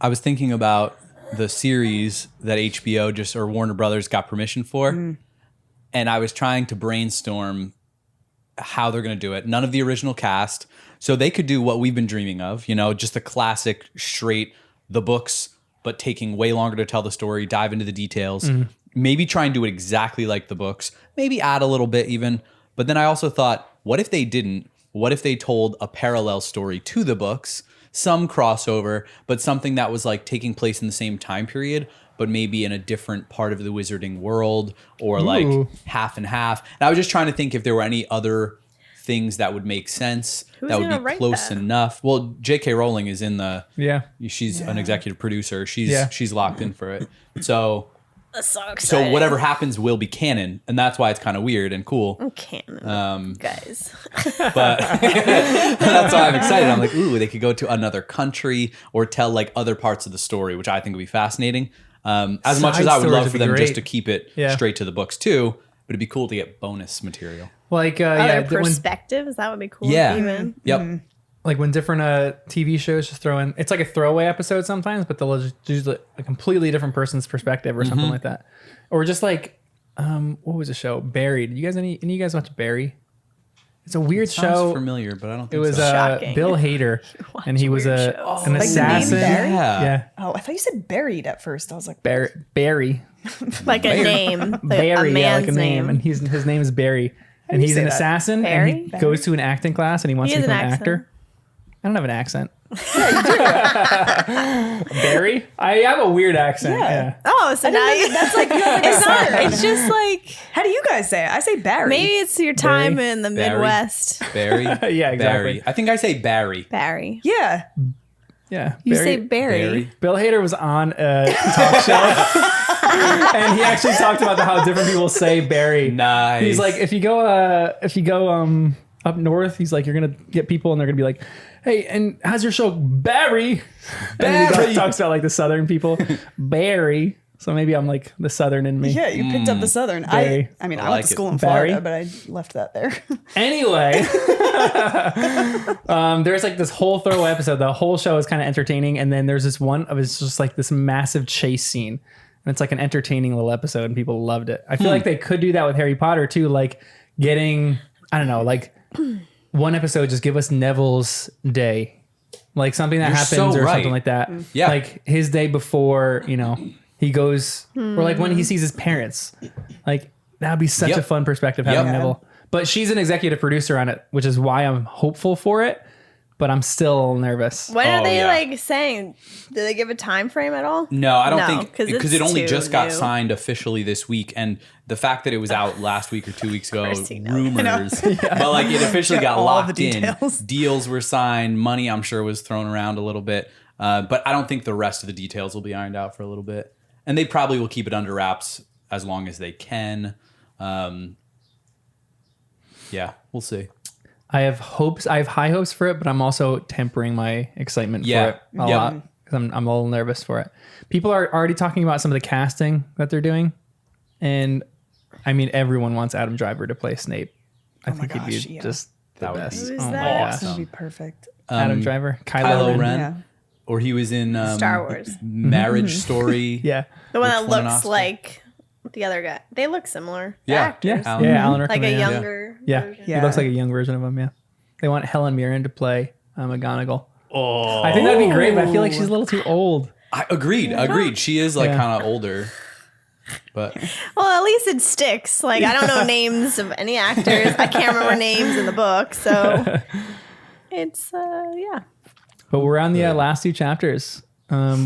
I was thinking about the series that HBO just or Warner Brothers got permission for, and I was trying to brainstorm how they're going to do it. None of the original cast, so they could do what we've been dreaming of, just the classic straight the books, but taking way longer to tell the story, dive into the details, maybe try and do it exactly like the books, maybe add a little bit even. But then I also thought, what if they didn't? What if they told a parallel story to the books, some crossover, but something that was like taking place in the same time period, but maybe in a different part of the wizarding world, or like half and half. And I was just trying to think if there were any other things that would make sense, that would be close enough. Well, J.K. Rowling is in the... Yeah. She's an executive producer. She's locked in for it. So... That's so exciting. So whatever happens will be canon, and that's why it's kind of weird and cool. Canon, guys. But that's why I'm excited. I'm like, ooh, they could go to another country or tell like other parts of the story, which I think would be fascinating. As much as I would love for them just to keep it straight to the books too, but it'd be cool to get bonus material. Like other perspectives, that would be cool. Yeah. Even. Yep. Like when different TV shows just throw in, it's like a throwaway episode sometimes, but they'll just use a completely different person's perspective or something like that. Or just like, what was the show? Barry. Did you guys, any of you guys watch Barry? It's a weird show. Sounds familiar, but I don't think it was Shocking. Bill Hader, and he was an assassin. Yeah. Oh, I thought you said buried at first. I was like, Barry. Like a name. Barry, a man's like a name. And his name is Barry. And he's an assassin. Barry? And he goes to an acting class and he wants to become an actor. I don't have an accent. Barry? I have a weird accent. Yeah. Oh, so now that's like, it's just like, how do you guys say it? I say Barry. Maybe it's your time in the Midwest. Barry. Yeah, exactly. Barry. I think I say Barry. Barry. Yeah. Yeah. You say Barry. Bill Hader was on a talk show, and he actually talked about how different people say Barry. Nice. He's like, if you go up north, he's like, you're gonna get people, and they're gonna be like, hey, and how's your show, Barry? And he talks about like the southern people, Barry. So maybe I'm like the southern in me. Yeah, you picked up the southern. I mean, I went to school in Florida, but I left that there. Anyway, there's like this whole throwaway episode. The whole show is kind of entertaining, and then there's this one of it's just like this massive chase scene, and it's like an entertaining little episode, and people loved it. I feel like they could do that with Harry Potter too, like getting, I don't know, like one episode just give us Neville's day, like something that happens or something like that. Yeah, like his day before, he goes, or like when he sees his parents, like that would be such a fun perspective having Neville. But she's an executive producer on it, which is why I'm hopeful for it. But I'm still nervous. What are they like saying? Do they give a time frame at all? No, I don't think, because it only just got signed officially this week, and the fact that it was out last week or 2 weeks ago, rumors, but like it officially got locked in. Deals were signed, money I'm sure was thrown around a little bit, but I don't think the rest of the details will be ironed out for a little bit, and they probably will keep it under wraps as long as they can. Yeah, we'll see. I have hopes. I have high hopes for it, but I'm also tempering my excitement for it a lot because I'm a little nervous for it. People are already talking about some of the casting that they're doing, and I mean, everyone wants Adam Driver to play Snape. I think he'd be just the best. Who's that? That would be perfect. Adam Driver, Kylo Ren. Yeah. Or he was in Star Wars Marriage Story. Yeah, the one that looks like the other guy. They look similar. The actors. Alan Rickman, like a younger version. He looks like a young version of him. Yeah, they want Helen Mirren to play McGonagall. I think that'd be great, but I feel like she's a little too old. Agreed. She is like kind of older, but well, at least it sticks. Like I don't know names of any actors. I can't remember names in the book, so it's But we're on the last two chapters,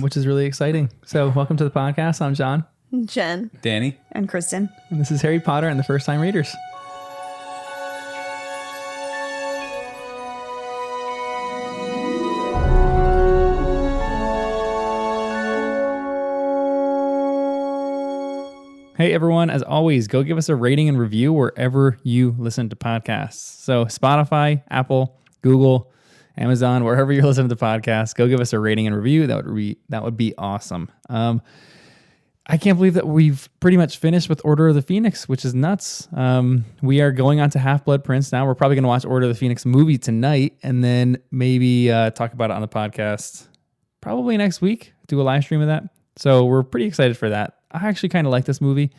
which is really exciting. So welcome to the podcast. I'm John. Jen. Danny. And Kristen. And this is Harry Potter and the First Time Readers. Hey everyone, as always, go give us a rating and review wherever you listen to podcasts. So Spotify, Apple, Google, Amazon, wherever you're listening to podcasts, go give us a rating and review. That would be awesome. I can't believe that we've pretty much finished with Order of the Phoenix, which is nuts. We are going on to Half-Blood Prince now. We're probably going to watch Order of the Phoenix movie tonight and then maybe talk about it on the podcast probably next week, do a live stream of that. So we're pretty excited for that. I actually kind of like this movie.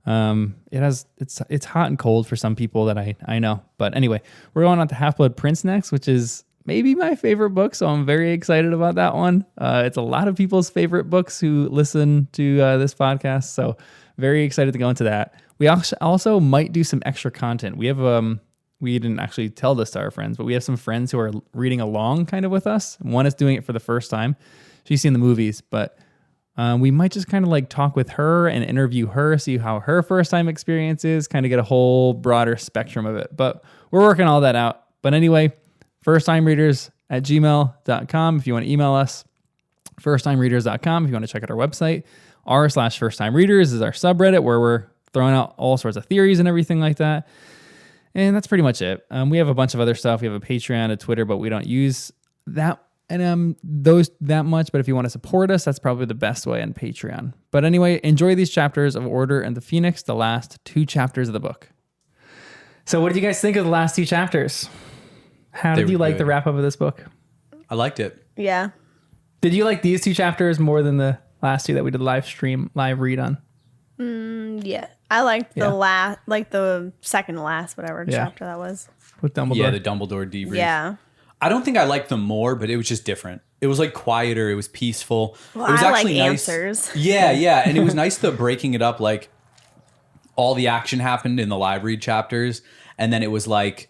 It's hot and cold for some people that I know. But anyway, we're going on to Half-Blood Prince next, which is maybe my favorite book. So I'm very excited about that one. It's a lot of people's favorite books who listen to this podcast. So very excited to go into that. We also might do some extra content. We have we didn't actually tell this to our friends, but we have some friends who are reading along kind of with us. One is doing it for the first time. She's seen the movies, but we might just kind of like talk with her and interview her, see how her first time experience is, kind of get a whole broader spectrum of it. But we're working all that out. But anyway, firsttimereaders@gmail.com if you want to email us. Firsttimereaders.com if you want to check out our website. r/firsttimereaders is our subreddit where we're throwing out all sorts of theories and everything like that. And that's pretty much it. We have a bunch of other stuff. We have a Patreon, a Twitter, but we don't use that and those that much. But if you want to support us, that's probably the best way on Patreon. But anyway, enjoy these chapters of Order and the Phoenix, the last 2 chapters of the book. So what did you guys think of the last 2 chapters? How did you like the wrap up of this book? I liked it. Yeah. Did you like these 2 chapters more than the last 2 that we did live read on? Yeah. I liked the second to last, whatever chapter that was. With Dumbledore. Yeah, the Dumbledore debrief. Yeah. I don't think I liked them more, but it was just different. It was like quieter. It was peaceful. Well, it was I actually like nice. answers. Yeah. And it was nice the breaking it up. Like all the action happened in the live read chapters. And then it was like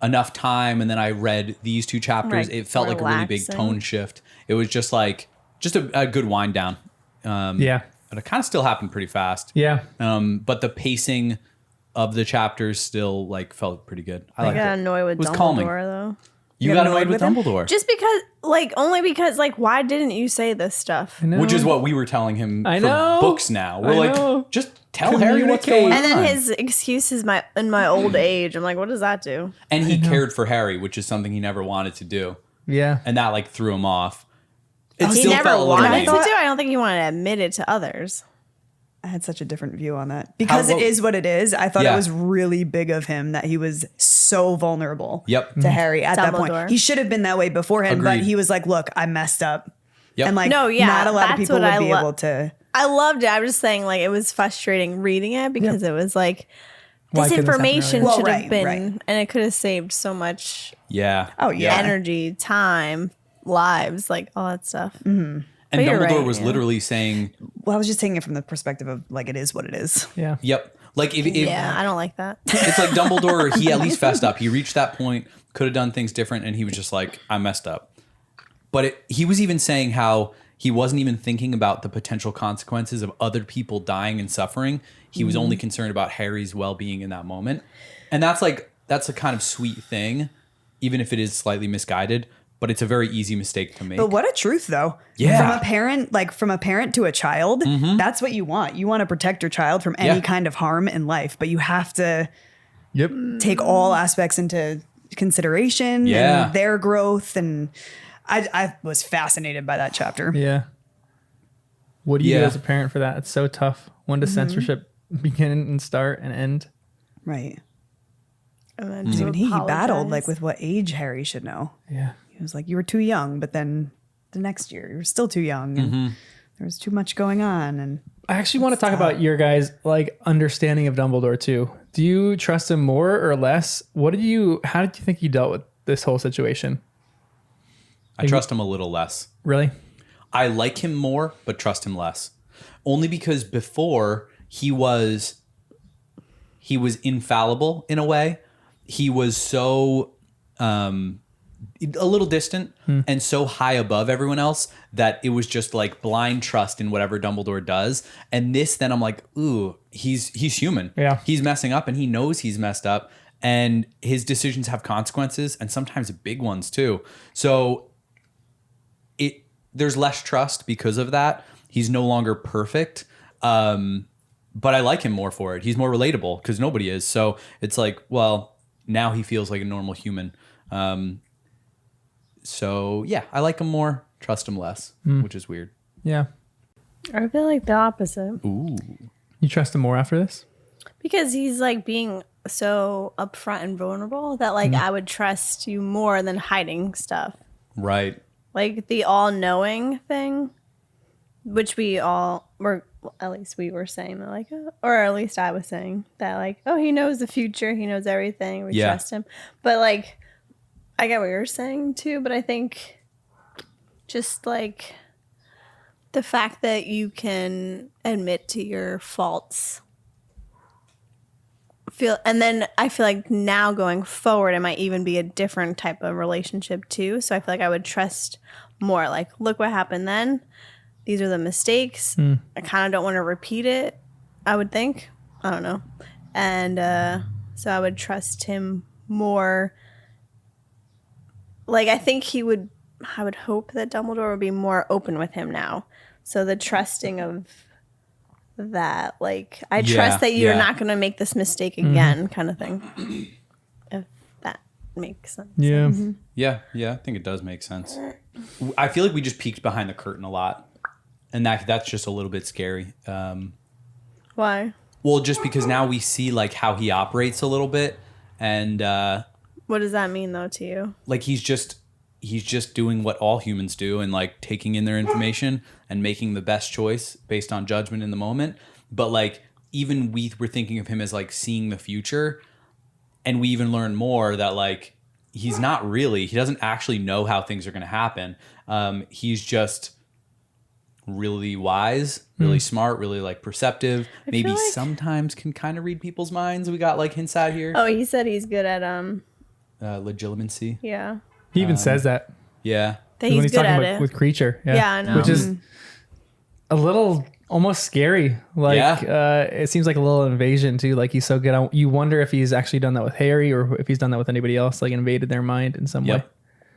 enough time. And then I read these 2 chapters. Like, it felt like a really big tone shift. It was just like, a good wind down. Yeah. But it kind of still happened pretty fast. Yeah. But the pacing of the chapters still like felt pretty good. I got annoyed with Dumbledore calming. though. You got annoyed with Dumbledore. Just because, only because, why didn't you say this stuff? Which is what we were telling him I for know. books now. We're just tell Harry what's Communicate. going on. And then his excuse is in my old age. I'm like, what does that do? And he cared for Harry, which is something he never wanted to do. Yeah. And that threw him off. He never wanted to do. I don't think he wanted to admit it to others. I had such a different view on that because it is what it is. I thought it was really big of him that he was so vulnerable to Harry at that point. He should have been that way beforehand, but he was like, look, I messed up. And not a lot of people would be able to. I loved it. I was just saying it was frustrating reading it because it was like this information should have been, and it could have saved so much energy, time, lives, all that stuff. Mm-hmm. And Dumbledore was literally saying... Well, I was just taking it from the perspective of, it is what it is. Yeah. Yep. I don't like that. It's like Dumbledore, he at least fessed up. He reached that point, could have done things different, and he was just like, I messed up. But he was even saying how he wasn't even thinking about the potential consequences of other people dying and suffering. He was only concerned about Harry's well-being in that moment. And that's a kind of sweet thing, even if it is slightly misguided. But it's a very easy mistake to make. But what a truth, though. Yeah. From a parent to a child, that's what you want. You want to protect your child from any kind of harm in life, but you have to take all aspects into consideration and their growth. And I was fascinated by that chapter. Yeah. What do you do as a parent for that? It's so tough. When does censorship begin and start and end? Right. And then Even he battled with what age Harry should know. Yeah. He was like, you were too young, but then the next year you were still too young and there was too much going on. And I actually want to talk about your guys' understanding of Dumbledore too. Do you trust him more or less? How did you think you dealt with this whole situation? I trust him a little less. Really? I like him more, but trust him less. Only because before he was infallible in a way. He was so a little distant and so high above everyone else that it was just blind trust in whatever Dumbledore does. And then I'm like, ooh, he's human. Yeah. He's messing up and he knows he's messed up and his decisions have consequences and sometimes big ones too. So there's less trust because of that. He's no longer perfect. But I like him more for it. He's more relatable because nobody is. So it's now he feels like a normal human. So yeah, I like him more, trust him less, which is weird. Yeah. I feel like the opposite. Ooh. You trust him more after this? Because he's being so upfront and vulnerable that I would trust you more than hiding stuff. Right. like the all-knowing thing, which we all were, at least we were saying that, like, or at least I was saying that, like, oh, he knows the future, he knows everything, we trust him. But like, I get what you're saying too, but I think just like the fact that you can admit to your faults, and then I feel like now going forward, it might even be a different type of relationship too. So I feel like I would trust more. Like, look what happened then. These are the mistakes. I kind of don't want to repeat it, I would think. I don't know. And so I would trust him more. Like, I think I would hope that Dumbledore would be more open with him now. So the trusting of that, like, I trust that you're not going to make this mistake again, kind of thing. If that makes sense. Yeah. Mm-hmm. Yeah, I think it does make sense. I feel like we just peeked behind the curtain a lot, and that's just a little bit scary. Why? Well, just because now we see like how he operates a little bit, and what does that mean though to you? Like he's just doing what all humans do, and like taking in their information and making the best choice based on judgment in the moment. But like, even we're thinking of him as like seeing the future, and we even learn more that like he doesn't actually know how things are going to happen. He's just really wise, really smart, really like perceptive. Maybe like sometimes can kind of read people's minds. We got like hints out here. Oh, he said he's good at legitimacy. Yeah. He even says that. Yeah. That he's good at it. With Creature. Yeah, I know. Which is a little almost scary. Like, it seems like a little invasion too. Like, he's so good. You wonder if he's actually done that with Harry or if he's done that with anybody else, like invaded their mind in some way.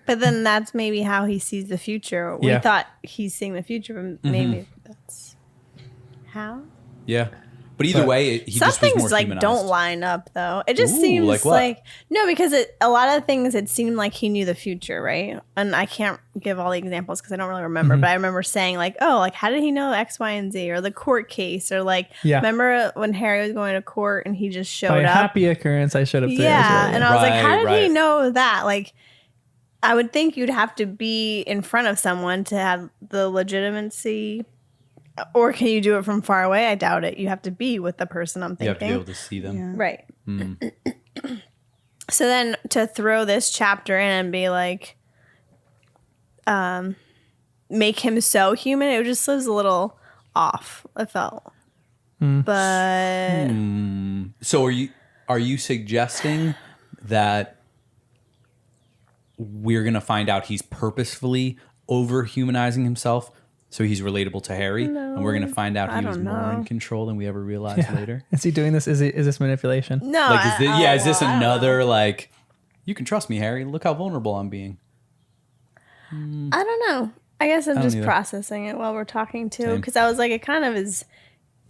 But then that's maybe how he sees the future. We thought he's seeing the future, but maybe that's how. Yeah. But either way, he some just was things more like humanized. don't line up though. It just seems like no, because a lot of things it seemed like he knew the future, right? And I can't give all the examples because I don't really remember. But I remember saying like, oh, like how did he know X, Y, and Z, or the court case, or like remember when Harry was going to court and he just showed up? Happy occurrence, I showed up today. Yeah, and I was like, how did he know that? Like, I would think you'd have to be in front of someone to have the legitimacy. Or can you do it from far away? I doubt it. You have to be with the person, I'm thinking. You have to be able to see them. Yeah. Right. So then to throw this chapter in and be like, make him so human, it just was a little off, I felt. But... So are you suggesting that we're going to find out he's purposefully over-humanizing himself so he's relatable to Harry, and we're going to find out he was more in control than we ever realized later? Is he doing this? Is this manipulation? No. Like, is this another, like, you can trust me, Harry. Look how vulnerable I'm being. I don't know. I guess I'm just processing it while we're talking, too. Because I was like, it kind of is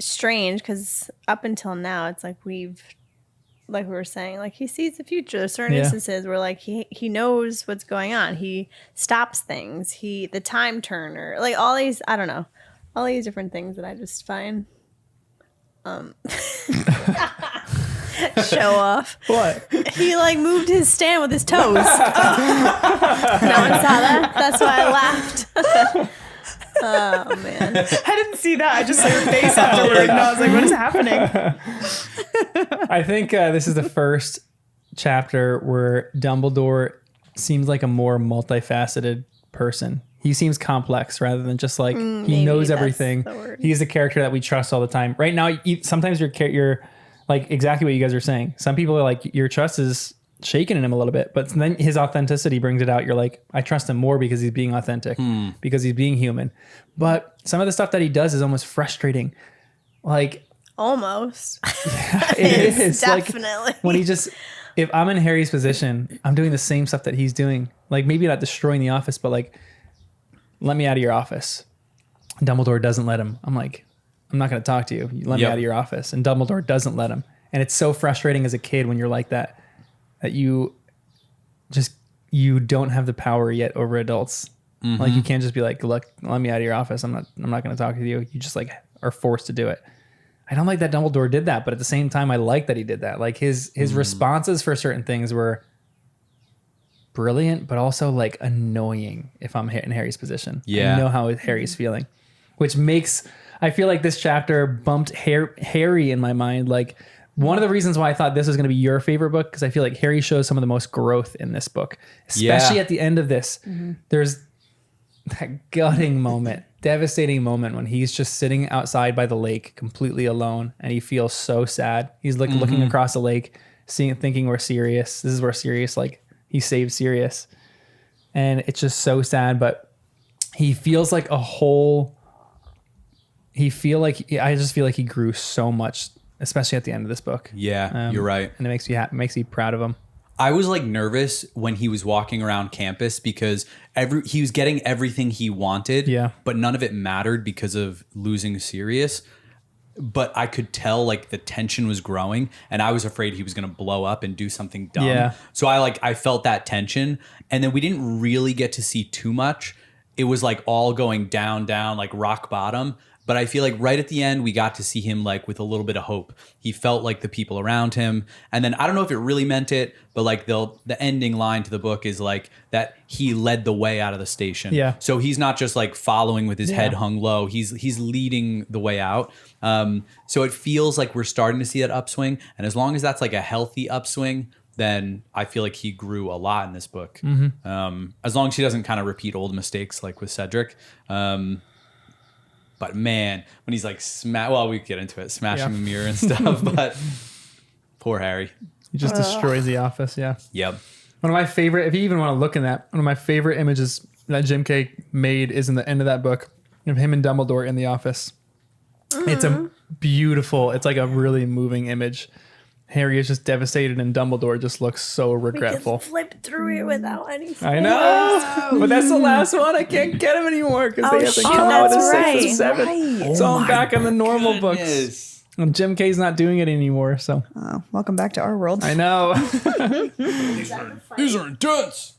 strange, because up until now, it's like like we were saying, like he sees the future. There's certain instances where like he knows what's going on. He stops things. The time turner, like all these, I don't know, all these different things that I just find show off. What? He like moved his stand with his toes. No one saw that. That's why I laughed. Oh man, I didn't see that. I just saw your face afterward, and I was like, "What is happening?" I think this is the first chapter where Dumbledore seems like a more multifaceted person. He seems complex rather than just like he knows everything. He's the character that we trust all the time. Right now, sometimes you're like exactly what you guys are saying. Some people are like your trust is shaken in him a little bit, but then his authenticity brings it out. You're like, I trust him more because he's being authentic, because he's being human. But some of the stuff that he does is almost frustrating. Like almost. Yeah, it is definitely. Like, when he just, if I'm in Harry's position, I'm doing the same stuff that he's doing. Like maybe not destroying the office, but like, let me out of your office. Dumbledore doesn't let him. I'm like, I'm not going to talk to you. Let me out of your office. And Dumbledore doesn't let him. And it's so frustrating as a kid when you're like that you don't have the power yet over adults. Like you can't just be like, look, let me out of your office. I'm not going to talk to you. You just like are forced to do it. I don't like that Dumbledore did that, but at the same time, I like that he did that. Like his responses for certain things were brilliant, but also like annoying if I'm in Harry's position. Yeah. I know how Harry's feeling, which makes, I feel like this chapter bumped Harry in my mind. Like one of the reasons why I thought this was going to be your favorite book, because I feel like Harry shows some of the most growth in this book, especially at the end of this. There's that gutting moment, devastating moment when he's just sitting outside by the lake completely alone and he feels so sad. He's like looking across the lake, thinking we're Sirius. This is where Sirius, like he saved Sirius. And it's just so sad, but he feels like I just feel like he grew so much, especially at the end of this book. Yeah, you're right. And it makes me proud of him. I was like nervous when he was walking around campus because he was getting everything he wanted, but none of it mattered because of losing Sirius. But I could tell like the tension was growing, and I was afraid he was going to blow up and do something dumb. Yeah. So I felt that tension, and then we didn't really get to see too much. It was like all going down, like rock bottom. But I feel like right at the end, we got to see him like with a little bit of hope. He felt like the people around him. And then I don't know if it really meant it, but like the ending line to the book is like that he led the way out of the station. Yeah. So he's not just like following with his head hung low. He's leading the way out. So it feels like we're starting to see that upswing. And as long as that's like a healthy upswing, then I feel like he grew a lot in this book. As long as he doesn't kind of repeat old mistakes like with Cedric. But man, when he's like, we get into it, smashing the mirror and stuff, but poor Harry. He just destroys the office, Yep. One of my favorite, if you even want to look in that, one of my favorite images that Jim K made is in the end of that book of him and Dumbledore in the office. It's it's like a really moving image. Harry is just devastated and Dumbledore just looks so regretful. We just flipped through it without any spoilers. I know, but that's the last one. I can't get him anymore because they have to come out with a 6 and 7. Right. So I'm back on the normal books. And Jim K's not doing it anymore. So welcome back to our world. I know. These are intense.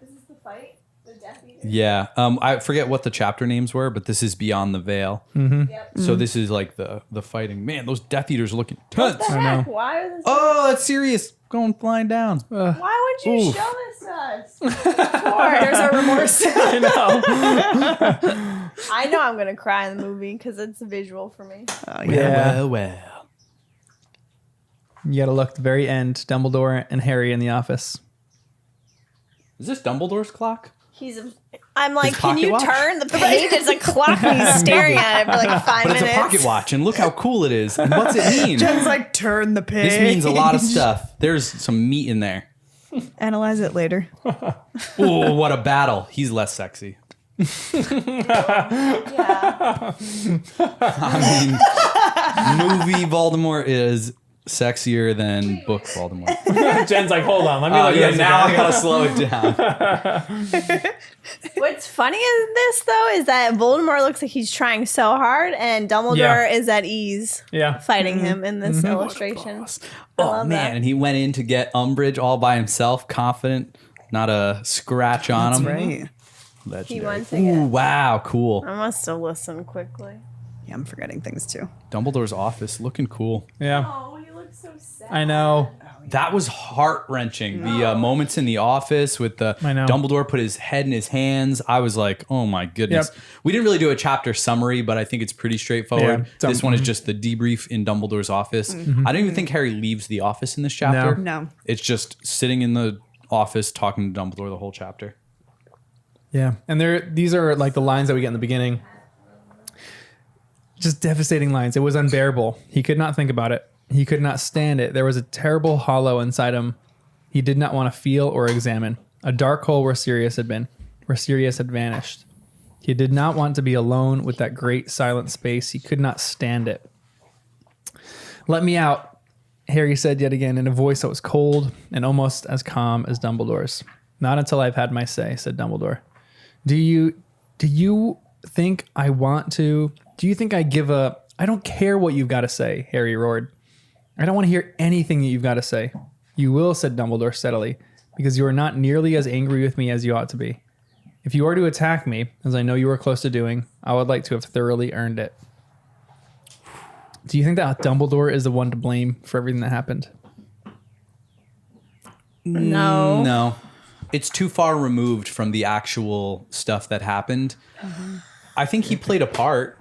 This is the fight. The Death Eater. Yeah. I forget what the chapter names were, but this is Beyond the Veil. Yep. So this is like the fighting. Man, those Death Eaters are looking intense. What the heck? Why are Oh, that's serious. Going flying down. Why would you show this to us? There's our remorse. I know. I know I'm going to cry in the movie because it's a visual for me. Well. You got to look at the very end. Dumbledore and Harry in the office. Is this Dumbledore's clock? I'm like, can you turn the page? It's a clock and he's staring at it for like 5 minutes. But it's a pocket watch, and look how cool it is. And what's it mean? Jenn's like, turn the page. This means a lot of stuff. There's some meat in there. Analyze it later. Oh, what a battle. He's less sexy. Yeah. I mean, movie Voldemort is sexier than book Voldemort. Jen's like, hold on, let me look at this now again. I gotta slow it down. What's funny in this though is that Voldemort looks like he's trying so hard, and Dumbledore is at ease fighting him in this illustration. Oh man, and he went in to get Umbridge all by himself, confident, not a scratch on him. That's right. Legendary. He went to get. Wow, cool. I must have listened quickly. Yeah, I'm forgetting things too. Dumbledore's office looking cool. Yeah. Oh, he looks so sad. I know. That was heart-wrenching. The moments in the office with the Dumbledore put his head in his hands. I was like, oh my goodness. Yep. We didn't really do a chapter summary, but I think it's pretty straightforward. Yeah, this one is just the debrief in Dumbledore's office. I don't even think Harry leaves the office in this chapter. No. It's just sitting in the office talking to Dumbledore the whole chapter. Yeah. And these are like the lines that we get in the beginning. Just devastating lines. It was unbearable. He could not think about it. He could not stand it. There was a terrible hollow inside him he did not want to feel or examine. A dark hole where Sirius had been, where Sirius had vanished. He did not want to be alone with that great silent space. He could not stand it. Let me out, Harry said yet again in a voice that was cold and almost as calm as Dumbledore's. Not until I've had my say, said Dumbledore. Do you think I want to? Do you think I give a... I don't care what you've got to say, Harry roared. I don't want to hear anything that you've got to say. You will, said Dumbledore steadily, because you are not nearly as angry with me as you ought to be. If you are to attack me, as I know you are close to doing, I would like to have thoroughly earned it. Do you think that Dumbledore is the one to blame for everything that happened? No. No. it's too far removed from the actual stuff that happened. I think he played a part,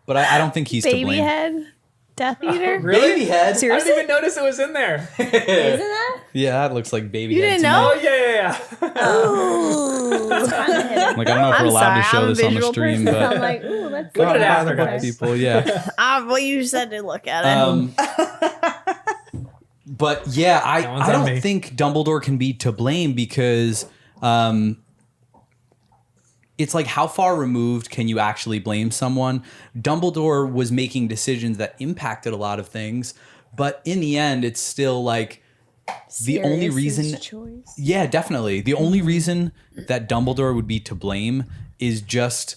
but I don't think he's to blame. Baby head? Death Eater? Really? Baby head? Seriously? I didn't even notice it was in there. Isn't that? Yeah, that looks like baby you head. You didn't know? Oh, yeah. Oh. Like, I don't know if we're allowed to show this on the stream, but I'm like, ooh, let's look at it after, guys. People, yeah. Well, you said to look at it. But yeah, I don't think Dumbledore can be to blame because it's like, how far removed can you actually blame someone? Dumbledore was making decisions that impacted a lot of things, but in the end, it's still like the only reason. Choice. Yeah, definitely. The only reason that Dumbledore would be to blame is just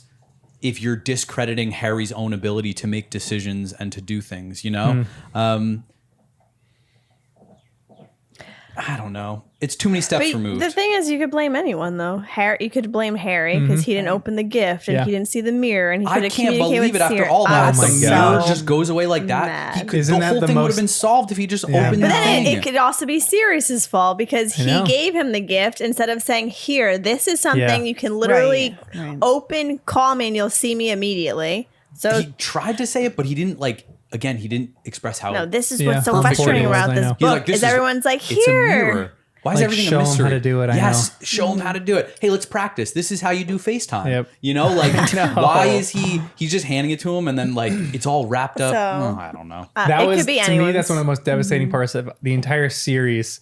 if you're discrediting Harry's own ability to make decisions and to do things, you know? I don't know. It's too many steps removed. The thing is, you could blame anyone, though. You could blame Harry because he didn't open the gift and he didn't see the mirror and he could have communicated with Sirius. I can't believe it after all that. Oh my the God. mirror just goes away like that. The whole thing would have been solved if he just opened the thing. But then thing. it could also be Sirius's fault because he gave him the gift instead of saying, here, this is something you can literally open, call me, and you'll see me immediately. So he tried to say it, but he didn't Again, he didn't express how. No, this is what's so frustrating about this book. Is everyone's like, here. It's a mirror. Why is everything a mystery? Show him how to do it. Yes, show him how to do it. Hey, let's practice. This is how you do FaceTime. Yep. You know, like why is he's just handing it to him and then like it's all wrapped up? I don't know. That was, to me, that's one of the most devastating parts of the entire series.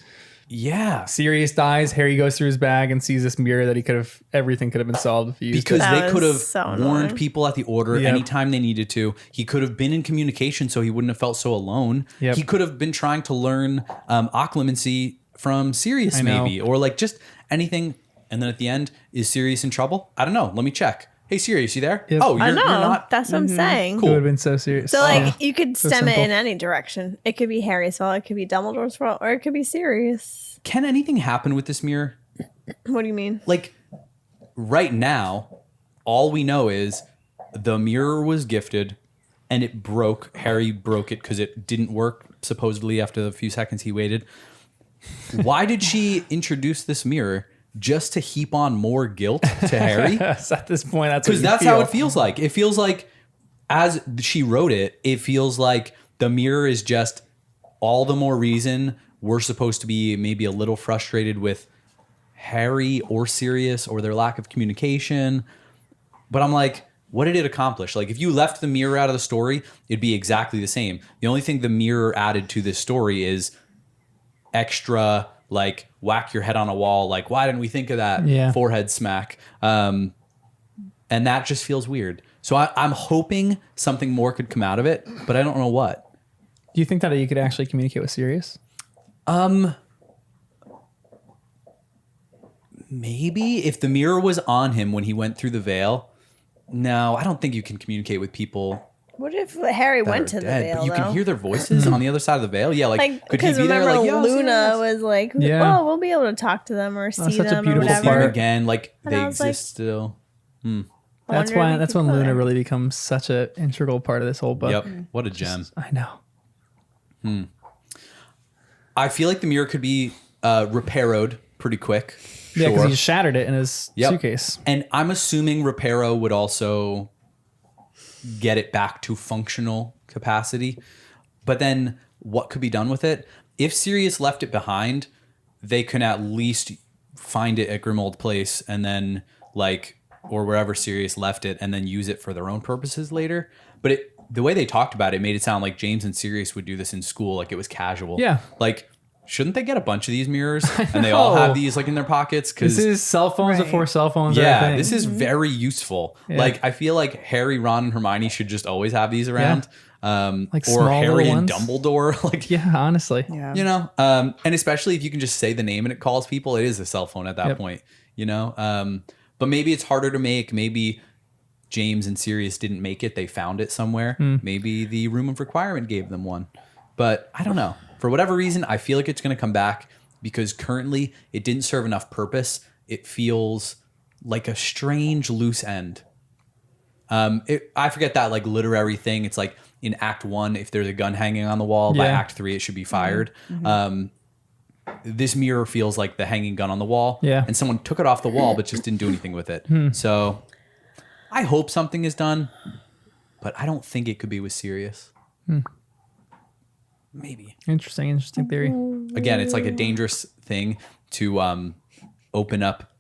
Yeah. Sirius dies. Harry goes through his bag and sees this mirror that everything could have been solved if he used because it. they could have warned people at the Order anytime they needed to. He could have been in communication so he wouldn't have felt so alone. Yep. He could have been trying to learn occlumency from Sirius maybe, or like just anything. And then at the end, is Sirius in trouble? I don't know. Let me check. Hey, Sirius, you there? Yep. Oh, you're not. That's what I'm saying. Cool. It would have been so serious. So like you could stem it in any direction. It could be Harry's fault. It could be Dumbledore's fault, or it could be Sirius. Can anything happen with this mirror? What do you mean? Like right now, all we know is the mirror was gifted and it broke. Harry broke it because it didn't work supposedly after the few seconds he waited. Why did she introduce this mirror? Just to heap on more guilt to Harry? Yes, at this point, that's how it feels like. It feels like, as she wrote it, it feels like the mirror is just all the more reason we're supposed to be maybe a little frustrated with Harry or Sirius or their lack of communication. But I'm like, what did it accomplish? Like, if you left the mirror out of the story, it'd be exactly the same. The only thing the mirror added to this story is extra, like, whack your head on a wall, like, why didn't we think of that? Forehead smack. And that just feels weird. So I'm hoping something more could come out of it, but I don't know what. Do you think that you could actually communicate with Sirius? Maybe if the mirror was on him when he went through the veil. No, I don't think you can communicate with people. What if Harry went to the veil? But you can hear their voices on the other side of the veil. Yeah, like could he be there? Like, Luna was like, "Oh, we'll be able to talk to them or see them or whatever." See them again, like they exist still. That's when Luna really becomes such an integral part of this whole book. Yep, what a gem! I know. I feel like the mirror could be repaired pretty quick. Yeah, because he shattered it in his suitcase. And I'm assuming Reparo would also get it back to functional capacity. But then what could be done with it? If Sirius left it behind, they can at least find it at Grimmauld Place and then or wherever Sirius left it and then use it for their own purposes later. But the way they talked about it made it sound like James and Sirius would do this in school, like it was casual. Yeah. Like, shouldn't they get a bunch of these mirrors and they all have these like in their pockets? This is cell phones before cell phones. Yeah, this is very useful. Yeah. Like, I feel like Harry, Ron, and Hermione should just always have these around. Like or Harry and Dumbledore. Like, yeah, honestly. Yeah. You know, and especially if you can just say the name and it calls people, it is a cell phone at that point, you know? But maybe it's harder to make. Maybe James and Sirius didn't make it. They found it somewhere. Maybe the Room of Requirement gave them one. But I don't know. For whatever reason, I feel like it's going to come back because currently it didn't serve enough purpose. It feels like a strange loose end. I forget that like literary thing. It's like in Act 1, if there's a gun hanging on the wall, by Act 3 it should be fired. this mirror feels like the hanging gun on the wall. Yeah. And someone took it off the wall, but just didn't do anything with it. So I hope something is done, but I don't think it could be with Sirius. Maybe. Interesting theory. Again, it's like a dangerous thing to open up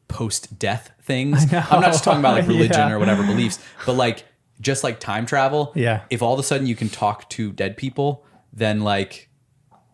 post-death things. I'm not just talking about like religion or whatever beliefs, but like just like time travel. Yeah. If all of a sudden you can talk to dead people, then like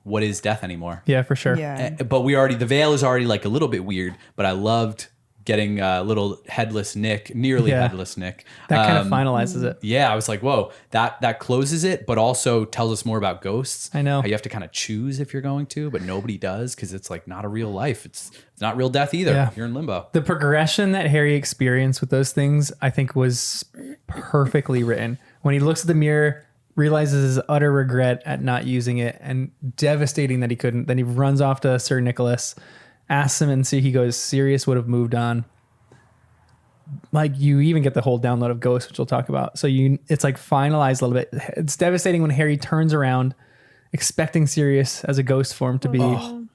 what is death anymore? Yeah, for sure. Yeah. But the veil is already like a little bit weird, but I loved getting little headless Nick, nearly headless Nick. That kind of finalizes it. Yeah, I was like, whoa, that closes it, but also tells us more about ghosts. I know. How you have to kind of choose if you're going to, but nobody does because it's like not a real life. It's not real death either. Yeah. You're in limbo. The progression that Harry experienced with those things, I think, was perfectly written. When he looks at the mirror, realizes his utter regret at not using it and devastating that he couldn't. Then he runs off to Sir Nicholas, asks him, and he goes, Sirius would have moved on. Like, you even get the whole download of Ghost, which we'll talk about. So it's like finalized a little bit. It's devastating when Harry turns around expecting Sirius as a ghost form to be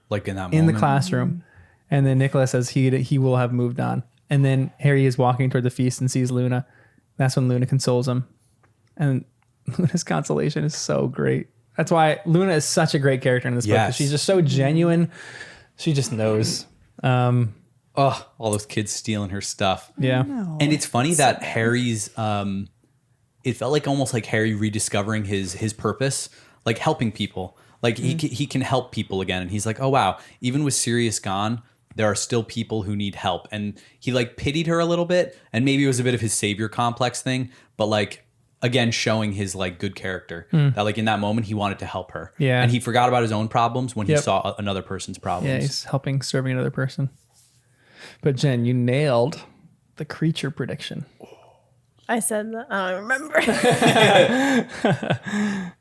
like in that moment. in the classroom. And then Nicholas says he will have moved on. And then Harry is walking toward the feast and sees Luna. That's when Luna consoles him. And Luna's consolation is so great. That's why Luna is such a great character in this book. 'Cause she's just so genuine. She just knows. All those kids stealing her stuff. Yeah. And it's funny that Harry's, it felt like almost like Harry rediscovering his purpose, like helping people. Like he can help people again. And he's like, oh, wow, even with Sirius gone, there are still people who need help. And he like pitied her a little bit. And maybe it was a bit of his savior complex thing. But like, again, showing his like good character that like in that moment, he wanted to help her. Yeah. And he forgot about his own problems when he saw another person's problems. Yeah, he's serving another person. But Jen, you nailed the creature prediction. I said that. I don't remember.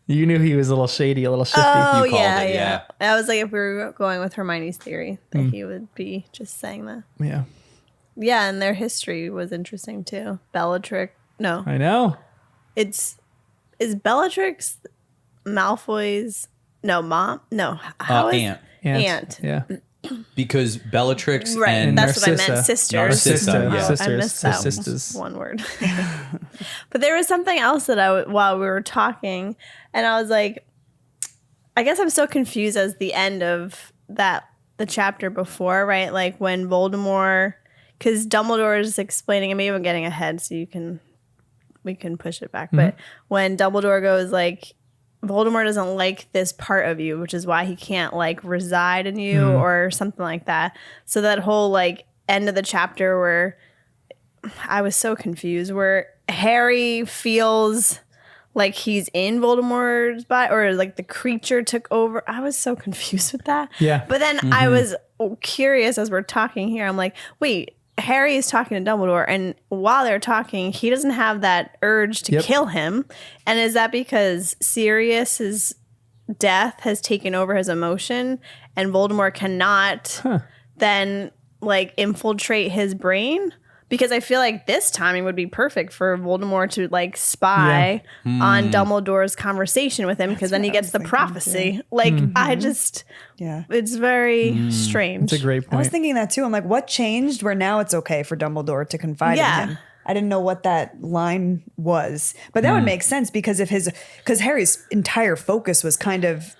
You knew he was a little shady, a little shifty. Oh, You called it, yeah. I was like, if we were going with Hermione's theory, that he would be just saying that. Yeah. Yeah, and their history was interesting too. Bellatrix. No. I know. Is Bellatrix Malfoy's mom? No. How is Aunt. Yeah. Because Bellatrix right, and that's Narcissa. what I meant. Sisters. Narcissa, Oh, yeah. I missed that Sisters. one word. But there was something else that while we were talking, and I was like, I guess I'm so confused as the end of the chapter before, right? Like when Voldemort, because Dumbledore is explaining, and maybe I'm getting ahead, so we can push it back. But when Dumbledore goes like, Voldemort doesn't like this part of you, which is why he can't like reside in you or something like that. So that whole like end of the chapter where I was so confused, where Harry feels like he's in Voldemort's body or like the creature took over. I was so confused with that. Yeah. But then I was curious as we're talking here. I'm like, wait, Harry is talking to Dumbledore, and while they're talking, he doesn't have that urge to kill him. And is that because Sirius's death has taken over his emotion, and Voldemort cannot then like infiltrate his brain? Because I feel like this timing would be perfect for Voldemort to like spy on Dumbledore's conversation with him, because then he gets the prophecy. Like I just, it's very strange. It's a great point. I was thinking that too. I'm like, what changed where now it's okay for Dumbledore to confide in him? I didn't know what that line was, but that would make sense because because Harry's entire focus was kind of,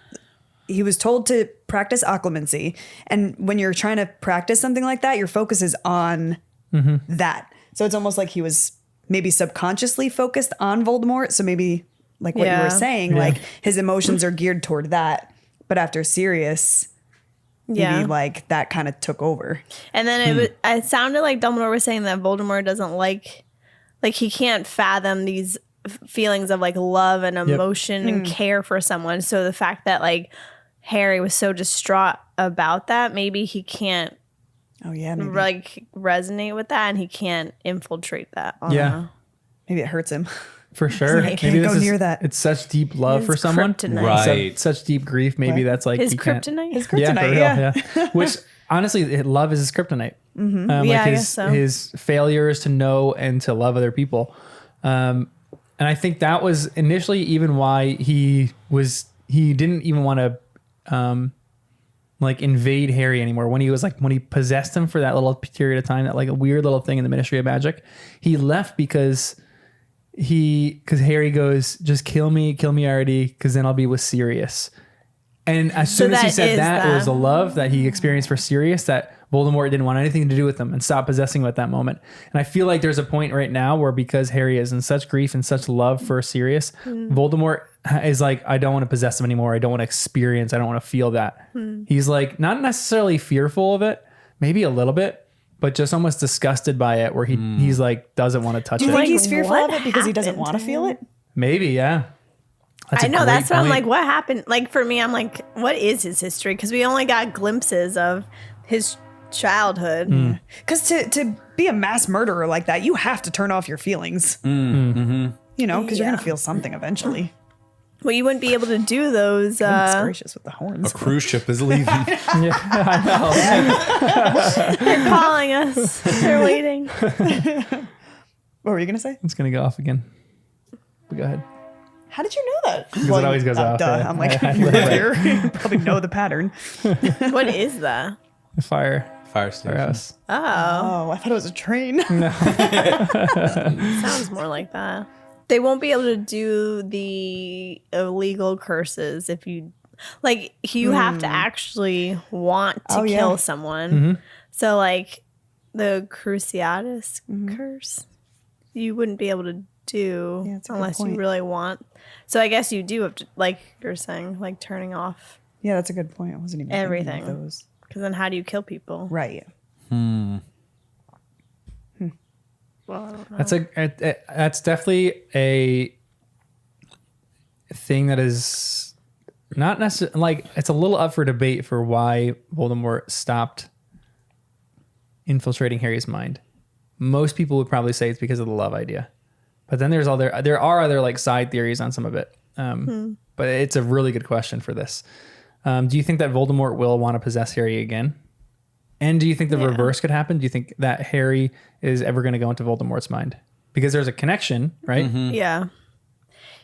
he was told to practice occlumency. And when you're trying to practice something like that, your focus is on that. So it's almost like he was maybe subconsciously focused on Voldemort. So maybe like what you were saying, like his emotions are geared toward that. But after Sirius, maybe like that kind of took over. And then it sounded like Dumbledore was saying that Voldemort doesn't like he can't fathom these feelings of like love and emotion and care for someone. So the fact that like Harry was so distraught about that, maybe he can't like resonate with that, and he can't infiltrate that. Maybe it hurts him. For sure. Like, maybe go near that. It's such deep love for someone. Kryptonite. Right. Such deep grief. Maybe that's like His he can't. kryptonite? His kryptonite, Yeah. Which honestly, love is his kryptonite. I guess so. His failures to know and to love other people. And I think that was initially even why he didn't even want to like invade Harry anymore. When he possessed him for that little period of time, that like a weird little thing in the Ministry of Magic, he left because Harry goes, just kill me already, because then I'll be with Sirius. And as soon as he said that, it was the love that he experienced for Sirius that Voldemort didn't want anything to do with him and stopped possessing him at that moment. And I feel like there's a point right now where, because Harry is in such grief and such love for Sirius, Voldemort is like, I don't want to possess him anymore. I don't want to experience. I don't want to feel that. He's like, not necessarily fearful of it, maybe a little bit, but just almost disgusted by it, where he's like, doesn't want to touch it. Do you think he's fearful of it because he doesn't want to feel it? Maybe, yeah. I know, that's what I'm like, what happened? Like, for me, I'm like, what is his history? Because we only got glimpses of his childhood. Because to be a mass murderer like that, you have to turn off your feelings. You know, because you're going to feel something eventually. Well, you wouldn't be able to do those. Goodness gracious with the horns. A cruise ship is leaving. Yeah, I know. They're calling us. They're waiting. What were you going to say? It's going to go off again. But go ahead. How did you know that? Because it always goes off. Duh. Yeah. I'm like, you live here. You probably know the pattern. What is that? Fire station. Firehouse. Oh, I thought it was a train. No. Sounds more like that. They won't be able to do the illegal curses if you have to actually want to kill someone. So like the Cruciatus curse, you wouldn't be able to do unless you really want. So I guess you do have to, like you're saying, like turning off. Yeah, that's a good point. I wasn't even everything. Thinking of those. Because then how do you kill people? Right. Well, I don't know. That's definitely a thing that is not necessarily, like, it's a little up for debate for why Voldemort stopped infiltrating Harry's mind. Most people would probably say it's because of the love idea, but then there are other like side theories on some of it. But it's a really good question for this. Do you think that Voldemort will want to possess Harry again? And do you think the reverse could happen? Do you think that Harry is ever going to go into Voldemort's mind? Because there's a connection, right? Yeah.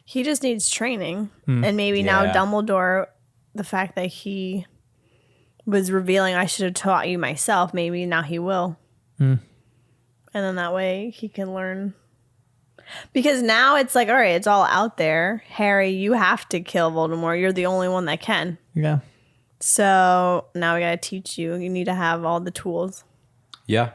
He just needs training. And maybe now Dumbledore, the fact that he was revealing, I should have taught you myself, maybe now he will. And then that way he can learn. Because now it's like, all right, it's all out there. Harry, you have to kill Voldemort. You're the only one that can. Yeah. So now we got to teach you. You need to have all the tools. Yeah.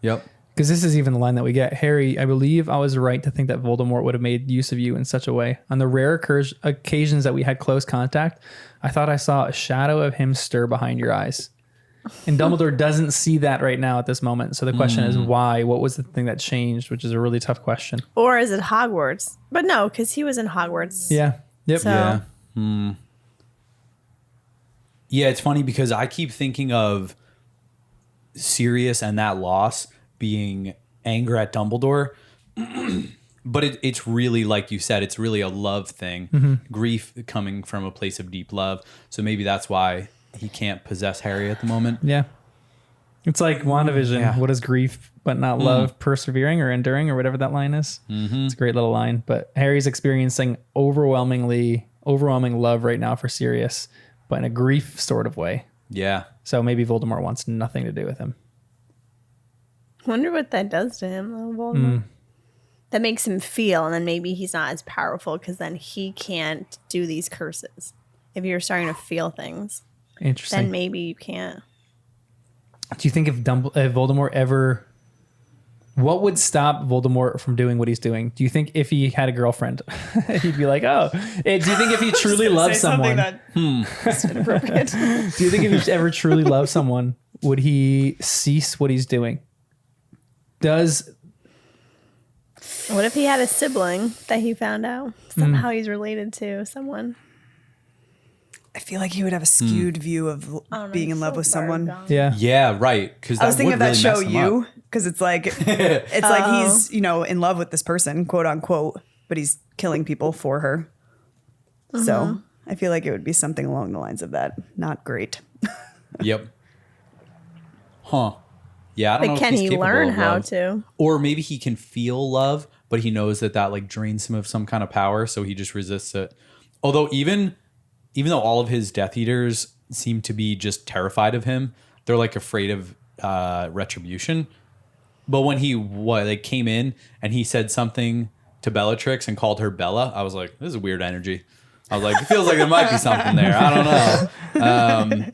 Yep. Because this is even the line that we get. Harry, I believe I was right to think that Voldemort would have made use of you in such a way. On the rare occasions that we had close contact, I thought I saw a shadow of him stir behind your eyes. And Dumbledore doesn't see that right now at this moment. So the question is why? What was the thing that changed? Which is a really tough question. Or is it Hogwarts? But no, because he was in Hogwarts. Yeah. Yep. So. Yeah. Yeah, it's funny because I keep thinking of Sirius and that loss being anger at Dumbledore. But it's really, like you said, it's really a love thing. Grief coming from a place of deep love. So maybe that's why he can't possess Harry at the moment. Yeah. It's like WandaVision. Yeah. What is grief but not love? Persevering or enduring or whatever that line is. It's a great little line. But Harry's experiencing overwhelming love right now for Sirius, but in a grief sort of way. Yeah. So maybe Voldemort wants nothing to do with him. Wonder what that does to him, though, Voldemort. That makes him feel, and then maybe he's not as powerful because then he can't do these curses. If you're starting to feel things. Interesting. Then maybe you can't. Do you think if Voldemort ever... What would stop Voldemort from doing what he's doing? Do you think if he had a girlfriend, he'd be like, oh... Do you think if he truly loves someone... That's inappropriate. Do you think if he ever truly loves someone, would he cease what he's doing? What if he had a sibling that he found out? Somehow he's related to someone. I feel like he would have a skewed view of being in love with someone. Yeah. Yeah, right. Because I was thinking of that show You, because it's like like he's, in love with this person, quote unquote, but he's killing people for her. So I feel like it would be something along the lines of that. Not great. Yep. Huh. Yeah, I don't know. But can he learn how love. to? Or maybe he can feel love, but he knows that like drains him of some kind of power, so he just resists it. Although even though all of his Death Eaters seem to be just terrified of him. They're like afraid of retribution. But when he came in and he said something to Bellatrix and called her Bella, I was like, this is a weird energy. I was like, it feels like there might be something there. I don't know.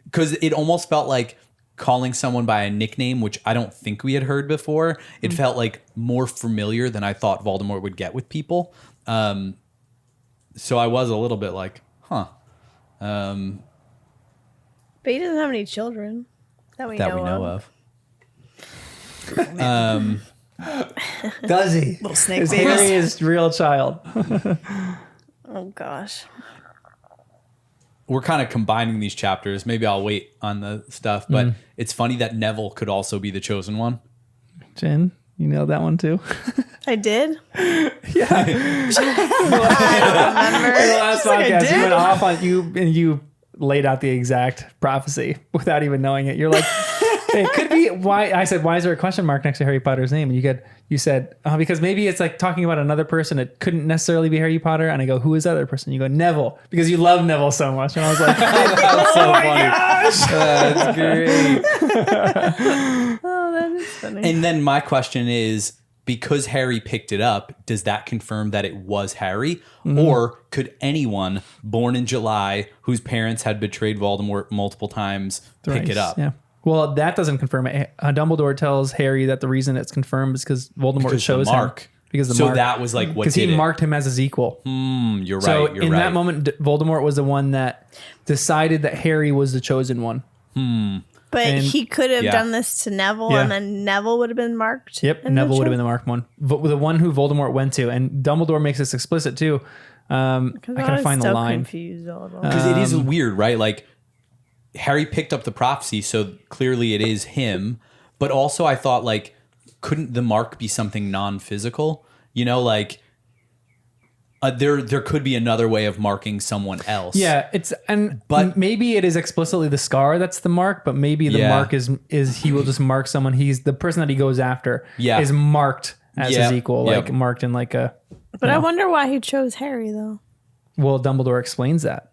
Because it almost felt like calling someone by a nickname, which I don't think we had heard before. It felt like more familiar than I thought Voldemort would get with people. So I was a little bit like, huh. But he doesn't have any children that we know of. Does he? Little snake baby. Harry is real child. Oh gosh. We're kind of combining these chapters. Maybe I'll wait on the stuff, but it's funny that Neville could also be the chosen one. Jen, you nailed that one too. I did? Yeah. I don't remember. In the last podcast, you went off on you laid out the exact prophecy without even knowing it. You're like, it could be why. I said, why is there a question mark next to Harry Potter's name? And you said, because maybe it's like talking about another person. It couldn't necessarily be Harry Potter. And I go, who is that other person? You go, Neville, because you love Neville so much. And I was like, that's so funny. That's great. Oh, that is funny. And then my question is, because Harry picked it up, does that confirm that it was Harry? Or could anyone born in July whose parents had betrayed Voldemort multiple times pick it up? Yeah. Well, that doesn't confirm it. Dumbledore tells Harry that the reason it's confirmed is because Voldemort chose him. Because the mark. So that was like what did because he marked him as his equal. You're right. So you're in right. that moment, Voldemort was the one that decided that Harry was the chosen one. But he could have done this to Neville, and then Neville would have been marked. Yep, Neville would have been the marked one. The one who Voldemort went to. And Dumbledore makes this explicit too. I gotta find the line. Because it is weird, right? Like, Harry picked up the prophecy, so clearly it is him. But also I thought, like, couldn't the mark be something non-physical? You know, like, there could be another way of marking someone else. Yeah, but maybe it is explicitly the scar that's the mark, but maybe the mark is he will just mark someone. He's the person that he goes after is marked as his equal, like marked in like a. But I wonder why he chose Harry though. Well, Dumbledore explains that.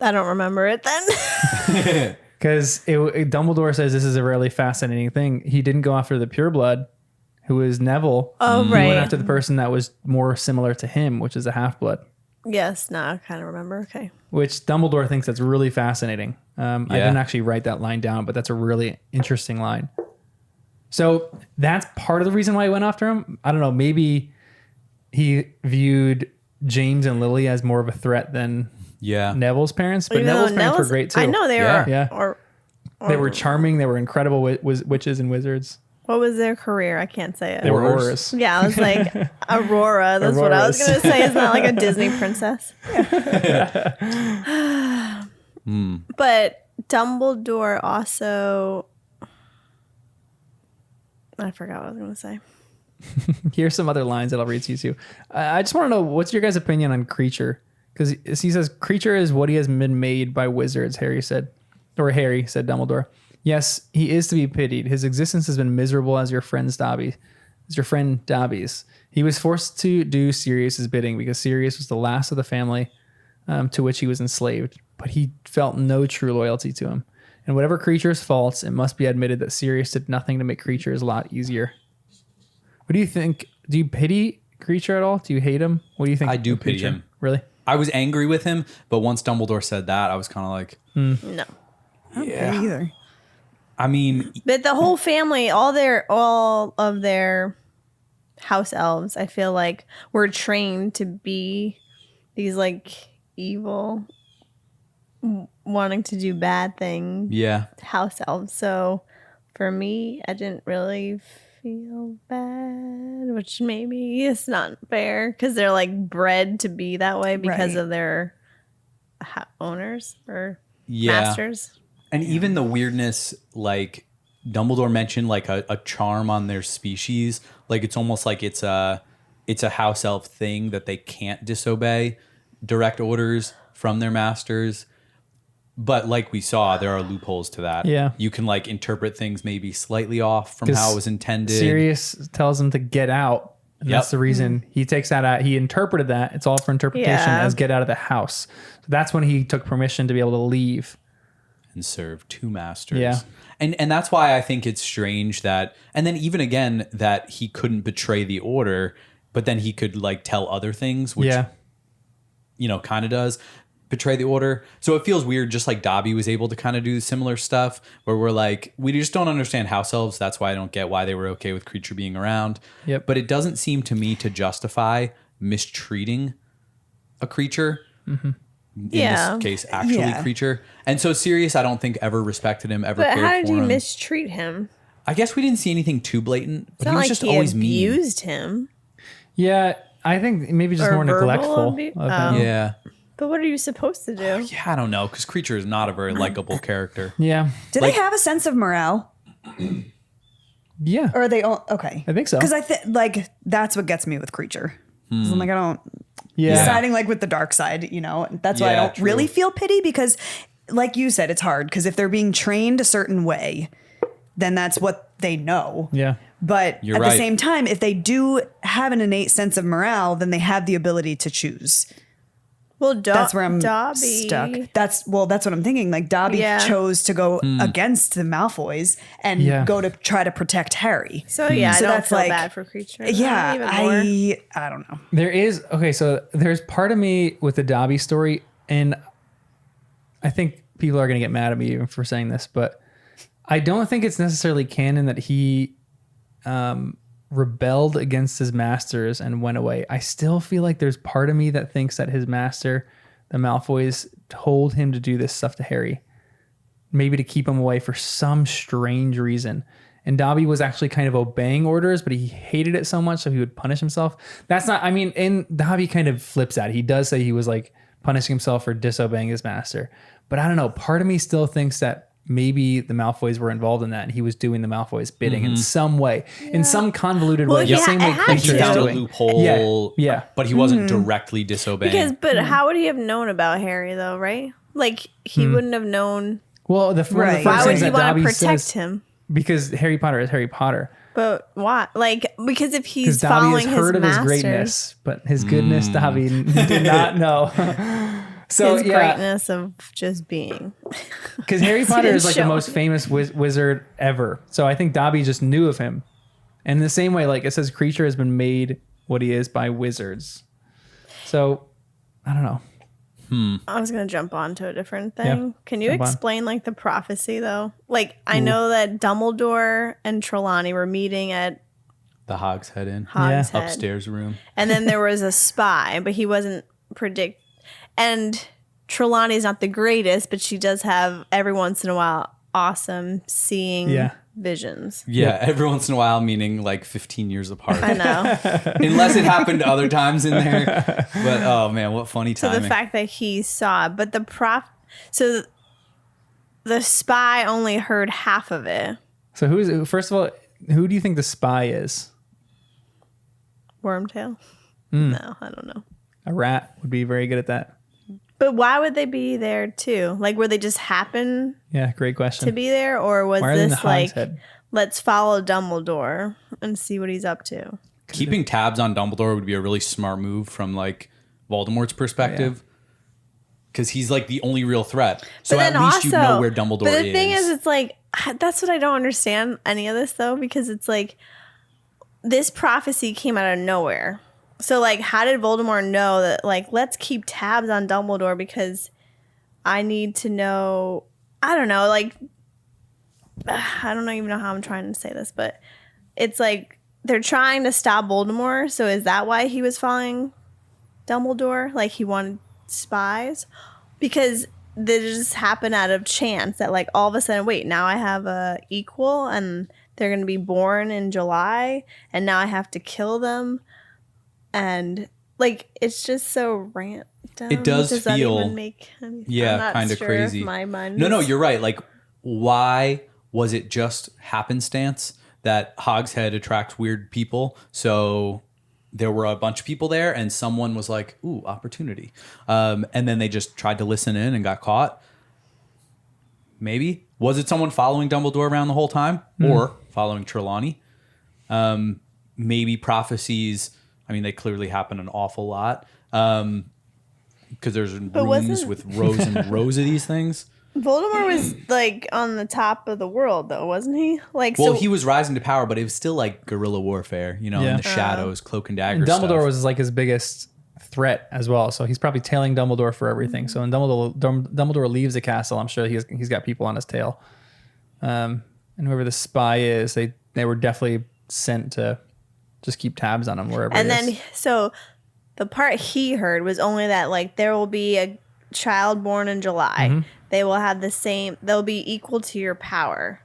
I don't remember it then. Because Dumbledore says this is a really fascinating thing. He didn't go after the pureblood, who is Neville. Oh, He right. went after the person that was more similar to him, which is a half-blood. Yes, no, I kind of remember. Okay. Which Dumbledore thinks that's really fascinating. I didn't actually write that line down, but that's a really interesting line. So that's part of the reason why he went after him. I don't know. Maybe he viewed James and Lily as more of a threat than Neville's parents. But Neville's parents were great too. I know they were. Yeah. They were charming. They were incredible witches and wizards. What was their career? I can't say it. They were Auras. Yeah, I was like, Aurora. That's what I was going to say. It's not like a Disney princess. But Dumbledore also... I forgot what I was going to say. Here's some other lines that I'll read to you too. I just want to know, what's your guys' opinion on Creature? Because he says, Creature is what he has been made by wizards, Harry said. Harry said Dumbledore. Yes, he is to be pitied. His existence has been miserable as your friend Dobby's. He was forced to do Sirius's bidding because Sirius was the last of the family to which he was enslaved. But he felt no true loyalty to him. And whatever Creature's faults, it must be admitted that Sirius did nothing to make Creature's lot easier. What do you think? Do you pity Creature at all? Do you hate him? What do you think? I do pity him. Really? I was angry with him, but once Dumbledore said that, I was kind of like, No. I don't pity either. I mean, but the whole family, all of their house elves, I feel like were trained to be these like evil, wanting to do bad things. Yeah. House elves. So for me, I didn't really feel bad, which maybe is not fair because they're like bred to be that way because of their owners or masters. And even the weirdness, like Dumbledore mentioned, like a charm on their species. Like it's almost like it's a house elf thing that they can't disobey direct orders from their masters. But like we saw, there are loopholes to that. Yeah. You can like interpret things maybe slightly off from how it was intended. Sirius tells him to get out And that's the reason he takes that out. He interpreted that. It's all for interpretation as get out of the house. So that's when he took permission to be able to leave. And serve two masters. Yeah. And that's why I think it's strange that, and then even again, that he couldn't betray the order, but then he could like tell other things, which, kind of does betray the order. So it feels weird, just like Dobby was able to kind of do similar stuff where we're like, we just don't understand house elves. That's why I don't get why they were okay with Creature being around. Yep. But it doesn't seem to me to justify mistreating a creature. Mm-hmm. In this case, actually Creature. And so Sirius, I don't think ever respected him, ever cared for him. But how did you mistreat him? I guess we didn't see anything too blatant, but he was just always mean. He abused him. Yeah, I think maybe just more neglectful of him. Yeah. But what are you supposed to do? Yeah, I don't know, because Creature is not a very likable character. Yeah. Do they have a sense of morale? Yeah. Or are they all okay? I think so. Because that's what gets me with Creature. I'm like, I don't. Yeah. Siding like with the dark side, That's why I don't really feel pity because, like you said, it's hard because if they're being trained a certain way, then that's what they know. Yeah. But at the same time, if they do have an innate sense of morale, then they have the ability to choose. Well, that's where I'm Dobby. stuck. That's what I'm thinking. Like Dobby chose to go against the Malfoys and go to try to protect Harry. So I don't feel bad for Creature. Yeah, I don't know. There's part of me with the Dobby story, and I think people are going to get mad at me even for saying this, but I don't think it's necessarily canon that he rebelled against his masters and went away. I still feel like there's part of me that thinks that his master, the Malfoys, told him to do this stuff to Harry, maybe to keep him away for some strange reason. And Dobby was actually kind of obeying orders, but he hated it so much so he would punish himself. And Dobby kind of flips that. He does say he was like punishing himself for disobeying his master. But I don't know. Part of me still thinks that maybe the Malfoys were involved in that and he was doing the Malfoys bidding in some way, in some convoluted way. The same way Creature found a loophole, but he wasn't directly disobeying. But how would he have known about Harry though, right? Like he wouldn't have known. Well, the first why would things he that want Dobby to protect says, him? Because Harry Potter is Harry Potter. But why? Like, because if he's Dobby following has heard his of his greatness, but his goodness, Dobby did not know. So his greatness of just being. Because Harry Potter is like the most famous wizard ever. So I think Dobby just knew of him. And in the same way, like it says, Creature has been made what he is by wizards. So I don't know. I was going to jump on to a different thing. Yeah, can you explain like the prophecy though? Like I know that Dumbledore and Trelawney were meeting at the Hogshead Inn. Upstairs room. And then there was a spy, but he wasn't And Trelawney's not the greatest, but she does have every once in a while awesome seeing visions. Yeah, every once in a while, meaning like 15 years apart. I know. Unless it happened other times in there. But oh man, what funny timing. So the fact that he saw it, but so the spy only heard half of it. So first of all, who do you think the spy is? Wormtail? No, I don't know. A rat would be very good at that. But why would they be there too? Like, were they just happen? Yeah, great question. To be there, or was this like, let's follow Dumbledore and see what he's up to? Keeping tabs on Dumbledore would be a really smart move from like Voldemort's perspective, because he's like the only real threat. So at least you know where Dumbledore is. But the thing is, it's like that's what I don't understand any of this though, because it's like this prophecy came out of nowhere. So, like, how did Voldemort know that, like, let's keep tabs on Dumbledore because I need to know, I don't know, like, I don't even know how I'm trying to say this, but it's like they're trying to stop Voldemort. So is that why he was following Dumbledore? Like, he wanted spies? Because this just happened out of chance that, like, all of a sudden, wait, now I have a equal and they're going to be born in July and now I have to kill them. And like it's just so random. It does that feel even make kind of crazy. My mind no, you're right. Like, why was it just happenstance that Hogshead attracts weird people? So there were a bunch of people there, and someone was like, "Ooh, opportunity," and then they just tried to listen in and got caught. Maybe was it someone following Dumbledore around the whole time, or following Trelawney? maybe prophecies, I mean, they clearly happen an awful lot. Because there's rooms with rows and rows of these things. Voldemort was like on the top of the world, though, wasn't he? Well, he was rising to power, but it was still like guerrilla warfare, in the shadows, cloak and dagger. And Dumbledore stuff. was like his biggest threat as well, so he's probably tailing Dumbledore for everything. So when Dumbledore leaves the castle, I'm sure he's got people on his tail. And whoever the spy is, they were definitely sent to just keep tabs on him wherever. And then so the part he heard was only that like there will be a child born in July. Mm-hmm. They will have they'll be equal to your power.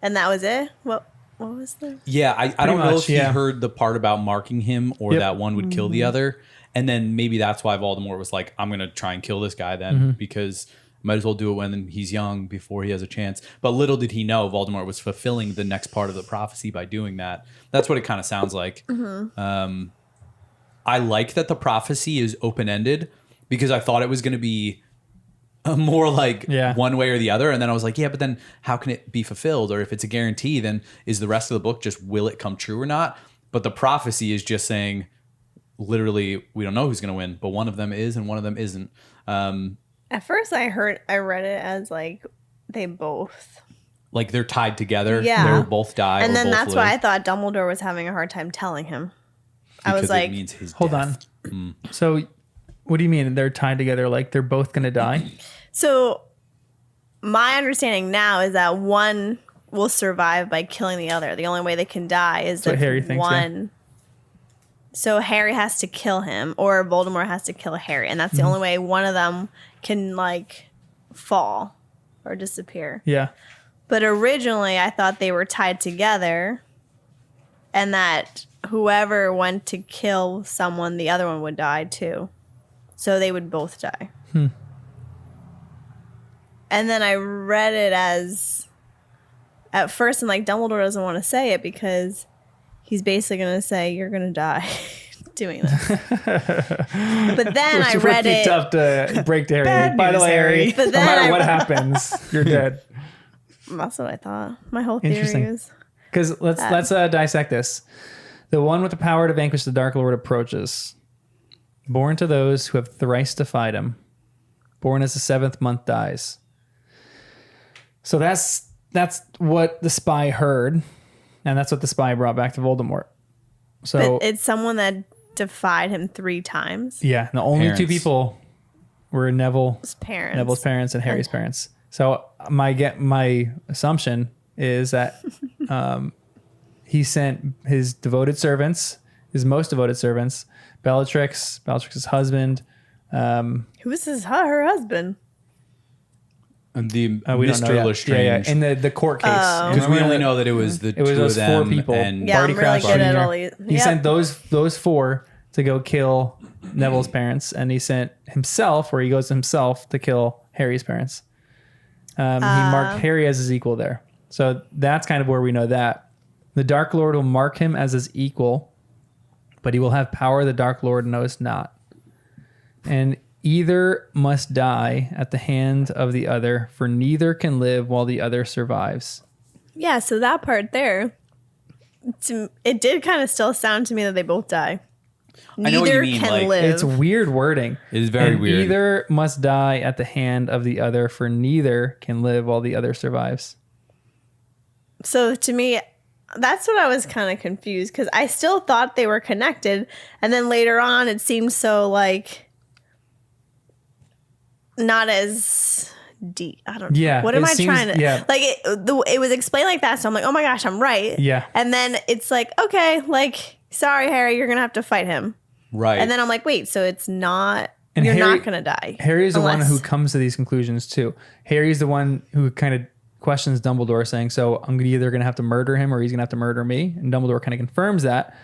And that was it? What was the... Yeah, I don't know if he heard the part about marking him or that one would kill the other. And then maybe that's why Voldemort was like, I'm going to try and kill this guy then because might as well do it when he's young before he has a chance. But little did he know Voldemort was fulfilling the next part of the prophecy by doing that. That's what it kind of sounds like. Mm-hmm. I like that the prophecy is open-ended because I thought it was going to be more like one way or the other. And then I was like, but then how can it be fulfilled? Or if it's a guarantee, then is the rest of the book just will it come true or not? But the prophecy is just saying, literally, we don't know who's going to win, but one of them is and one of them isn't. At first I read it as like they both. Like they're tied together. Yeah. They will both die. And then that's why I thought Dumbledore was having a hard time telling him. Because I was like, it means his hold death. On. So what do you mean they're tied together? Like they're both going to die? So my understanding now is that one will survive by killing the other. The only way they can die is if Harry thinks, one. So Harry has to kill him, or Voldemort has to kill Harry, and that's the only way one of them can like fall or disappear. Yeah. But originally, I thought they were tied together, and that whoever went to kill someone, the other one would die too. So they would both die. And then I read it as, at first, I'm like, Dumbledore doesn't want to say it because he's basically going to say, you're going to die doing this. But then I read it. It's tough to break to Harry. By the way, Harry, no matter what happens, you're dead. That's what I thought. My whole theory is. Because let's dissect this. The one with the power to vanquish the Dark Lord approaches. Born to those who have thrice defied him. Born as the 7th month dies. So that's what the spy heard, and that's what the spy brought back to Voldemort. So but it's someone that defied him 3 times. Yeah, the only 2 people were Neville's parents and Harry's parents. So my assumption is that he sent his devoted servants, his most devoted servants, Bellatrix's husband. Who is her husband? And the Mr. Lestrange. Yeah. In the court case. Because we only know that it was the 2 those of them. 4 people. And I'm really good at all these. He sent those 4 to go kill Neville's parents, and he sent himself, or he goes himself, to kill Harry's parents. He marked Harry as his equal there. So that's kind of where we know that. The Dark Lord will mark him as his equal, but he will have power the Dark Lord knows not. And either must die at the hand of the other, for neither can live while the other survives. Yeah, so that part there, it did kind of still sound to me that they both die. Neither can live. It's weird wording. It is very weird. Either must die at the hand of the other, for neither can live while the other survives. So to me, that's what I was kind of confused, because I still thought they were connected, and then later on it seemed so like not as deep. I don't know. Yeah, what am I trying to... Yeah. Like, it was explained like that, so I'm like, oh my gosh, I'm right. Yeah. And then it's like, okay, like, sorry, Harry, you're going to have to fight him. Right. And then I'm like, wait, so it's not... And you're not going to die. Harry's the one who comes to these conclusions, too. Harry's the one who kind of questions Dumbledore, saying, so I'm either going to have to murder him or he's going to have to murder me. And Dumbledore kind of confirms that.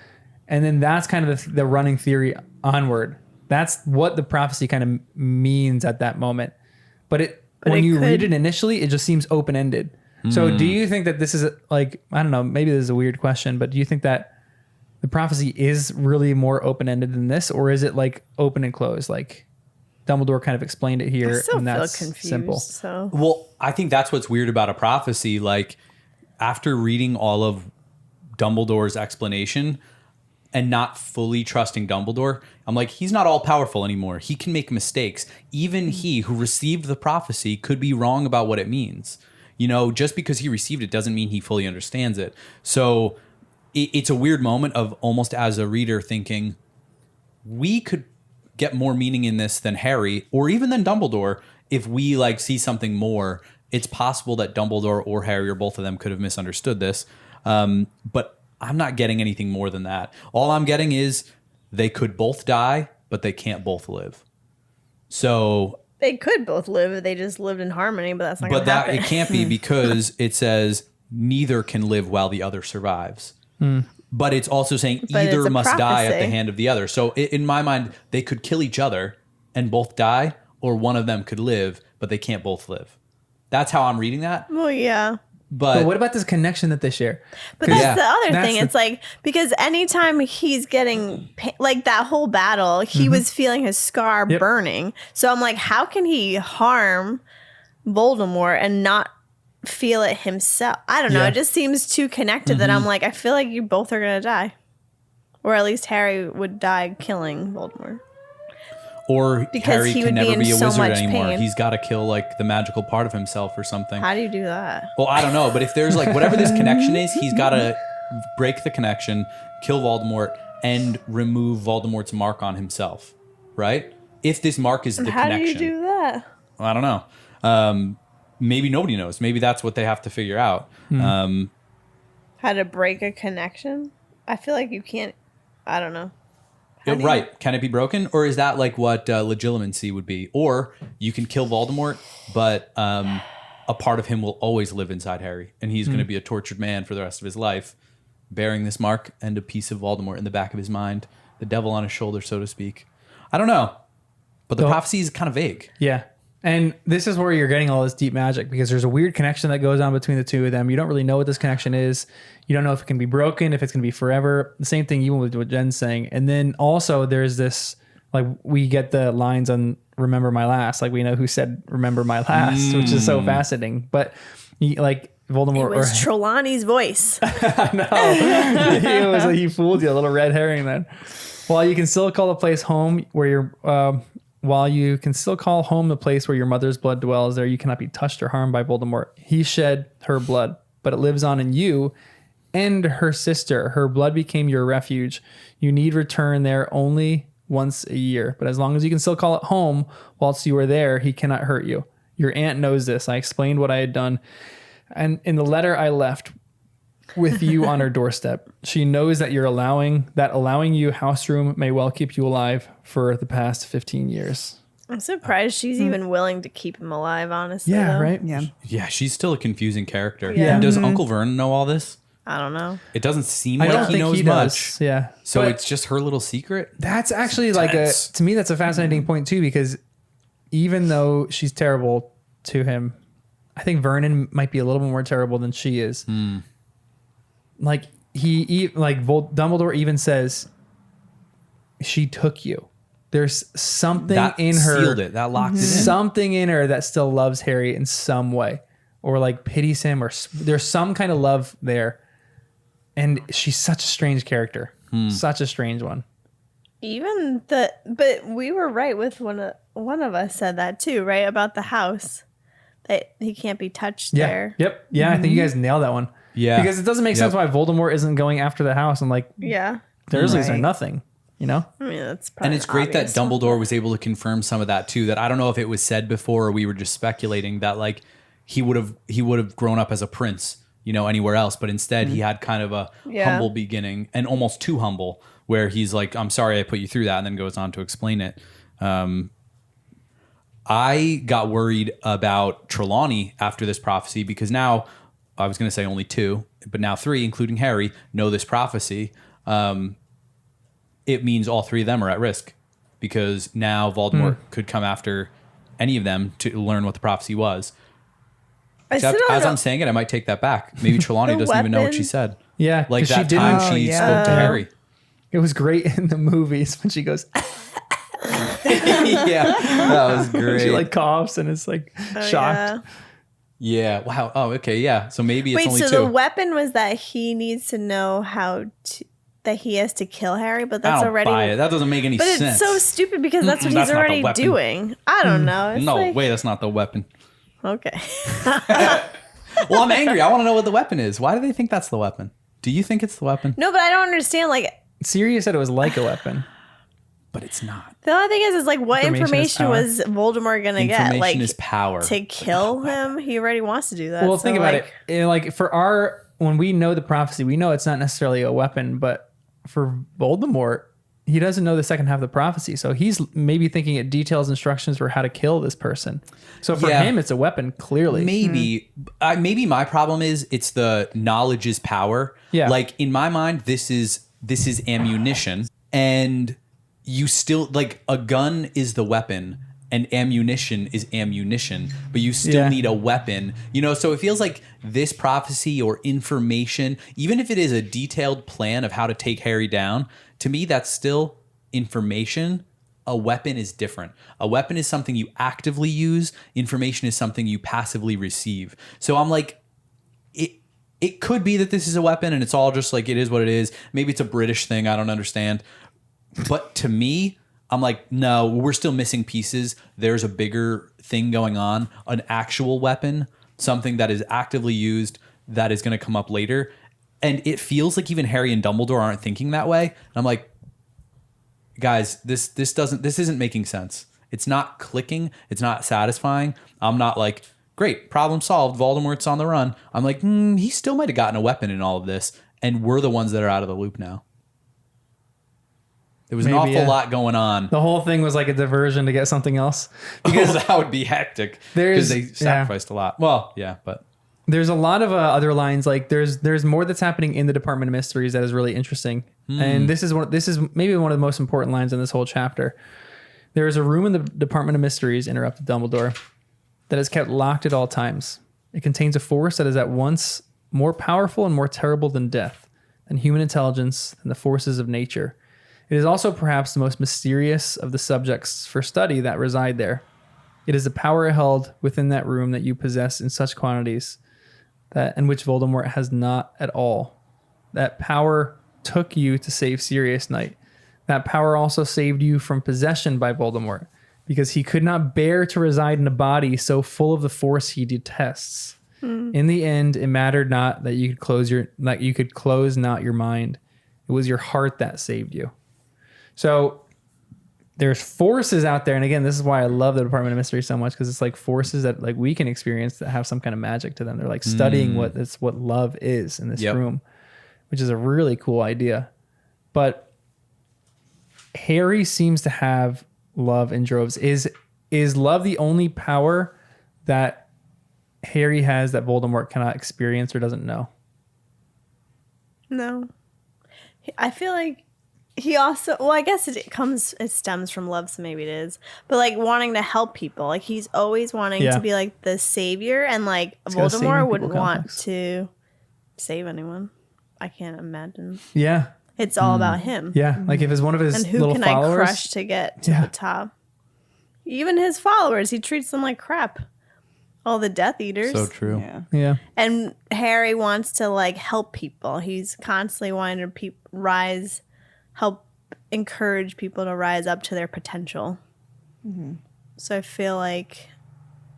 And then that's kind of the running theory onward. That's what the prophecy kind of means at that moment. But when you read it initially, it just seems open-ended. So do you think that this is like, I don't know, maybe this is a weird question, but do you think that the prophecy is really more open-ended than this? Or is it like open and closed? Like Dumbledore kind of explained it here. I still and that's feel confused, simple. So. Well, I think that's what's weird about a prophecy. Like after reading all of Dumbledore's explanation, and not fully trusting Dumbledore, I'm like, he's not all powerful anymore. He can make mistakes. Even he who received the prophecy could be wrong about what it means. You know, just because he received it doesn't mean he fully understands it. So it's a weird moment of almost as a reader thinking, we could get more meaning in this than Harry or even than Dumbledore if we like see something more. It's possible that Dumbledore or Harry or both of them could have misunderstood this. But I'm not getting anything more than that. All I'm getting is they could both die, but they can't both live. So they could both live if they just lived in harmony, but that's not going to happen. But it can't be because it says neither can live while the other survives. But it's also saying either must die at the hand of the other. So in my mind, they could kill each other and both die, or one of them could live, but they can't both live. That's how I'm reading that. Well, yeah. But what about this connection that they share? But that's the other thing. It's like, because anytime he's getting, like that whole battle, he was feeling his scar burning. So I'm like, how can he harm Voldemort and not feel it himself? I don't know. It just seems too connected that I'm like, I feel like you both are going to die. Or at least Harry would die killing Voldemort. Or because Harry can never be a wizard anymore. Pain. He's got to kill like the magical part of himself or something. How do you do that? Well, I don't know. But if there's like whatever this connection is, he's got to break the connection, kill Voldemort, and remove Voldemort's mark on himself. Right? If this mark is the connection. How do you do that? Well, I don't know. Maybe nobody knows. Maybe that's what they have to figure out. How to break a connection? I feel like you can't. I don't know. Right. Can it be broken? Or is that like what legitimacy would be? Or you can kill Voldemort, but a part of him will always live inside Harry. And he's going to be a tortured man for the rest of his life, bearing this mark and a piece of Voldemort in the back of his mind. The devil on his shoulder, so to speak. I don't know. But the prophecy is kind of vague. Yeah. And this is where you're getting all this deep magic, because there's a weird connection that goes on between the two of them. You don't really know what this connection is. You don't know if it can be broken, if it's going to be forever. The same thing even with what Jen's saying. And then also there's this, like, we get the lines on Remember My Last. Like, we know who said Remember My Last, which is so fascinating. But like Voldemort. It was Trelawney's voice. I know. It was like, he fooled you, a little red herring then. While you can still call the place home where you're... While you can still call home the place where your mother's blood dwells, there you cannot be touched or harmed by Voldemort. He shed her blood, but it lives on in you and her sister. Her blood became your refuge. You need return there only once a year. But as long as you can still call it home whilst you are there, he cannot hurt you. Your aunt knows this. I explained what I had done. And in the letter I left with you on her doorstep, she knows that allowing you house room may well keep you alive for the past 15 years. I'm surprised she's even willing to keep him alive, honestly. Yeah, though. right? Yeah, she's still a confusing character. Yeah. Does Uncle Vernon know all this? I don't know. It doesn't seem like he knows much. Yeah. So it's just her little secret? That's actually to me, that's a fascinating point too, because even though she's terrible to him, I think Vernon might be a little bit more terrible than she is. Like Dumbledore even says, she took you. There's something that in her sealed it. That locked it in. Something in her that still loves Harry in some way, or like pities him, or there's some kind of love there. And she's such a strange character, such a strange one. But we were right with one of us said that too, right? About the house, that he can't be touched there. Yep. Yeah. I think you guys nailed that one. Yeah. Because it doesn't make sense why Voldemort isn't going after the house and like, Dursleys are nothing, you know? I mean, that's and it's great that Dumbledore was able to confirm some of that too, that I don't know if it was said before or we were just speculating that like he would have grown up as a prince, you know, anywhere else. But instead he had kind of a humble beginning, and almost too humble, where he's like, I'm sorry I put you through that, and then goes on to explain it. I got worried about Trelawney after this prophecy, because now, I was going to say only 2, but now 3, including Harry, know this prophecy. It means all 3 of them are at risk, because now Voldemort could come after any of them to learn what the prophecy was. Except, as I'm saying it, I might take that back. Maybe Trelawney doesn't even know what she said. Yeah. Like that time she spoke to Harry. It was great in the movies when she goes... Yeah, that was great. She like coughs and it's like shocked. Yeah. Wow. Oh, okay. Yeah. So maybe it's only 2. So the weapon was that he needs to know how to... that he has to kill Harry, but that's I don't already buy it. That doesn't make any sense. But it's so stupid because that's what he's already doing. I don't know. It's no, wait, that's not the weapon. Okay. Well, I'm angry. I want to know what the weapon is. Why do they think that's the weapon? Do you think it's the weapon? No, but I don't understand. Like, Sirius said it was like a weapon. But it's not. The only thing is like, what information was Voldemort going to get? Information is power. To kill him? He already wants to do that. Well, think about it. Like, when we know the prophecy, we know it's not necessarily a weapon, but for Voldemort, he doesn't know the second half of the prophecy. So he's maybe thinking it details instructions for how to kill this person. So for him, it's a weapon, clearly. Maybe. Maybe my problem is it's the knowledge is power. Yeah. Like, in my mind, this is ammunition. And you still, like, a gun is the weapon and ammunition is ammunition, but you still need a weapon. You know, so it feels like this prophecy or information, even if it is a detailed plan of how to take Harry down, to me, that's still information. A weapon is different. A weapon is something you actively use. Information is something you passively receive. So I'm like, it could be that this is a weapon and it's all just like, it is what it is. Maybe it's a British thing. I don't understand. But to me, I'm like, no, we're still missing pieces. There's a bigger thing going on, an actual weapon, something that is actively used that is going to come up later. And it feels like even Harry and Dumbledore aren't thinking that way. And I'm like, guys, this isn't making sense. It's not clicking. It's not satisfying. I'm not like, great, problem solved. Voldemort's on the run. I'm like, he still might have gotten a weapon in all of this. And we're the ones that are out of the loop now. There was an awful lot going on. The whole thing was like a diversion to get something else. Because that would be hectic. Because they sacrificed a lot. Well, yeah, but there's a lot of other lines. Like there's more that's happening in the Department of Mysteries that is really interesting. And this is maybe one of the most important lines in this whole chapter. There is a room in the Department of Mysteries, interrupted Dumbledore, that is kept locked at all times. It contains a force that is at once more powerful and more terrible than death, than human intelligence, than the forces of nature. It is also perhaps the most mysterious of the subjects for study that reside there. It is the power held within that room that you possess in such quantities that in which Voldemort has not at all. That power took you to save Sirius Knight. That power also saved you from possession by Voldemort, because he could not bear to reside in a body so full of the force he detests. In the end, it mattered not that you could close not your mind. It was your heart that saved you. So there's forces out there. And again, this is why I love the Department of Mystery so much, because it's like forces that like we can experience that have some kind of magic to them. They're like studying what love is in this room, which is a really cool idea. But Harry seems to have love in droves. Is love the only power that Harry has that Voldemort cannot experience or doesn't know? No. I feel like he also, well, I guess it stems from love, so maybe it is. But like wanting to help people. Like he's always wanting to be like the savior, and like Voldemort wouldn't want to save anyone. I can't imagine. Yeah. It's all about him. Yeah. Like if it's one of his little followers. And who can I crush to get to the top? Even his followers, he treats them like crap. All the Death Eaters. So true. Yeah. And Harry wants to like help people. He's constantly wanting to help encourage people to rise up to their potential. Mm-hmm. So I feel like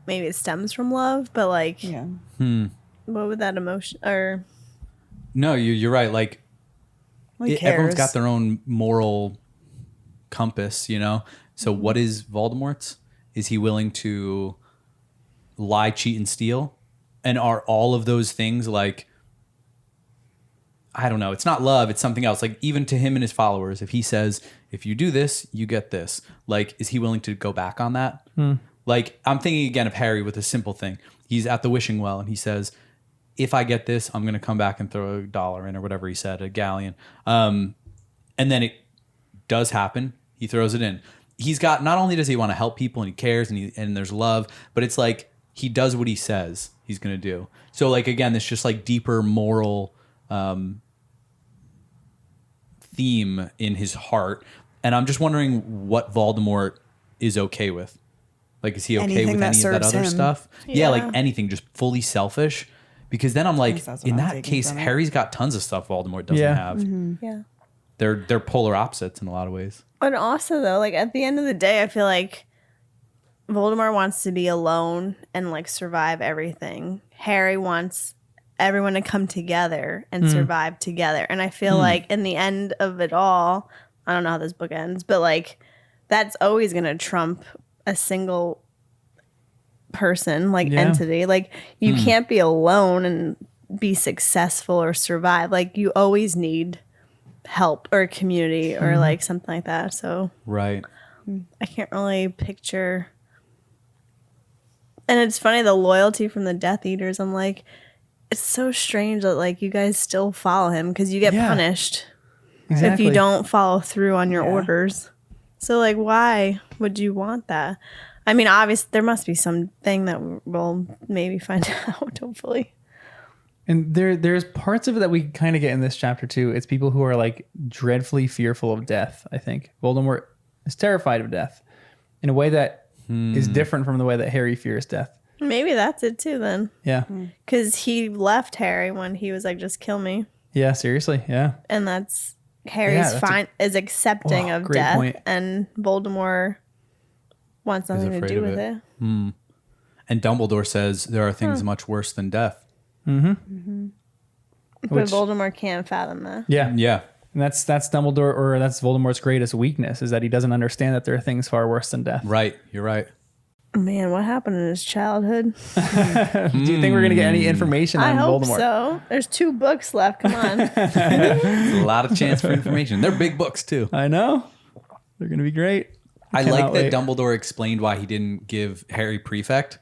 maybe it stems from love, but like, what would that emotion or? No, you're right. Like everyone's got their own moral compass, you know? So what is Voldemort's? Is he willing to lie, cheat, and steal? And are all of those things like, I don't know, it's not love, it's something else. Like even to him and his followers, if he says, if you do this, you get this. Like, is he willing to go back on that? Like, I'm thinking again of Harry with a simple thing. He's at the wishing well and he says, if I get this, I'm going to come back and throw $1 in, or whatever he said, a galleon. And then it does happen. He throws it in. He's got, not only does he want to help people and he cares and there's love, but it's like he does what he says he's going to do. So like, again, this just like deeper moral theme in his heart. And I'm just wondering what Voldemort is okay with. Like, is he okay with any of that other stuff? Yeah, like anything, just fully selfish. Because then I'm like, in that case, Harry's got tons of stuff Voldemort doesn't have. Mm-hmm. Yeah. They're polar opposites in a lot of ways. But also, though, like at the end of the day, I feel like Voldemort wants to be alone and like survive everything. Harry wants everyone to come together and survive together. And I feel like in the end of it all, I don't know how this book ends, but like that's always going to trump a single person, like entity. Like you can't be alone and be successful or survive. Like you always need help or a community or like something like that. So right, I can't really picture. And it's funny, the loyalty from the Death Eaters. I'm like, it's so strange that like you guys still follow him because you get punished if you don't follow through on your orders. So like, why would you want that? I mean, obviously there must be something that we'll maybe find out, hopefully. And there's parts of it that we kind of get in this chapter too. It's people who are like dreadfully fearful of death. I think Voldemort is terrified of death in a way that is different from the way that Harry fears death. Maybe that's it too then. Yeah. Because he left Harry when he was like, just kill me. Yeah, seriously. Yeah. And that's Harry's is accepting of death. Point. And Voldemort wants nothing to do with it. And Dumbledore says there are things much worse than death. But Voldemort can't fathom that. Yeah. Yeah. And that's Dumbledore, or that's Voldemort's greatest weakness, is that he doesn't understand that there are things far worse than death. Right. You're right. Man, what happened in his childhood? Do you think we're going to get any information on Voldemort? I hope so. There's 2 books left. Come on. There's a lot of chance for information. They're big books too. I know. They're going to be great. I like that Dumbledore explained why he didn't give Harry prefect.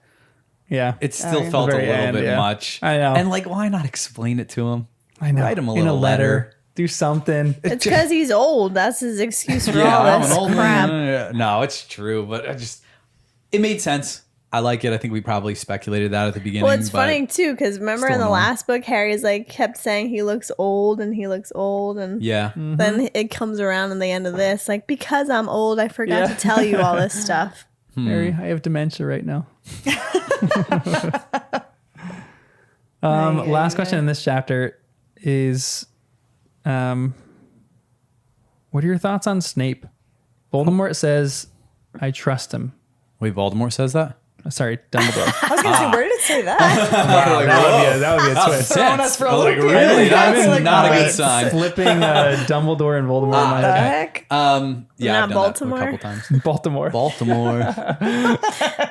Yeah. It still felt a little bit much. I know. And like, why not explain it to him? I know. Write him a little letter. Do something. It's because he's old. That's his excuse for all this crap. No, it's true. But it made sense. I like it. I think we probably speculated that at the beginning. Well, it's funny too, because remember in the last book, Harry's like kept saying he looks old and he looks old, and then it comes around in the end of this, like, because I'm old, I forgot to tell you all this stuff. Harry, I have dementia right now. Last question in this chapter is, what are your thoughts on Snape? Voldemort says, "I trust him." Wait, Voldemort says that? Sorry, Dumbledore. I was going to say, where did it say that? That would be a twist. Us for a loop. Really? That's not a good sign. Flipping Dumbledore and Voldemort. What the heck? Yeah, Not Baltimore. That a couple times. Baltimore.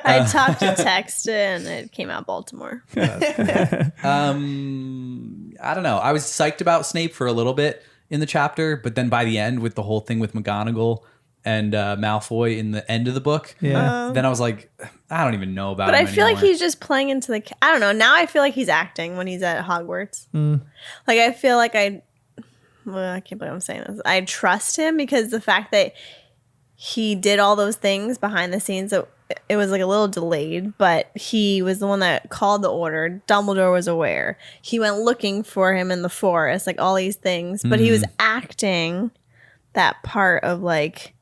I talked to text and it came out Baltimore. I don't know. I was psyched about Snape for a little bit in the chapter, but then by the end, with the whole thing with McGonagall and Malfoy in the end of the book, then I was like, I don't even know about him But I feel anymore. like he's just playing into the... I don't know. Now I feel like he's acting when he's at Hogwarts. Like, I feel like I can't believe I'm saying this. I trust him because the fact that he did all those things behind the scenes, it was like a little delayed, but he was the one that called the order. Dumbledore was aware. He went looking for him in the forest, like all these things. But he was acting that part of like...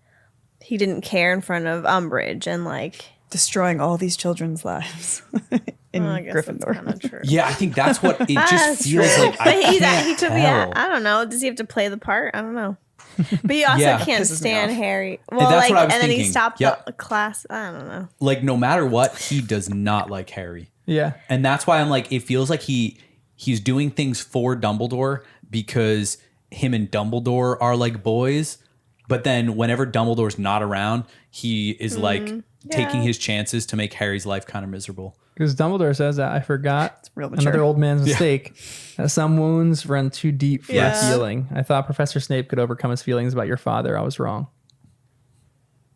He didn't care in front of Umbridge and like destroying all these children's lives in Gryffindor. Yeah, I think that's what it just feels like. But he could be. I don't know. Does he have to play the part? I don't know. But he also can't stand Harry. Well, that's like, what I was and thinking. Then he stopped the class. I don't know. Like no matter what, he does not like Harry. Yeah, and that's why I'm like, it feels like he's doing things for Dumbledore because him and Dumbledore are like boys. But then whenever Dumbledore's not around, he is like taking his chances to make Harry's life kind of miserable. Because Dumbledore says that I forgot another old man's mistake. Some wounds run too deep for healing. I thought Professor Snape could overcome his feelings about your father. I was wrong.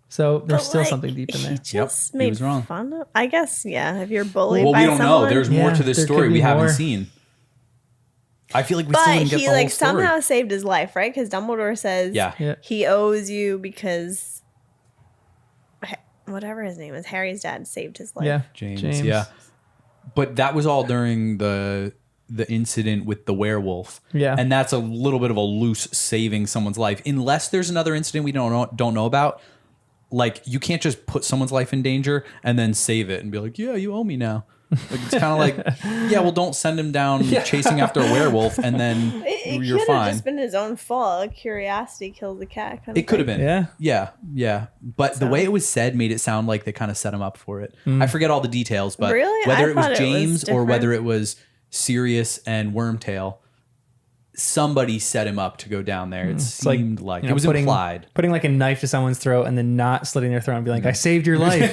So there's still something deep in there. He just made fun of. I guess, if you're bullied by someone. We don't know. There's more to this story we haven't seen. I feel like we still didn't get the whole story. Somehow saved his life, right? Because Dumbledore says he owes you because whatever his name is, Harry's dad saved his life. Yeah, James. Yeah, but that was all during the incident with the werewolf. Yeah, and that's a little bit of a loose saving someone's life, unless there's another incident we don't know about. Like you can't just put someone's life in danger and then save it and be like, yeah, you owe me now. Like, it's kind of like, yeah, well, don't send him down chasing after a werewolf, and then you're fine. It could have just been his own fault. Curiosity killed the cat. It could have been. Yeah. But the way it was said made it sound like they kind of set him up for it. I forget all the details, but whether it was James or whether it was Sirius and Wormtail, somebody set him up to go down there. It seemed like it was implied. Putting like a knife to someone's throat and then not slitting their throat and being like, I saved your life.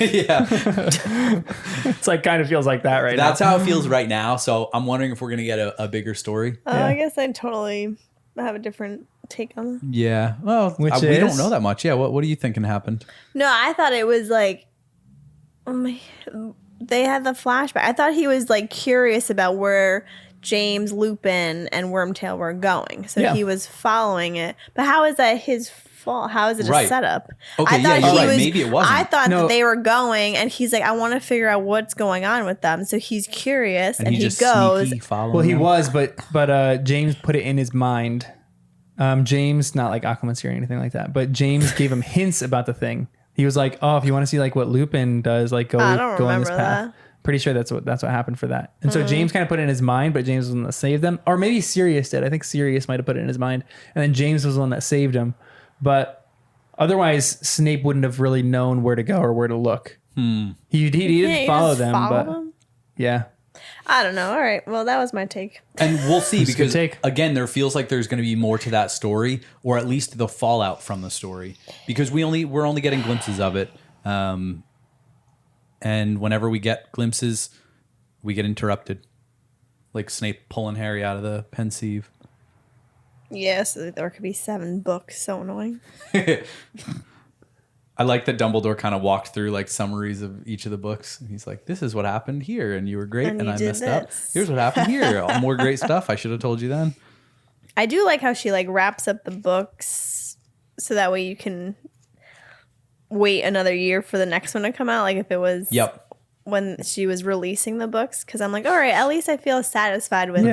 It's like kind of feels like that now. That's how it feels right now. So I'm wondering if we're going to get a bigger story. I guess I totally have a different take on that. Yeah. Well, we don't know that much. Yeah. What do you think happened? No, I thought it was like, they had the flashback. I thought he was like curious about where James, Lupin, and Wormtail were going. So he was following it. But how is that his fault? How is it a setup? Okay, I thought maybe it wasn't. I thought that they were going, and he's like, I want to figure out what's going on with them. So he's curious, and he goes. Well, he was, but James put it in his mind. James, not like Aquaman's or anything like that, but James gave him hints about the thing. He was like, oh, if you want to see like what Lupin does, like go on this path. That. Pretty sure that's what happened for that. And so James kind of put it in his mind, but James was the one that saved them. Or maybe Sirius did. I think Sirius might have put it in his mind. And then James was the one that saved him. But otherwise, Snape wouldn't have really known where to go or where to look. He didn't follow them. Yeah. I don't know. All right. Well, that was my take. And we'll see because, again, there feels like there's going to be more to that story, or at least the fallout from the story. Because we're only getting glimpses of it. And whenever we get glimpses, we get interrupted. Like Snape pulling Harry out of the pensieve. Yes, there could be 7 books. So annoying. I like that Dumbledore kind of walked through like summaries of each of the books. He's like, this is what happened here, and you were great, and I messed up. Here's what happened here. All more great stuff. I should have told you then. I do like how she like wraps up the books so that way you can wait another year for the next one to come out. Like if it was when she was releasing the books, because I'm like, all right, at least I feel satisfied with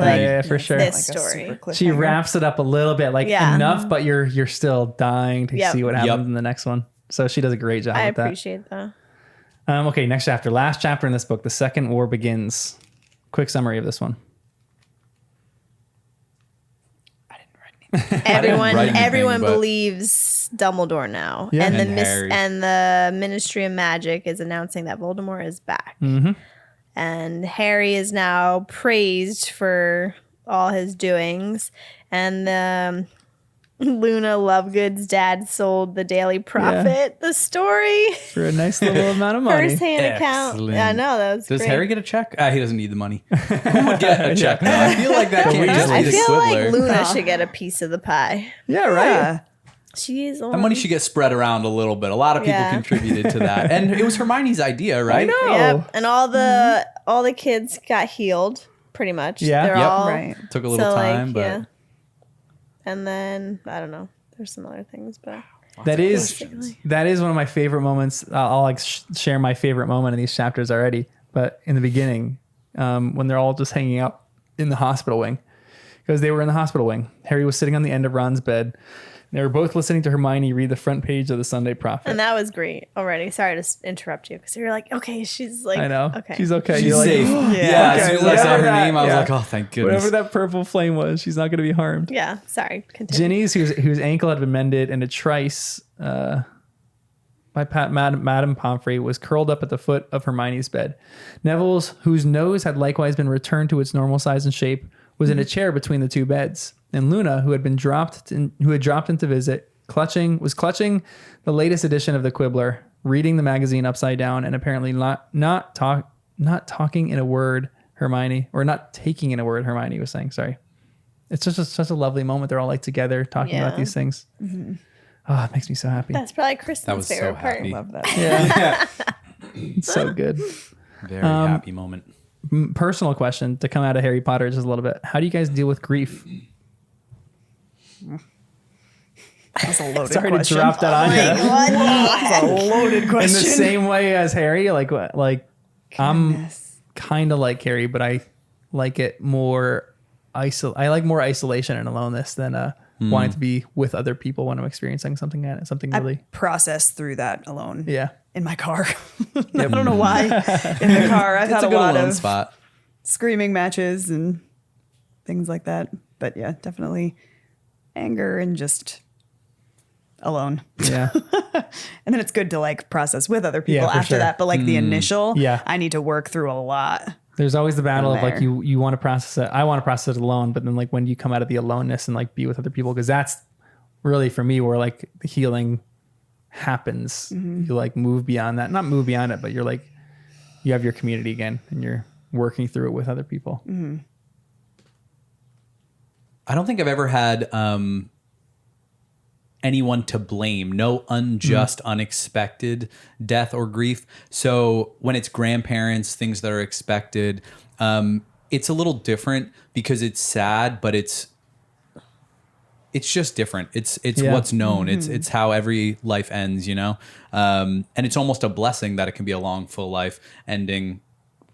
for sure. This story. She wraps it up a little bit, like enough, but you're still dying to see what happens in the next one. So she does a great job with that. I appreciate that. Okay, next chapter. Last chapter in this book. The Second War begins. Quick summary of this one. Everyone believes Dumbledore now. Yeah. And the Ministry of Magic is announcing that Voldemort is back. Mm-hmm. And Harry is now praised for all his doings. And Luna Lovegood's dad sold the Daily Prophet the story for a nice little amount of money. First-hand account. Yeah, I know, that was Does Harry get a check? He doesn't need the money. Who would get a check? No, I feel like that can't just be the Quibbler. Like Luna should get a piece of the pie. Yeah, right. She's the money should get spread around a little bit. A lot of people contributed to that, and it was Hermione's idea, right? I know. Yep. And all the kids got healed pretty much. Yeah, they're all right. Took a little time, but. Yeah. And then, I don't know, there's some other things, but that is one of my favorite moments. I'll like share my favorite moment in these chapters already. But in the beginning, when they're all just hanging out in the hospital wing, because they were in the hospital wing, Harry was sitting on the end of Ron's bed. They were both listening to Hermione read the front page of the Sunday Prophet. And that was great already. Sorry to interrupt you because you're like, okay, she's like, I know. Okay. She's okay. She's you're safe. Like, as soon as I saw her name, I was like, oh, thank goodness. Whatever that purple flame was, she's not going to be harmed. Yeah, sorry. Continue. Ginny's, whose ankle had been mended in a trice by Madame Pomfrey, was curled up at the foot of Hermione's bed. Neville's, whose nose had likewise been returned to its normal size and shape, was in a chair between the two beds. And Luna, who had dropped into visit, was clutching the latest edition of the Quibbler, reading the magazine upside down, and apparently not talking in a word. Hermione was saying. Sorry, it's just such a lovely moment. They're all like together talking about these things. Mm-hmm. Oh, it makes me so happy. That's probably Kristen's favorite part. I love that. Yeah, it's so good. Very happy moment. Personal question to come out of Harry Potter just a little bit. How do you guys deal with grief? That's a loaded Sorry question. To drop that on you. That's a loaded question. In the same way as Harry, like I'm kind of like Harry, but I like it more I like more isolation and aloneness than wanting to be with other people when I'm experiencing something really. I process through that alone. Yeah. In my car. I don't know why. In the car, I've had a lot of spot. Screaming matches and things like that. But yeah, definitely anger and just alone. Yeah. And then it's good to like process with other people after that. But like the initial, I need to work through a lot. There's always the battle of like you want to process it. I want to process it alone, but then like when you come out of the aloneness and like be with other people, because that's really for me where like the healing happens. You like move beyond that, not move beyond it, but you're like you have your community again and you're working through it with other people. I don't think I've ever had anyone to blame, no unjust, unexpected death or grief. So when it's grandparents, things that are expected, it's a little different because it's sad, but it's just different. It's what's known. It's how every life ends, you know? And it's almost a blessing that it can be a long, full life ending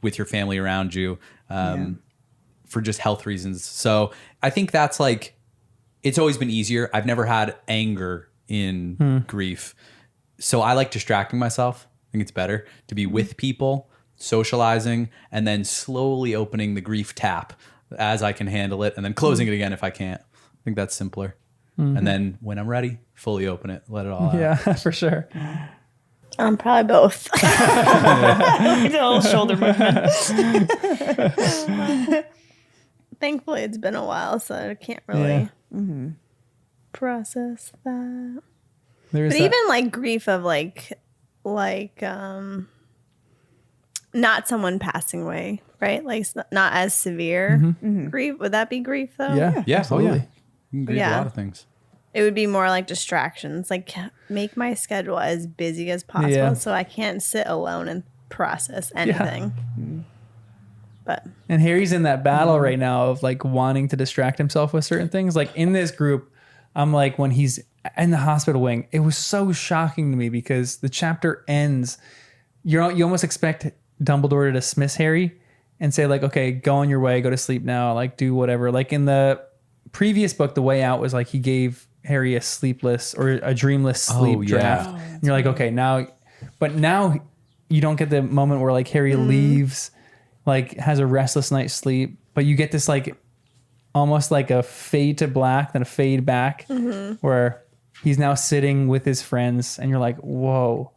with your family around you for just health reasons. So I think that's like, it's always been easier. I've never had anger in grief. So I like distracting myself. I think it's better to be with people, socializing, and then slowly opening the grief tap as I can handle it and then closing it again if I can't. I think that's simpler. And then when I'm ready, fully open it, let it all out. Yeah, for sure. Probably both. The little shoulder movement. Thankfully, it's been a while, so I can't really process that. But even like grief of like not someone passing away, right? Like not as severe grief. Would that be grief though? Yeah, absolutely. Oh, yeah. You can grieve a lot of things. It would be more like distractions, like make my schedule as busy as possible so I can't sit alone and process anything. And Harry's in that battle right now of like wanting to distract himself with certain things. Like in this group, I'm like, when he's in the hospital wing, it was so shocking to me because the chapter ends. You almost expect Dumbledore to dismiss Harry and say like, okay, go on your way, go to sleep now, like do whatever. Like in the previous book, The Way Out was like he gave Harry a sleepless or a dreamless sleep draft. And you're like, okay, now you don't get the moment where like Harry leaves, like has a restless night's sleep, but you get this like almost like a fade to black, then a fade back where he's now sitting with his friends and you're like, whoa,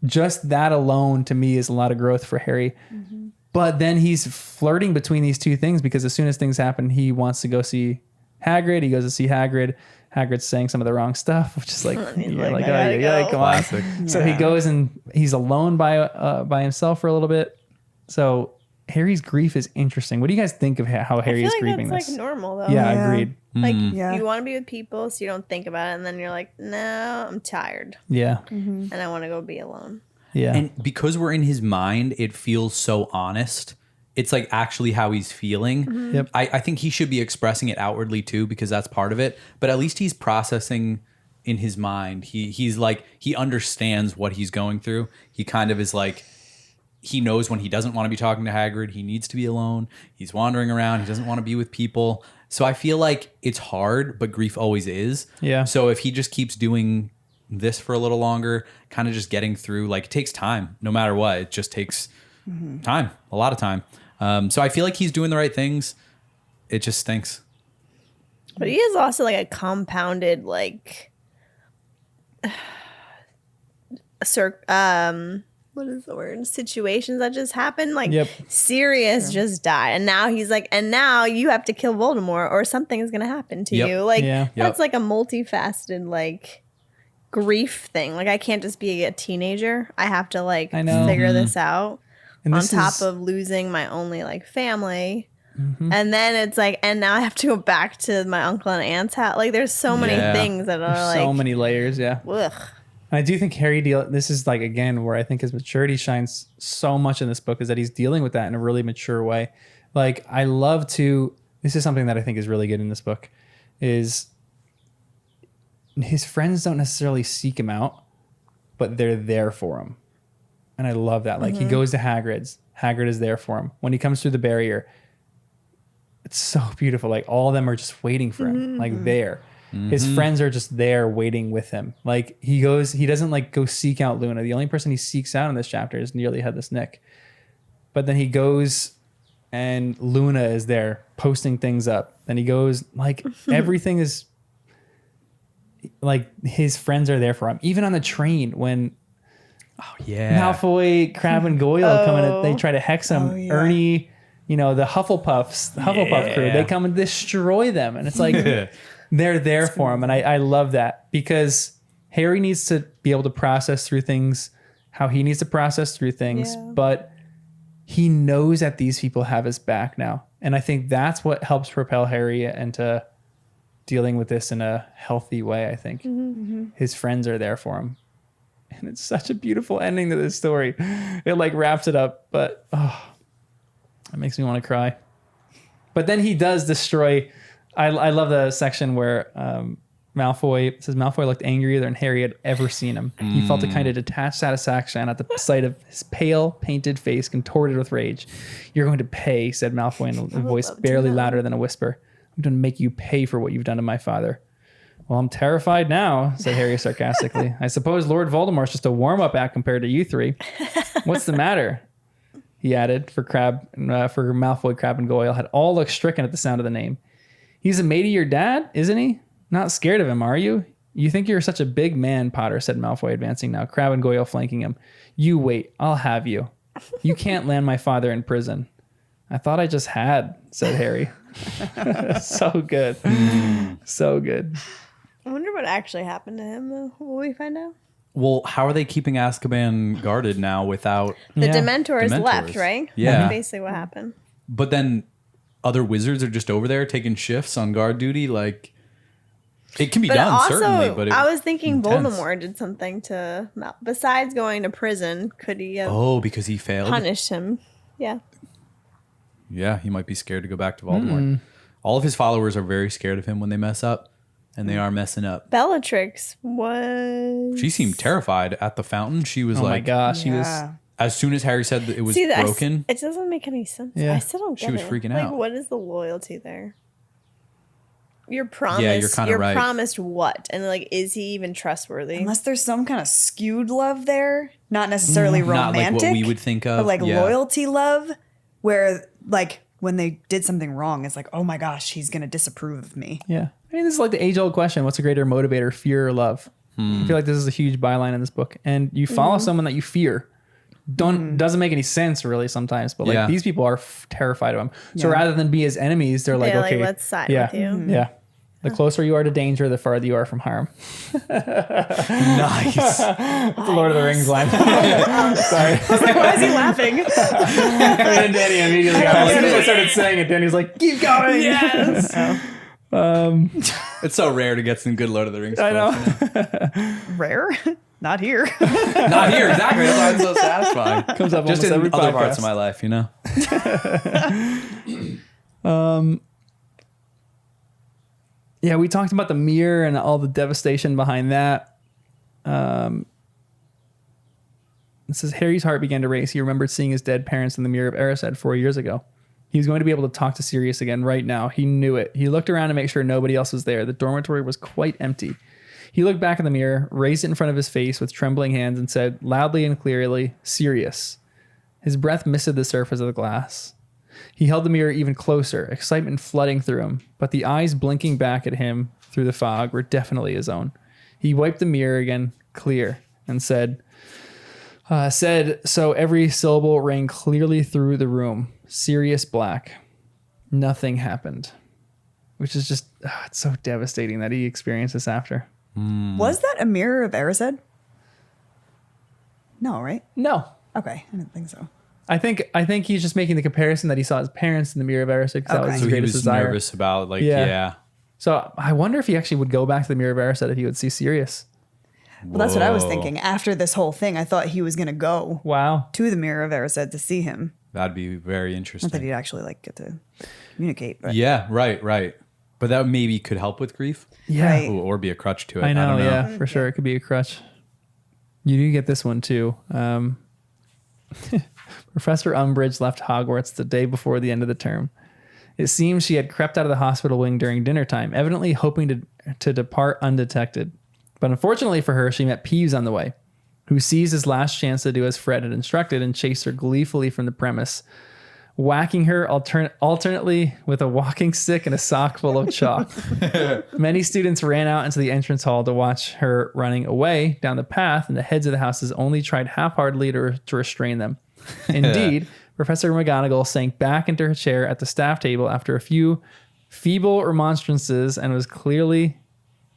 just that alone to me is a lot of growth for Harry. But then he's flirting between these two things because as soon as things happen, he wants to go see Hagrid. He goes to see Hagrid. Hagrid's saying some of the wrong stuff, which is like, you're like, oh, yeah, come on. So he goes and he's alone by himself for a little bit. So Harry's grief is interesting. What do you guys think of how Harry is grieving this? It's like normal though. Yeah, agreed. Like you want to be with people so you don't think about it, and then you're like, no, I'm tired. Yeah. And I want to go be alone. Yeah. And because we're in his mind, it feels so honest. It's like actually how he's feeling. Yep. I think he should be expressing it outwardly too, because that's part of it. But at least he's processing in his mind. He's like, he understands what he's going through. He kind of is like, he knows when he doesn't want to be talking to Hagrid. He needs to be alone. He's wandering around. He doesn't want to be with people. So I feel like it's hard, but grief always is. Yeah. So if he just keeps doing this for a little longer, kind of just getting through, like it takes time, no matter what. It just takes time, a lot of time. So I feel like he's doing the right things. It just stinks. But he is also like a compounded, like, what is the word? Situations that just happen. Like Sirius just died. And now he's like, and now you have to kill Voldemort or something is going to happen to you. Like that's like a multifaceted, like, grief thing. Like I can't just be a teenager. I have to like figure this out. And on top of losing my only like family. And then it's like, and now I have to go back to my uncle and aunt's house. Like there's so many things that are like so many layers. Yeah. Ugh. I do think Harry this is like, again, where I think his maturity shines so much in this book is that he's dealing with that in a really mature way. Like this is something that I think is really good in this book is his friends don't necessarily seek him out, but they're there for him. And I love that. Like he goes to Hagrid's. Hagrid is there for him. When he comes through the barrier, it's so beautiful. Like all of them are just waiting for him, like there. His friends are just there waiting with him. Like he doesn't like go seek out Luna. The only person he seeks out in this chapter is nearly headless Nick. But then he goes and Luna is there posting things up. Then he goes like everything is like his friends are there for him. Even on the train when Malfoy, Crabbe, and Goyle come in and they try to hex him. Ernie, the Hufflepuff crew, they come and destroy them. And it's like they're there for him. And I love that because Harry needs to be able to process through things how he needs to process through things. Yeah. But he knows that these people have his back now. And I think that's what helps propel Harry into dealing with this in a healthy way, I think. His friends are there for him. And it's such a beautiful ending to this story. It like wraps it up, but it makes me want to cry. But then he does destroy. I love the section where Malfoy looked angrier than Harry had ever seen him. He felt a kind of detached satisfaction at the sight of his pale, painted face contorted with rage. "You're going to pay," said Malfoy in a voice barely louder than a whisper. "I'm going to make you pay for what you've done to my father." "Well, I'm terrified now," said Harry sarcastically. "I suppose Lord Voldemort's just a warm-up act compared to you three. What's the matter?" he added, for Malfoy, Crabbe, and Goyle had all looked stricken at the sound of the name. "He's a mate of your dad, isn't he? Not scared of him, are you? You think you're such a big man, Potter," said Malfoy, advancing now, Crabbe and Goyle flanking him. "You wait, I'll have you. You can't land my father in prison." "I thought I just had," said Harry. So good. So good. I wonder what actually happened to him, though. Will we find out? Well, how are they keeping Azkaban guarded now without... The Dementors left, right? Yeah. That's basically what happened. But then other wizards are just over there taking shifts on guard duty. Like, it can be done, also, certainly. But I was thinking Voldemort did something to... Besides going to prison, could he have... because he failed? Punished him. Yeah. Yeah, he might be scared to go back to Voldemort. All of his followers are very scared of him when they mess up. And they are messing up. Bellatrix was... She seemed terrified at the fountain. She was like... Oh my gosh. She was... As soon as Harry said that it was broken... It doesn't make any sense. Yeah. I still don't get it. She was freaking out. Like, what is the loyalty there? You're promised... Yeah, you're kind of right. You're promised what? And like, is he even trustworthy? Unless there's some kind of skewed love there. Not necessarily romantic. Not like what we would think of. But like loyalty love. Where like... when they did something wrong, it's like, oh my gosh, he's going to disapprove of me. Yeah. I mean, this is like the age-old question. What's a greater motivator, fear or love? I feel like this is a huge byline in this book. And you follow someone that you fear. Doesn't make any sense, really, sometimes. But like these people are terrified of him. So rather than be his enemies, they're like, okay. let's side with you. Yeah. The closer you are to danger, the farther you are from harm. Nice. That's the Lord of the Rings line. Sorry. I was like, why is he laughing? And then Danny immediately got as soon as I started saying it, Danny's like, keep going. Yes. It's so rare to get some good Lord of the Rings. I know. Rare? Not here. Not here, exactly. That's why it's so satisfying. Comes up just in in every other podcast. parts of my life, you know? Yeah, we talked about the mirror and all the devastation behind that. It says, Harry's heart began to race. He remembered seeing his dead parents in the mirror of Erised 4 years ago. He was going to be able to talk to Sirius again right now. He knew it. He looked around to make sure nobody else was there. The dormitory was quite empty. He looked back in the mirror, raised it in front of his face with trembling hands, and said loudly and clearly, Sirius. His breath misted the surface of the glass. He held the mirror even closer, excitement flooding through him, but the eyes blinking back at him through the fog were definitely his own. He wiped the mirror again, clear, and said, so every syllable rang clearly through the room. Sirius Black. Nothing happened. Which is just, it's so devastating that he experienced this after. Was that a mirror of Erised? No, right? No. Okay, I didn't think so. I think he's just making the comparison that he saw his parents in the mirror of Erised because that was his so greatest desire. He was nervous about, like, yeah. So I wonder if he actually would go back to the mirror of Erised if he would see Sirius. Well, that's what I was thinking. After this whole thing, I thought he was going to go to the mirror of Erised to see him. That'd be very interesting. Not that he'd actually like get to communicate. But. Yeah, right. But that maybe could help with grief. Yeah. Right. Or be a crutch to it. I don't know. Yeah, for sure. It could be a crutch. You do get this one too. Professor Umbridge left Hogwarts the day before the end of the term. It seems she had crept out of the hospital wing during dinner time, evidently hoping to to depart undetected. But unfortunately for her, she met Peeves on the way, who seized his last chance to do as Fred had instructed and chased her gleefully from the premise, whacking her alternately with a walking stick and a sock full of chalk. Many students ran out into the entrance hall to watch her running away down the path, and the heads of the houses only tried half-heartedly to restrain them. Indeed, Professor McGonagall sank back into her chair at the staff table after a few feeble remonstrances and was clearly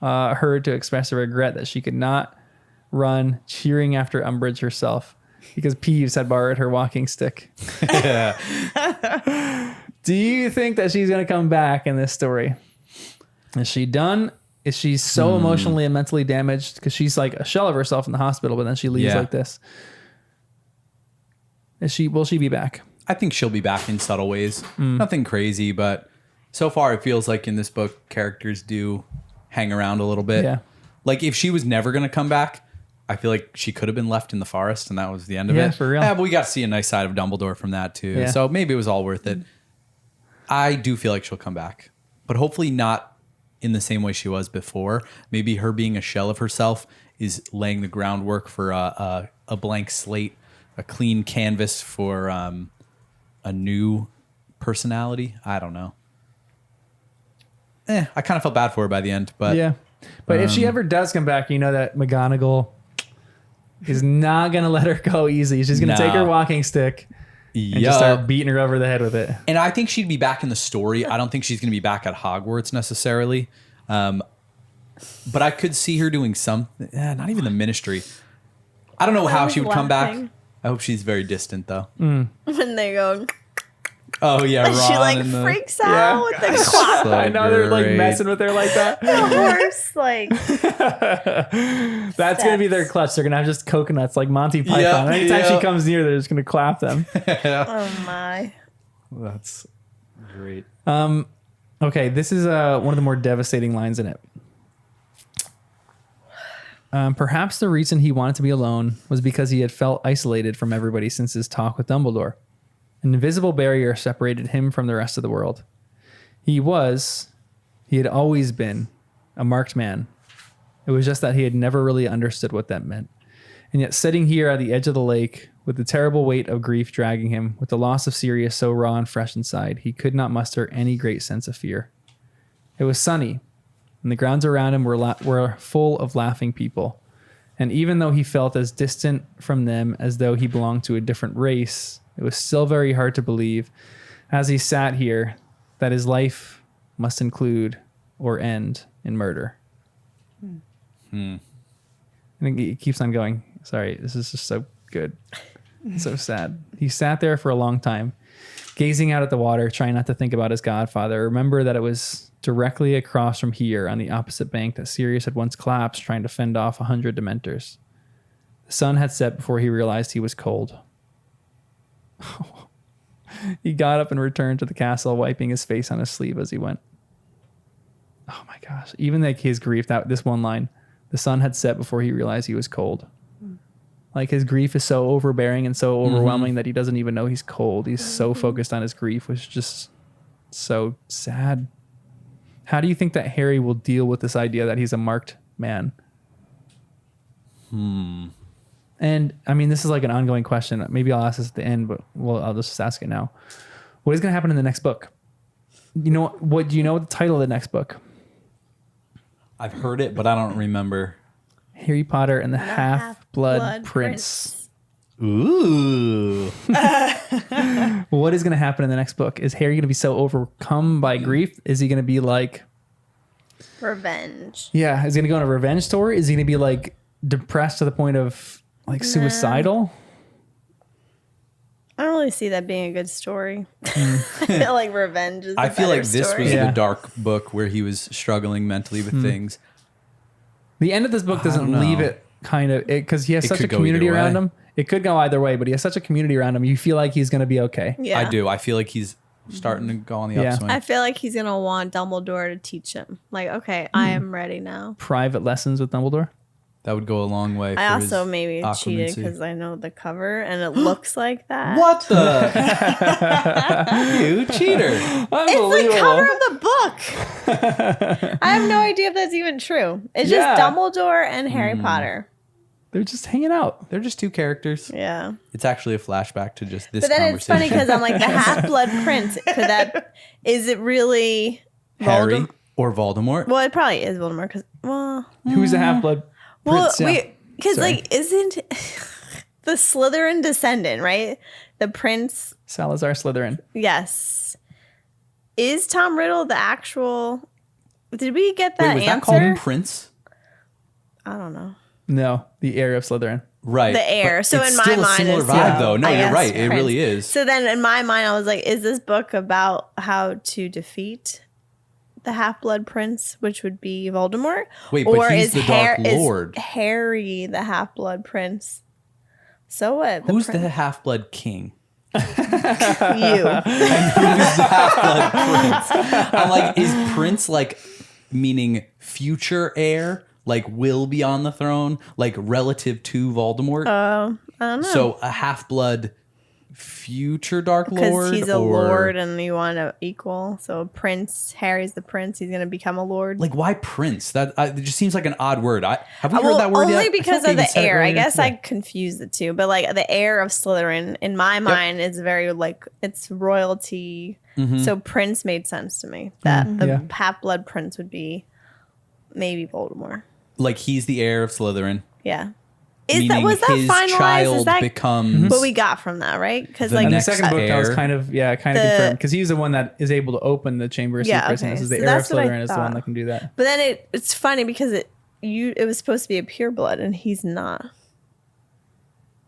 heard to express a regret that she could not run, cheering after Umbridge herself, because Peeves had borrowed her walking stick. Do you think that she's going to come back in this story? Is she done? Is she so emotionally and mentally damaged? Because she's like a shell of herself in the hospital, but then she leaves like this. Will she be back? I think she'll be back in subtle ways. Nothing crazy, but so far it feels like in this book, characters do hang around a little bit. Yeah. Like if she was never going to come back, I feel like she could have been left in the forest and that was the end of it. Yeah, for real. But we got to see a nice side of Dumbledore from that too. Yeah. So maybe it was all worth it. I do feel like she'll come back, but hopefully not in the same way she was before. Maybe her being a shell of herself is laying the groundwork for a blank slate, a clean canvas for a new personality. I don't know. I kind of felt bad for her by the end, but yeah. But if she ever does come back, you know that McGonagall is not going to let her go easy. She's going to take her walking stick and just start beating her over the head with it. And I think she'd be back in the story. I don't think she's going to be back at Hogwarts necessarily. But I could see her doing not even the Ministry. I don't know how she would come back. I hope she's very distant though. When they go... Oh yeah, Ron she like freaks out with the clock. So I know they're like messing with her like that. The horse, like that's gonna be their clutch. They're gonna have just coconuts like Monty Python. Anytime she comes near, they're just gonna clap them. Oh my, that's great. Okay, this is one of the more devastating lines in it. Perhaps the reason he wanted to be alone was because he had felt isolated from everybody since his talk with Dumbledore. An invisible barrier separated him from the rest of the world. He had always been a marked man. It was just that he had never really understood what that meant. And yet sitting here at the edge of the lake with the terrible weight of grief dragging him, with the loss of Sirius so raw and fresh inside, he could not muster any great sense of fear. It was sunny, and the grounds around him were full of laughing people. And even though he felt as distant from them as though he belonged to a different race, it was still very hard to believe, as he sat here, that his life must include or end in murder. I think he keeps on going. Sorry, this is just so good. So sad. He sat there for a long time, gazing out at the water, trying not to think about his godfather. Remember that it was directly across from here on the opposite bank that Sirius had once collapsed, trying to fend off 100 Dementors. The sun had set before he realized he was cold. He got up and returned to the castle, wiping his face on his sleeve as he went. Oh my gosh. Even like his grief, this one line, the sun had set before he realized he was cold. Like his grief is so overbearing and so overwhelming that he doesn't even know he's cold. He's so focused on his grief, which is just so sad. How do you think that Harry will deal with this idea that he's a marked man? And I mean, this is like an ongoing question. Maybe I'll ask this at the end, but I'll just ask it now. What is going to happen in the next book? You know what? Do you know what the title of the next book? I've heard it, but I don't remember. Harry Potter and the Half-Blood Prince. Ooh. What is going to happen in the next book? Is Harry going to be so overcome by grief? Is he going to be like revenge? Yeah. Is he going to go on a revenge story? Is he going to be like depressed to the point of like suicidal? I don't really see that being a good story. I feel like revenge is I feel like this was the dark book where he was struggling mentally with things. The end of this book doesn't leave it kind of because he has such a community around him. It could go either way, but he has such a community around him. You feel like he's going to be okay. Yeah. I do. I feel like he's starting to go on the upswing. I feel like he's going to want Dumbledore to teach him. Like, okay, I am ready now. Private lessons with Dumbledore? That would go a long way. I also maybe cheated because I know the cover and it looks like that. What the? You cheater. It's the cover of the book. I have no idea if that's even true. It's just Dumbledore and Harry Potter. They're just hanging out. They're just two characters. Yeah. It's actually a flashback to just this conversation. But then it's funny because I'm like, the Half-Blood Prince. Is it really Harry or Voldemort? Well, it probably is Voldemort because, who's the Half-Blood Prince? Well, because isn't the Slytherin descendant, right? The prince. Salazar Slytherin. Yes. Is Tom Riddle the actual, did we get that was answer? That called him Prince? I don't know. No, the heir of Slytherin. Right. The heir. So in my mind, similar vibe, though. No, you're right. Prince. It really is. So then in my mind, I was like, is this book about how to defeat the Half-Blood Prince, which would be Voldemort? Wait, but he's the Dark Lord. Is Harry the Half-Blood Prince? So what? Who's the Half-Blood King? You. And who's the Half-Blood Prince? I'm like, is Prince like meaning future heir? Like will be on the throne, like relative to Voldemort. I don't know. So a half-blood future Dark Lord, because he's a lord, and you want to equal. So Prince, Harry's the prince. He's gonna become a lord. Like why Prince? That it just seems like an odd word. Have we heard that word yet? Only because of the heir. I guess I confused the two. But like the heir of Slytherin, in my mind, is very like it's royalty. Mm-hmm. So Prince made sense to me. That the half-blood prince would be maybe Voldemort. Like he's the heir of Slytherin. Yeah. Was that finalized? Is that becomes what we got from that, right? Because like in the second book, that was kind of confirmed because he's the one that is able to open the Chamber of Secrets. And this is the heir of Slytherin is the one that can do that. But then it's funny because it was supposed to be a pureblood and he's not,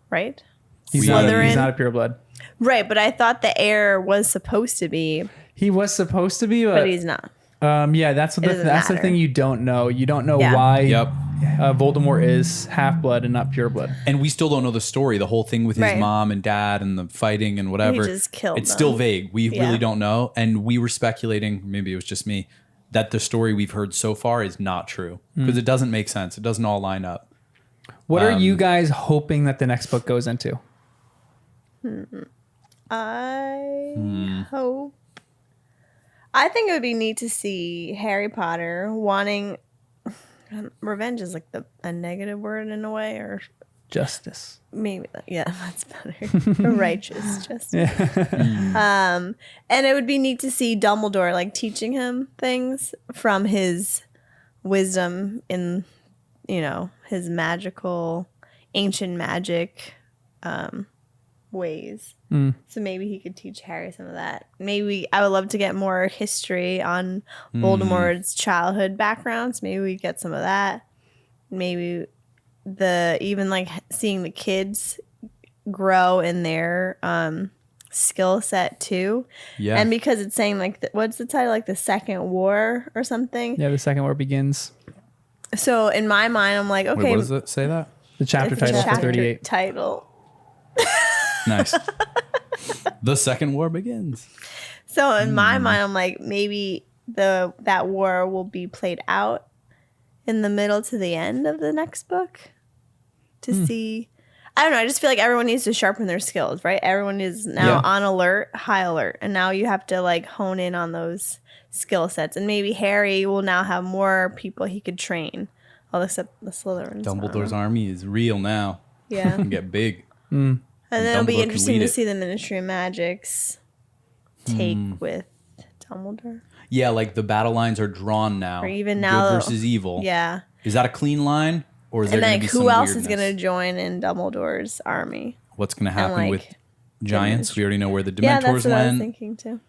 right? He's not a pureblood, right? But I thought the heir was supposed to be. He was supposed to be, but he's not. That's the thing you don't know. You don't know why Voldemort is half-blood and not pure-blood. And we still don't know the story, the whole thing with his mom and dad and the fighting and whatever. He just killed them. Still vague. We really don't know. And we were speculating, maybe it was just me, that the story we've heard so far is not true. Because it doesn't make sense. It doesn't all line up. What are you guys hoping that the next book goes into? I hope. I think it would be neat to see Harry Potter wanting revenge is like a negative word in a way, or justice. Maybe, that's better. Righteous justice. And it would be neat to see Dumbledore like teaching him things from his wisdom in, his magical, ancient magic ways. So maybe he could teach Harry some of that. Maybe I would love to get more history on Voldemort's childhood backgrounds. Maybe we get some of that. Maybe even like seeing the kids grow in their skill set too. Yeah. And because it's saying like what's the title, like the Second War or something? Yeah, the Second War begins. So in my mind, I'm like, okay. Wait, what does it say that? The chapter title for 38. Title. Nice. The Second War begins. So in my mind, I'm like, maybe that war will be played out in the middle to the end of the next book to see. I don't know. I just feel like everyone needs to sharpen their skills, right? Everyone is now on alert, high alert. And now you have to like hone in on those skill sets. And maybe Harry will now have more people he could train. All except the Slytherins. Dumbledore's army is real now. Yeah. It can get big. And then it'll be interesting to see the Ministry of Magic's take with Dumbledore. Yeah, like the battle lines are drawn now. Or even now. Good versus evil. Yeah. Is that a clean line? Or is there going to be some who else weirdness? is going to join in Dumbledore's army? What's going to happen with giants? We already know where the Dementors that's what went. I was thinking too.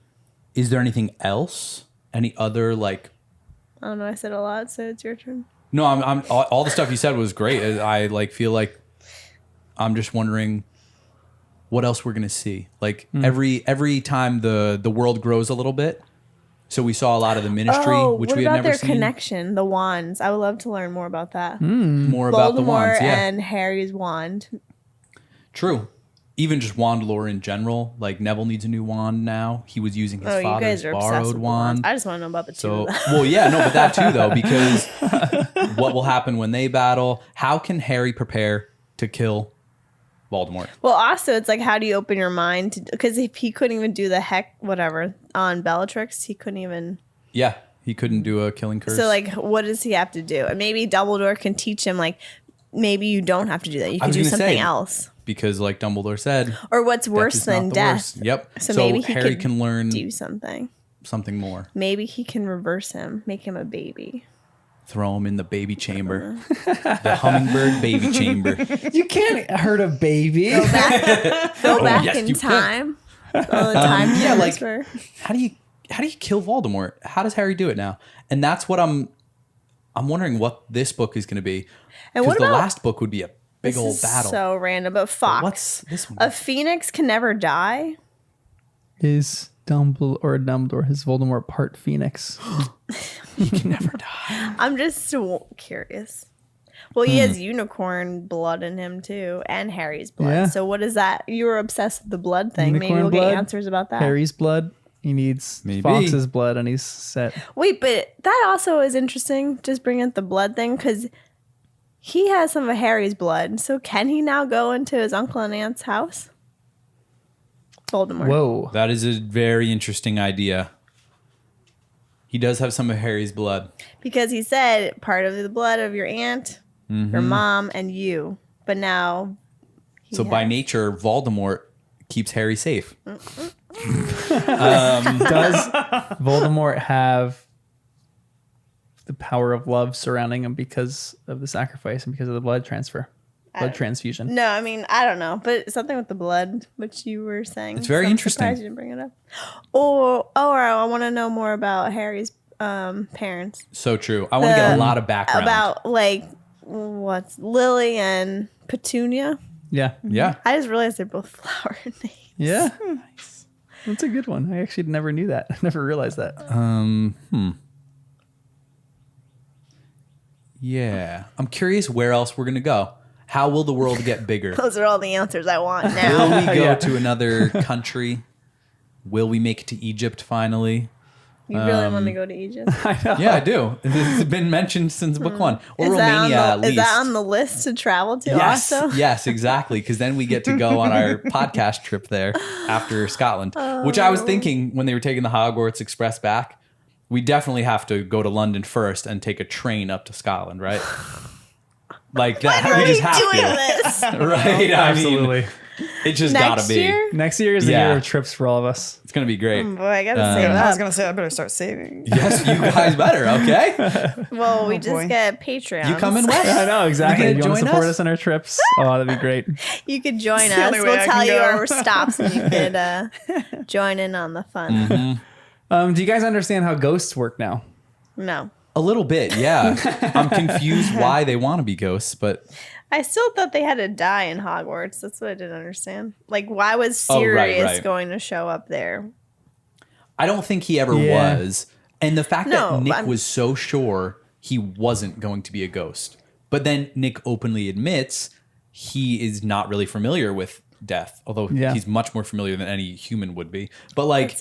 Is there anything else? Any other like... I don't know. I said a lot, so it's your turn. No, I'm all the stuff you said was great. I like feel like I'm just wondering what else we're gonna see. Like every time the world grows a little bit. So we saw a lot of the Ministry, which we had never seen. What about their connection, the wands? I would love to learn more about that. More about the wands, and Harry's wand. True. even just wand lore in general. Like Neville needs a new wand now. He was using his father's borrowed wand. I just want to know about the two. So, well, yeah, no, but that too though, because what will happen when they battle? How can Harry prepare to kill Voldemort? Well, also it's like, how do you open your mind? Because if he couldn't even do the whatever on Bellatrix, he couldn't even. Yeah, he couldn't do a killing curse. So like, what does he have to do? And maybe Dumbledore can teach him like, maybe you don't have to do that. You can do something else. Because like Dumbledore said, or what's worse than death. Worst. Yep. So maybe Harry can learn do something more. Maybe he can reverse him, make him a baby. Throw him in the baby chamber. The hummingbird baby chamber. You can't hurt a baby. Go back in time. Yeah, like how do you kill Voldemort? How does Harry do it now? And that's what I'm wondering what this book is going to be. Because the last book would be a big old battle. So random, but Fox. What's this one? A phoenix can never die. Is Dumbledore his Voldemort part phoenix? He can never die. I'm just curious. Well, he has unicorn blood in him too, and Harry's blood. Yeah. So what is that? You were obsessed with the blood thing. Unicorn Maybe we'll blood, get answers about that. Harry's blood. He needs Fox's blood, and he's set. Wait, but that also is interesting. Just bring up the blood thing, because he has some of Harry's blood. So can he now go into his uncle and aunt's house? Voldemort. Whoa. That is a very interesting idea. He does have some of Harry's blood. Because he said part of the blood of your aunt, your mom, and you. But now... So by nature, Voldemort keeps Harry safe. Does Voldemort have the power of love surrounding him because of the sacrifice and because of the blood transfusion? No, I mean, I don't know. But something with the blood, which you were saying. It's very interesting. I'm surprised you didn't bring it up. Or I want to know more about Harry's parents. So true. I want to get a lot of background. About, like, what's Lily and Petunia? Yeah. Yeah. I just realized they're both flower names. Yeah. Nice. That's a good one. I actually never knew that. I never realized that. Yeah. I'm curious where else we're going to go. How will the world get bigger? Those are all the answers I want now. Will we go to another country? Will we make it to Egypt finally? You really want to go to Egypt? Yeah, I do. This has been mentioned since book one. Or Romania, at least. Is that on the list to travel to also? Yes, exactly. Because then we get to go on our podcast trip there after Scotland. Which I was thinking when they were taking the Hogwarts Express back, we definitely have to go to London first and take a train up to Scotland, right? Like that. When we just are have you doing to. This? Right? Absolutely. It just gotta be. Year? Next year is the year of trips for all of us. It's gonna be great. Boy, I gotta save I was up. gonna say I better start saving. Yes, you guys better. Okay. Well, we just get Patreon. You coming with? I know exactly. You You want to join support us? us on our trips? Oh, that'd be great. You could join the us. only way We'll I tell can you go. our stops, and you could join in on the fun. Do you guys understand how ghosts work now? No. A little bit, yeah. I'm confused why they want to be ghosts, but I still thought they had to die in Hogwarts. That's what I didn't understand. Like, why was Sirius going to show up there? I don't think he ever was. And the fact that Nick I'm was so sure he wasn't going to be a ghost. But then Nick openly admits he is not really familiar with death, although he's much more familiar than any human would be. But like,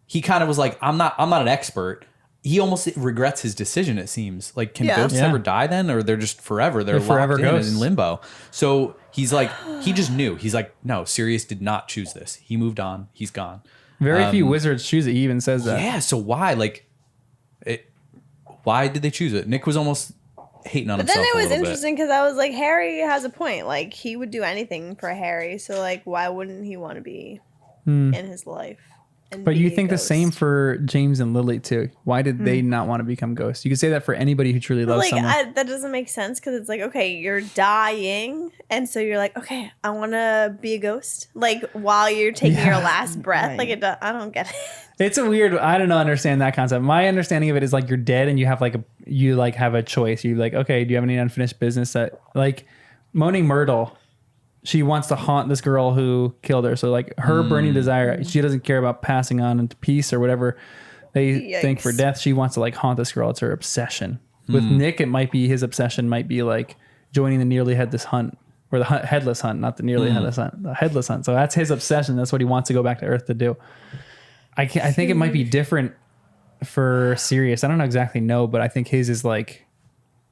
he kind of was like, I'm not an expert. He almost regrets his decision, it seems. Like, can ghosts ever die then? Or they're just forever? They're forever locked ghosts. in limbo. So he's like, he just knew. He's like, no, Sirius did not choose this. He moved on. He's gone. Very few wizards choose it. He even says that. Yeah, so why? Like, why did they choose it? Nick was almost hating on himself. But then it was a interesting because I was like, Harry has a point. Like, he would do anything for Harry. So, like, why wouldn't he want to be in his life? But you think the same for James and Lily too. Why did they not want to become ghosts? You could say that for anybody who truly loves someone. That doesn't make sense because it's like, okay, you're dying, and so you're like, okay, I want to be a ghost. Like while you're taking your last breath, like I don't get it. It's a weird. I don't understand that concept. My understanding of it is like you're dead and you have have a choice. You like, okay, do you have any unfinished business that like Moaning Myrtle? She wants to haunt this girl who killed her. So like her burning desire, she doesn't care about passing on into peace or whatever they think for death. She wants to like haunt this girl. It's her obsession. With Nick, it might be his obsession might be like joining the Nearly Headless Hunt or the headless hunt, not the nearly headless hunt, the headless hunt. So that's his obsession. That's what he wants to go back to Earth to do. I think it might be different for Sirius. I don't exactly know, but I think his is like,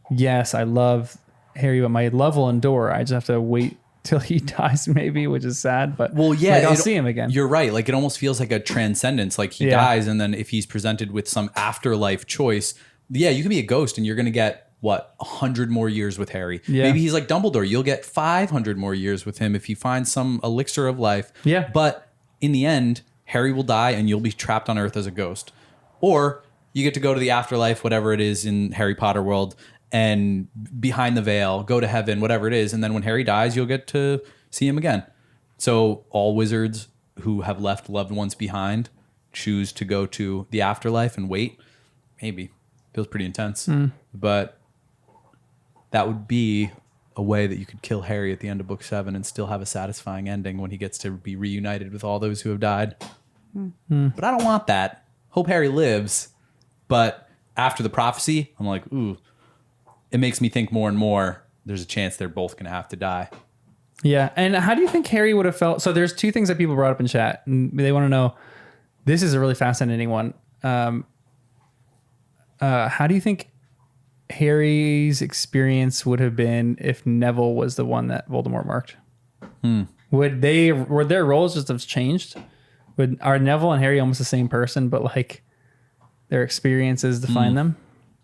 yes, I love Harry, but my love will endure. I just have to wait till he dies, maybe, which is sad. But well, yeah, I'll see him again. You're right. Like it almost feels like a transcendence. Like he dies, and then if he's presented with some afterlife choice, you can be a ghost, and you're gonna get 100 more years with Harry. Yeah. Maybe he's like Dumbledore. You'll get 500 more years with him if you find some elixir of life. Yeah. But in the end, Harry will die, and you'll be trapped on Earth as a ghost, or you get to go to the afterlife, whatever it is in Harry Potter world, and behind the veil, go to heaven, whatever it is. And then when Harry dies, you'll get to see him again. So all wizards who have left loved ones behind choose to go to the afterlife and wait. Maybe. Feels pretty intense. But that would be a way that you could kill Harry at the end of book 7 and still have a satisfying ending when he gets to be reunited with all those who have died. But I don't want that. Hope Harry lives. But after the prophecy, I'm like, ooh, it makes me think more and more there's a chance they're both going to have to die. Yeah. And how do you think Harry would have felt? So there's 2 things that people brought up in chat, and they want to know, this is a really fascinating one. How do you think Harry's experience would have been if Neville was the one that Voldemort marked? Would their roles just have changed? Are Neville and Harry almost the same person, but like their experiences define them?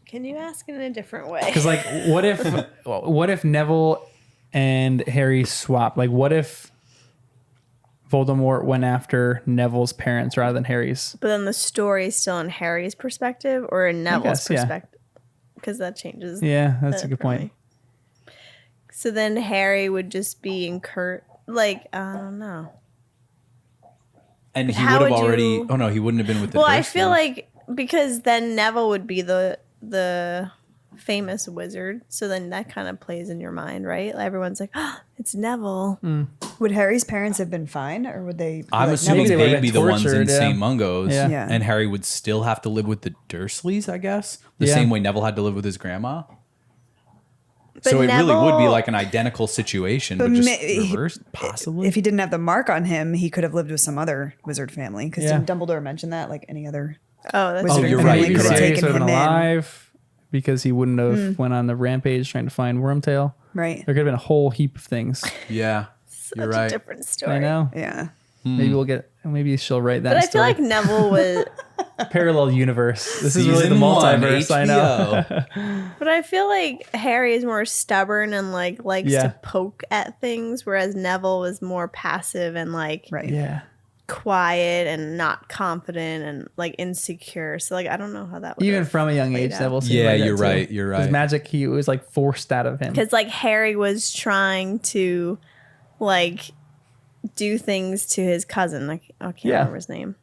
Can you ask it in a different way? Because like, what if Neville and Harry swapped? Like, what if Voldemort went after Neville's parents rather than Harry's? But then the story is still in Harry's perspective or in Neville's perspective? Because that changes. Yeah, that's a good point. So then Harry would just be incurred. Like, I don't know. And he would have already... Oh, no, he wouldn't have been with the I feel like... Because then Neville would be the famous wizard. So then that kind of plays in your mind, right? Like everyone's like, oh, it's Neville. Would Harry's parents have been fine, or would they... I'm assuming they'd be the ones in St. Mungo's. Yeah. And Harry would still have to live with the Dursleys, I guess. The same way Neville had to live with his grandma. But so Neville, it really would be like an identical situation, but just reversed, possibly. If he didn't have the mark on him, he could have lived with some other wizard family. Because didn't Dumbledore mention that? Like any other wizard you're family right. could have taken him him alive because he wouldn't have went on the rampage trying to find Wormtail. Right. There could have been a whole heap of things. Yeah. You're right. A different story. I know. Yeah. Maybe she'll write that. But I story. feel like Neville was parallel universe. This is really the multiverse. I know. But I feel like Harry is more stubborn and likes to poke at things, whereas Neville was more passive and quiet and not confident and like insecure. So like I don't know how that would even from a young age. Neville. Yeah, you're right. You're right. His magic, he was like forced out of him because like Harry was trying to like do things to his cousin. Like I can't remember his name.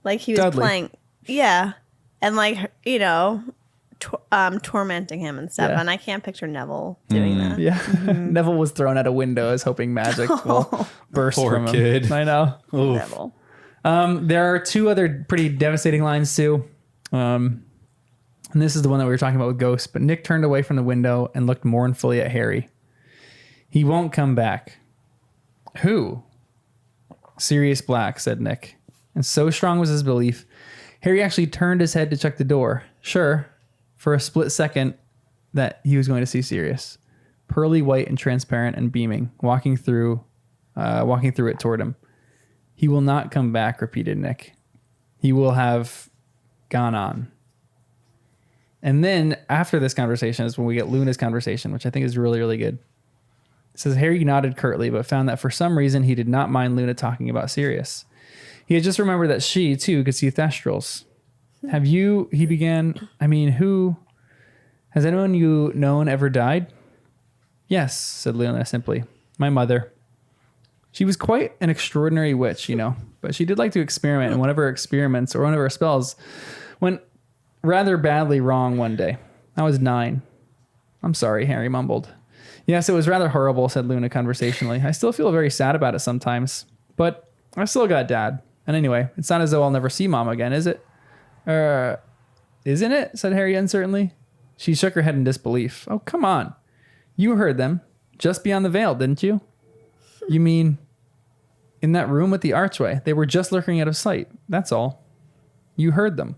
Like he was Dudley. playing, and like tormenting him and stuff. And I can't picture Neville doing that. Yeah, Neville was thrown out a window as hoping magic will burst from him. Kid. I know. Neville. There are 2 other pretty devastating lines too. And this is the one that we were talking about with Ghost. But Nick turned away from the window and looked mournfully at Harry. He won't come back. Who? Sirius Black, said Nick. And so strong was his belief, Harry actually turned his head to check the door. Sure, for a split second, that he was going to see Sirius, pearly white and transparent and beaming, walking through it toward him. He will not come back, repeated Nick. He will have gone on. And then after this conversation is when we get Luna's conversation, which I think is really, really good. It says, Harry nodded curtly, but found that for some reason he did not mind Luna talking about Sirius. He had just remembered that she, too, could see Thestrals. He began, who... Has anyone you known ever died? Yes, said Luna simply. My mother. She was quite an extraordinary witch, but she did like to experiment, and one of her experiments, or one of her spells, went rather badly wrong one day. I was 9. I'm sorry, Harry mumbled. Yes, it was rather horrible, said Luna conversationally. I still feel very sad about it sometimes, but I've still got Dad. And anyway, it's not as though I'll never see Mom again, is it? Isn't it? Said Harry uncertainly. She shook her head in disbelief. Oh, come on. You heard them. just beyond the veil, didn't you? You mean in that room with the archway? They were just lurking out of sight. That's all. You heard them.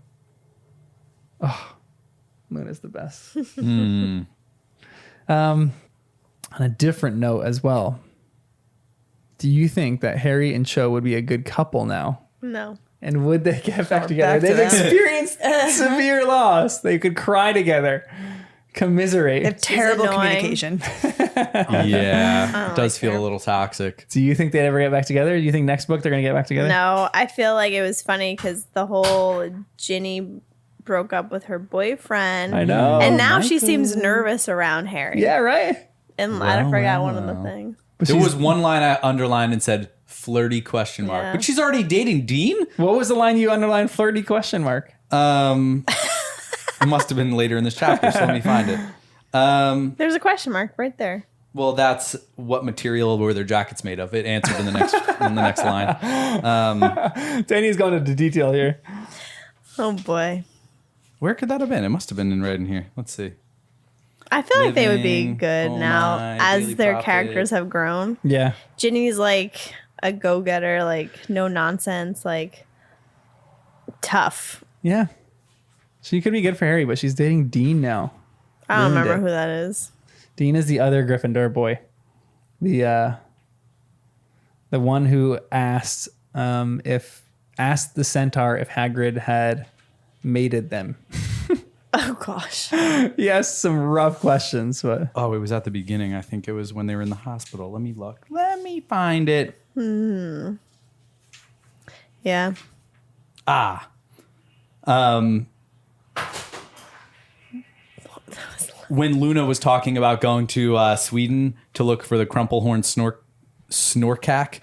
Oh, Luna's the best. On a different note as well, do you think that Harry and Cho would be a good couple now? No. And would they get back together? They've experienced severe loss. They could cry together, commiserate. They have terrible communication. Yeah, it does feel a little toxic. Do you think they'd ever get back together? Do you think next book they're going to get back together? No, I feel like it was funny because the whole Ginny broke up with her boyfriend. I know. And now she seems nervous around Harry. Yeah, right. And I forgot one of the things. There was one line I underlined and said, flirty question mark. Yeah. But she's already dating Dean? What was the line you underlined? Flirty question mark. It must have been later in this chapter, so let me find it. There's a question mark right there. Well, that's what material were their jackets made of. It answered in the next line. Danny's going into detail here. Oh boy. Where could that have been? It must have been in red in here. Let's see. I feel like they would be good now as their characters have grown. Yeah. Ginny's like a go-getter, like no nonsense, like tough. Yeah. She could be good for Harry, but she's dating Dean now. I don't remember who that is. Dean is the other Gryffindor boy. The one who asked the centaur if Hagrid had mated them. Oh gosh. Yes, some rough questions, but it was at the beginning. I think it was when they were in the hospital. Let me look. Let me find it. Yeah. When Luna was talking about going to Sweden to look for the Crumplehorn Snorkack,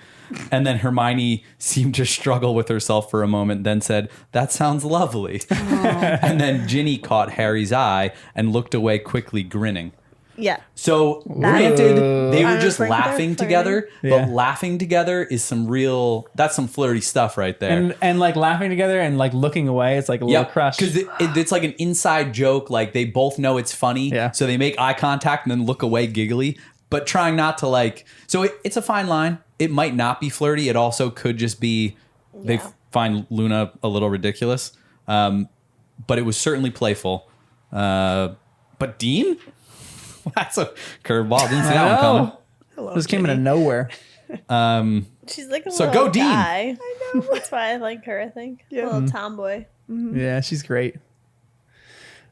and then Hermione seemed to struggle with herself for a moment, then said, "That sounds lovely." And then Ginny caught Harry's eye and looked away quickly, grinning. Yeah. So granted, they were just like laughing together, but laughing together is that's some flirty stuff right there. And like laughing together and like looking away, it's like a little crush. Because it's like an inside joke. Like they both know it's funny. Yeah. So they make eye contact and then look away giggly, but trying not to like, so it's a fine line. It might not be flirty. It also could just be, they find Luna a little ridiculous. But it was certainly playful. But Dean? That's a curveball. Didn't see that one coming. This came out of nowhere. She's like a little go Dean. guy. I know. That's why I like her, I think. Yeah. A little tomboy. Mm-hmm. Yeah, she's great.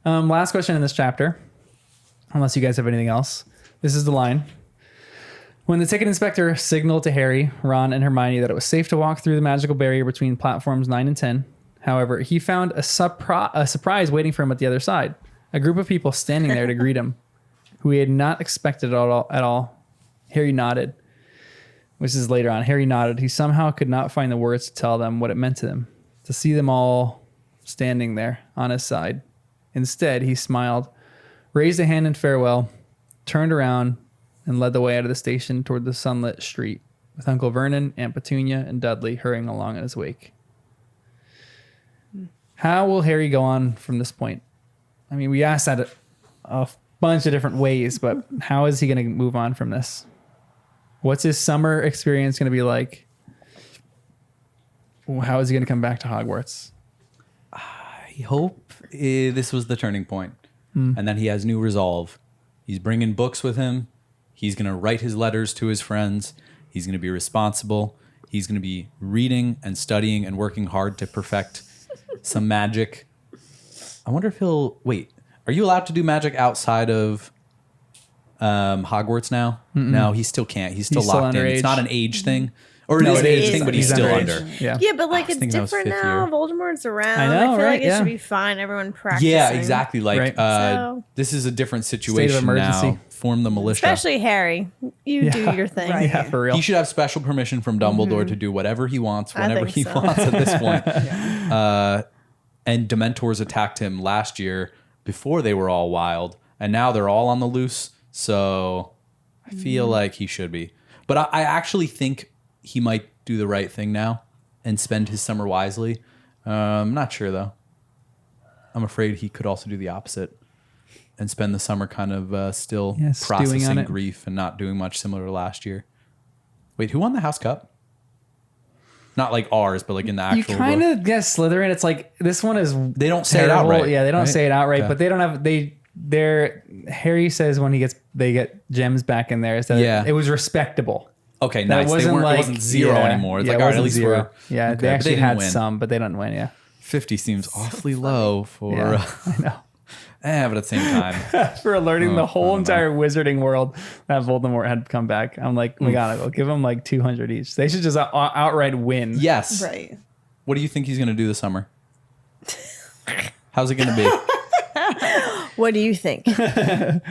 Last question in this chapter, unless you guys have anything else. This is the line. When the ticket inspector signaled to Harry, Ron, and Hermione that it was safe to walk through the magical barrier between platforms 9 and 10, however, he found a surprise waiting for him at the other side. A group of people standing there to greet him, who he had not expected at all. Harry nodded. Which is later on. Harry nodded. He somehow could not find the words to tell them what it meant to them, to see them all standing there on his side. Instead, he smiled, raised a hand in farewell, turned around, and led the way out of the station toward the sunlit street, with Uncle Vernon, Aunt Petunia, and Dudley hurrying along in his wake. How will Harry go on from this point? I mean, we asked that a bunch of different ways, but how is he going to move on from this? What's his summer experience going to be like? How is he going to come back to Hogwarts? I hope this was the turning point, and that he has new resolve. He's bringing books with him. He's going to write his letters to his friends. He's going to be responsible. He's going to be reading and studying and working hard to perfect some magic. I wonder if he'll... Wait, are you allowed to do magic outside of Hogwarts now? Mm-mm. No, he still can't. He's still locked in. It's not an age thing. Or it is an age thing, but he's still under. Yeah, but like it's different now. Voldemort's around. I know, I feel right? like it should be fine. Everyone practicing. Yeah, exactly. Like this is a different situation now. Form the militia. Especially Harry. You do your thing. Right. Yeah, for real. He should have special permission from Dumbledore to do whatever he wants, whenever he wants at this point. And Dementors attacked him last year before they were all wild. And now they're all on the loose. So I feel like he should be. But I actually think he might do the right thing now and spend his summer wisely. I'm not sure, though. I'm afraid he could also do the opposite. and spend the summer kind of still processing grief and not doing much, similar to last year. Wait, who won the House Cup? Not like ours, but like in the actual. You kind of guess Slytherin. It's like this one is. They don't say it outright. Yeah, they don't say it outright, but they don't have Harry says when they get gems back in there, so it was respectable. Okay, nice. It wasn't zero anymore. It's like, all right, at least zero. Yeah, okay, they actually had some, but they didn't win. Yeah, 50 seems awfully low for. Yeah, I know. But at the same time, for alerting the whole entire wizarding world that Voldemort had come back, I'm like, we gotta go give them like 200 each. They should just outright win. Yes. Right. What do you think he's gonna do this summer? How's it gonna be? What do you think? I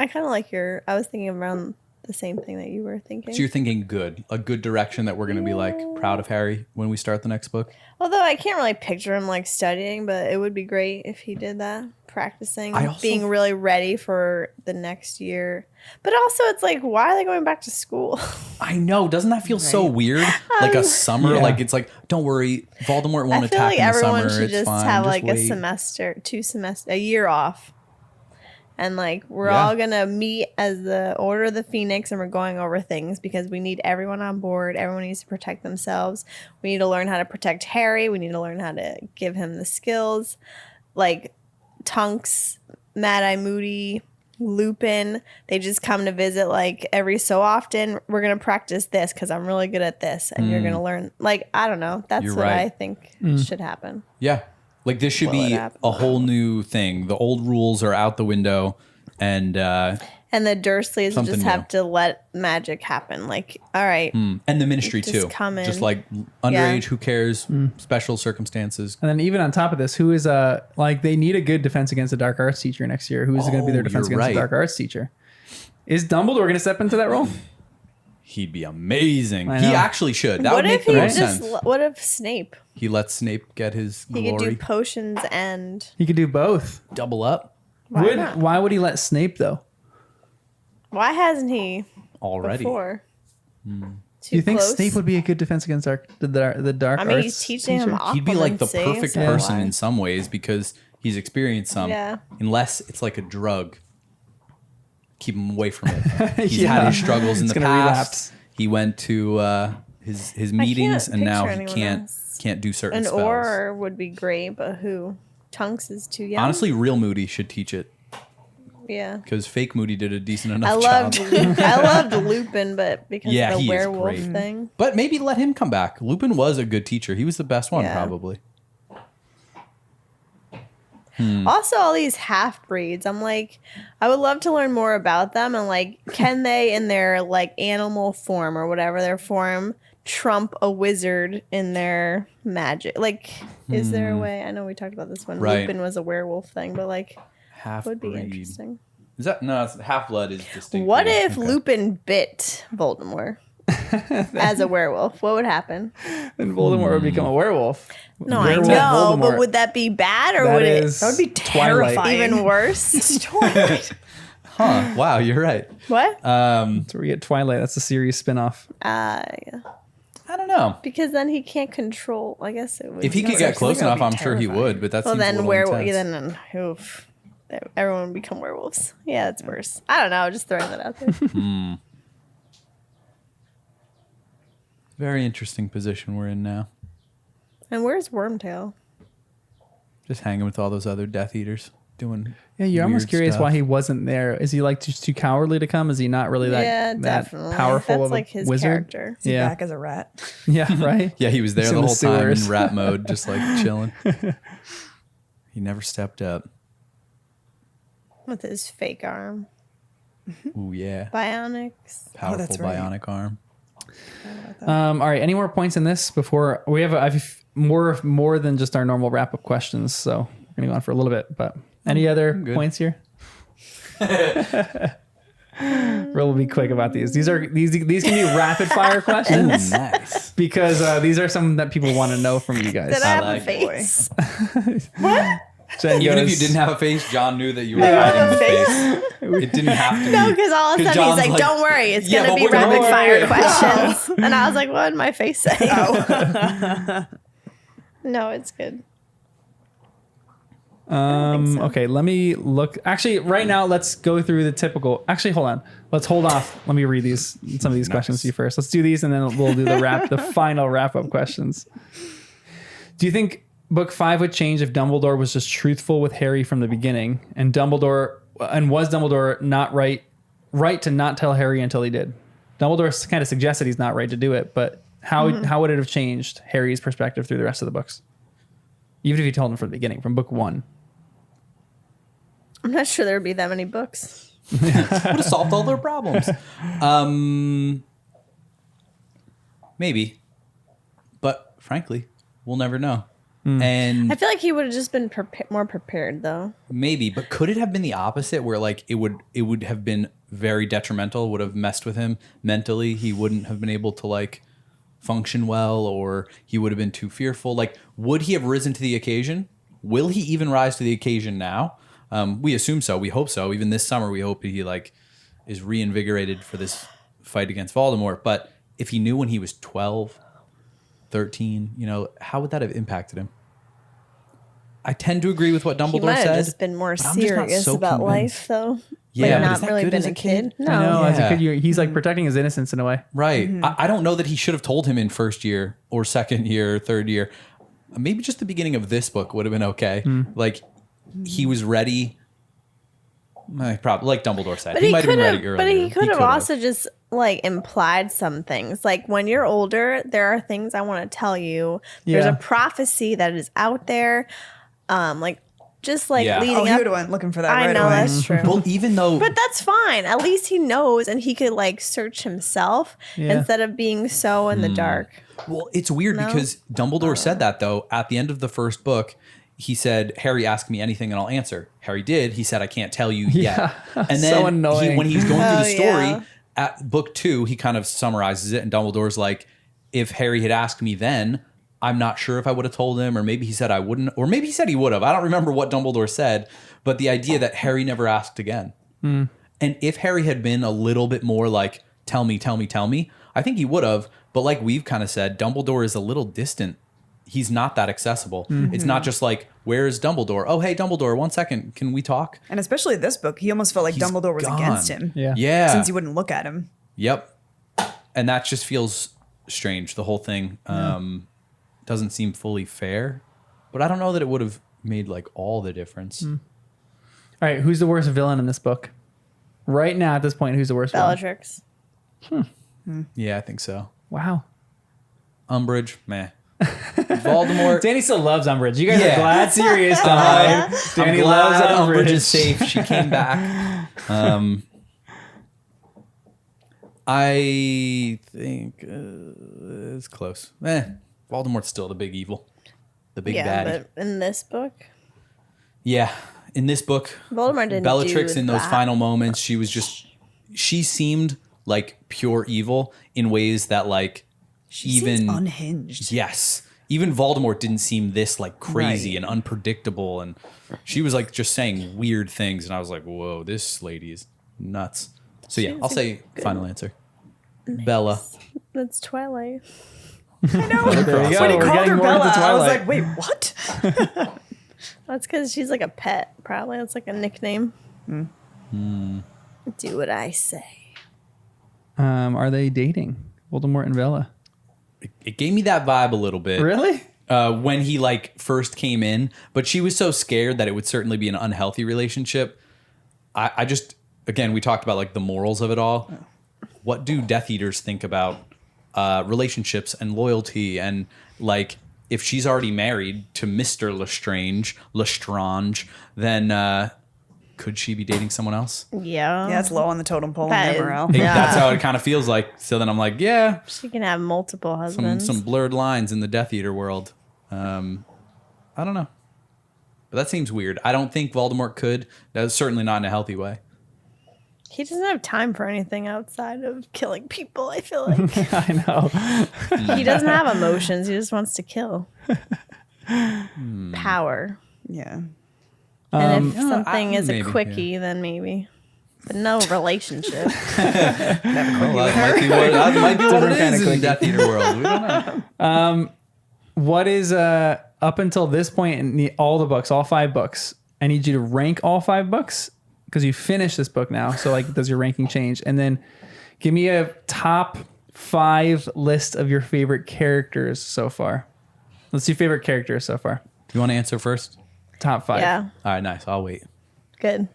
kind of like I was thinking around the same thing that you were thinking. So you're thinking a good direction that we're going to be like proud of Harry when we start the next book? Although I can't really picture him like studying, but it would be great if he did that, practicing, being really ready for the next year. But also it's like, why are they going back to school? I know. Doesn't that feel so weird? Like a summer, like it's like, don't worry, Voldemort won't attack in the summer. Everyone should just have like a semester, a year off. And like we're all gonna meet as the Order of the Phoenix, and we're going over things because we need everyone on board. Everyone needs to protect themselves. We need to learn how to protect Harry. We need to learn how to give him the skills. Like Tonks, Mad Eye Moody, Lupin, they just come to visit like every so often. We're gonna practice this because I'm really good at this, and you're gonna learn. Like I don't know. That's what I think should happen. Yeah. Like this should be a whole new thing. The old rules are out the window, and the Dursleys just have to let magic happen. Like, all right, and the Ministry too. Just like underage, who cares? Special circumstances. And then even on top of this, who is like they need a good defense against the dark arts teacher next year. Who is going to be their defense against the dark arts teacher? Is Dumbledore going to step into that role? He'd be amazing. He actually should. That would make the most sense. What if Snape? He lets Snape get his glory. He could do potions and... He could do both. Double up. Why would he let Snape, though? Why hasn't he already? Before? Do you think Snape would be a good defense against the dark arts? He's teaching him He'd be like the perfect person in some ways because he's experienced some. Yeah. Unless it's like a drug. Keep him away from it. He's had his struggles in the past. Relapse. He went to his meetings, and now he can't do certain spells. An Auror would be great, but who? Tonks is too young. Honestly, real Moody should teach it. Yeah. Because fake Moody did a decent enough job. I loved Lupin, but because of the werewolf thing. But maybe let him come back. Lupin was a good teacher. He was the best one, probably. Also, all these half-breeds, I'm like, I would love to learn more about them, and like, can they in their like animal form or whatever their form trump a wizard in their magic? Like, is there a way? I know we talked about this when Lupin was a werewolf thing, but like, would be interesting. Is that half-blood is distinct? What if Lupin bit Voldemort? As a werewolf, what would happen? Then Voldemort would become a werewolf. No, I know, but would that be bad or would it? That would be terrifying. Even worse. It's Twilight. Huh? Wow, you're right. What? So we get Twilight. That's a series spinoff. Yeah. I don't know. Because then he can't control. I guess it would. If he could get close enough, I'm sure he would. But that's then everyone would become werewolves. Yeah, it's worse. I don't know. Just throwing that out there. Very interesting position we're in now. And where's Wormtail? Just hanging with all those other Death Eaters, doing. Yeah, you're almost curious why he wasn't there. Is he like just too cowardly to come? Is he not really that powerful? That's like his wizard? Character. Is he back as a rat? Yeah, right. Yeah, he was there the whole time in rat mode, just like chilling. He never stepped up with his fake arm. Ooh yeah, bionics. Powerful bionic arm. All right. Any more points in this before we have? I have more than just our normal wrap up questions, so we're gonna go on for a little bit. But any other points here? We'll be quick about these. These can be rapid fire questions. Nice. Because these are some that people want to know from you guys. Did I have a face? What? Jenn Even if you didn't have a face, John knew that you were hiding the face. It didn't have to be. No, because all of a sudden he's like, don't worry, it's going to be rapid fire questions. And I was like, what did my face say? Oh. No, it's good. So. Okay, let me look. Actually, right now, let's go through the typical. Actually, hold on. Let's hold off. Let me read some of these questions to you first. Let's do these, and then we'll do the final wrap up questions. Do you think book 5 would change if Dumbledore was just truthful with Harry from the beginning, and was Dumbledore not right to not tell Harry until he did? Dumbledore kind of suggested he's not right to do it, but how would it have changed Harry's perspective through the rest of the books? Even if he told him from the beginning, from book 1. I'm not sure there would be that many books. Would have solved all their problems. Maybe. But frankly, we'll never know. And I feel like he would have just been more prepared, though. Maybe, but could it have been the opposite, where like it would have been very detrimental, would have messed with him mentally? He wouldn't have been able to like function well, or he would have been too fearful. Like, would he have risen to the occasion? Will he even rise to the occasion now? We assume so. We hope so. Even this summer, we hope he like is reinvigorated for this fight against Voldemort. But if he knew when he was 12, 13, how would that have impacted him? I tend to agree with what Dumbledore said. He might have just been more serious about life, though. Yeah, not really been a kid. No, I know. As a kid, he's like protecting his innocence in a way. Right. Mm-hmm. I don't know that he should have told him in first year or second year or third year. Maybe just the beginning of this book would have been okay. Like, he was ready. Probably, like Dumbledore said, he might have been ready earlier. But he could have also just like implied some things. Like, when you're older, there are things I want to tell you. There's a prophecy that is out there. Just like leading up. He would have went looking for that right away. I know, that's true. Well, even though... But that's fine. At least he knows, and he could like search himself instead of being so in the dark. Well, it's weird because Dumbledore said that, though. At the end of the first book, he said, Harry, ask me anything and I'll answer. Harry did. He said, I can't tell you yet. And then so annoying. when he's going through the story, at book 2, he kind of summarizes it, and Dumbledore's like, if Harry had asked me then... I'm not sure if I would have told him, or maybe he said I wouldn't, or maybe he said he would have. I don't remember what Dumbledore said, but the idea that Harry never asked again. And if Harry had been a little bit more like, tell me, I think he would have. But like we've kind of said, Dumbledore is a little distant. He's not that accessible. Mm-hmm. It's not just like, where's Dumbledore? Oh, hey, Dumbledore, 1 second. Can we talk? And especially this book, he almost felt like Dumbledore was against him. Yeah. Since he wouldn't look at him. Yep. And that just feels strange, the whole thing. Doesn't seem fully fair, but I don't know that it would have made like all the difference. All right, who's the worst villain in this book? Right now, at this point, who's the worst Bellatrix. Yeah, I think so. Wow. Umbridge, meh. Voldemort. Danny still loves Umbridge. You guys are glad serious time. Danny loves Umbridge is safe. She came back. I think it's close. Voldemort's still the big evil. The big baddie. But in this book? Yeah. In this book, Voldemort didn't Bellatrix do in those that. final moments, she seemed like pure evil in ways that like she seems unhinged. Yes. Even Voldemort didn't seem this like crazy and unpredictable, and she was like just saying weird things, and I was like, whoa, this lady is nuts. So yeah, I'll say final answer. Nice. Bella. That's Twilight. I know. There you go. When he called her Bella, I was like, wait, what? That's because she's like a pet, probably. That's like a nickname. Do what I say. Are they dating? Voldemort and Bella? It gave me that vibe a little bit. Really? When he like first came in, but she was so scared that it would certainly be an unhealthy relationship. I just, again, we talked about like the morals of it all. What do Death Eaters think about relationships and loyalty, and like if she's already married to Mr. Lestrange, then could she be dating someone else? Yeah, it's low on the totem pole in their morale. That's how it kind of feels like. So then I'm like, yeah, she can have multiple husbands. Some blurred lines in the Death Eater world. I don't know, but that seems weird. I don't think Voldemort could. That's certainly not in a healthy way. He doesn't have time for anything outside of killing people, I feel like. I know. He doesn't have emotions. He just wants to kill. Power. Yeah. And if something is a quickie, then maybe. But no relationship. That might be what it is in Death Eater world. We don't know. What is, up until this point in all the books, all 5 books, I need you to rank all 5 books because you finished this book now. So like, does your ranking change? And then give me a top 5 list of your favorite characters so far. Let's do favorite characters so far. You want to answer first? Top 5. Yeah. All right, nice. I'll wait. Good.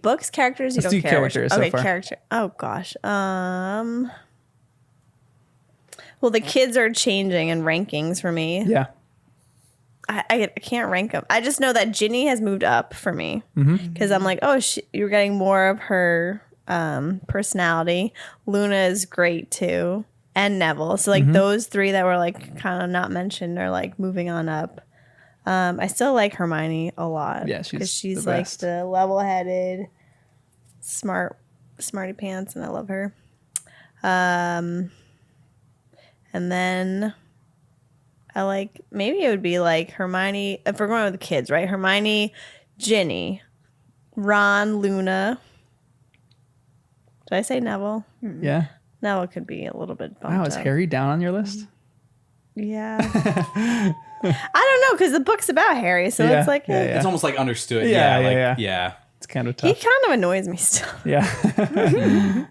Books, characters. You Let's don't do care. Characters so far. Character. Oh gosh. Well, the kids are changing in rankings for me. Yeah. I can't rank them. I just know that Ginny has moved up for me because I'm like, oh, you're getting more of her personality. Luna is great too, and Neville. So like those 3 that were like kind of not mentioned are like moving on up. I still like Hermione a lot. Yeah, she's like the level-headed, smarty pants, and I love her. And then I like, maybe it would be like Hermione, if we're going with the kids, right? Hermione, Ginny, Ron, Luna. Did I say Neville? Yeah. Neville could be a little bit bumped Wow, is up. Harry down on your list? Yeah. I don't know, because the book's about Harry, so it's like... It's almost like understood. Yeah. It's kind of tough. He kind of annoys me still. Yeah.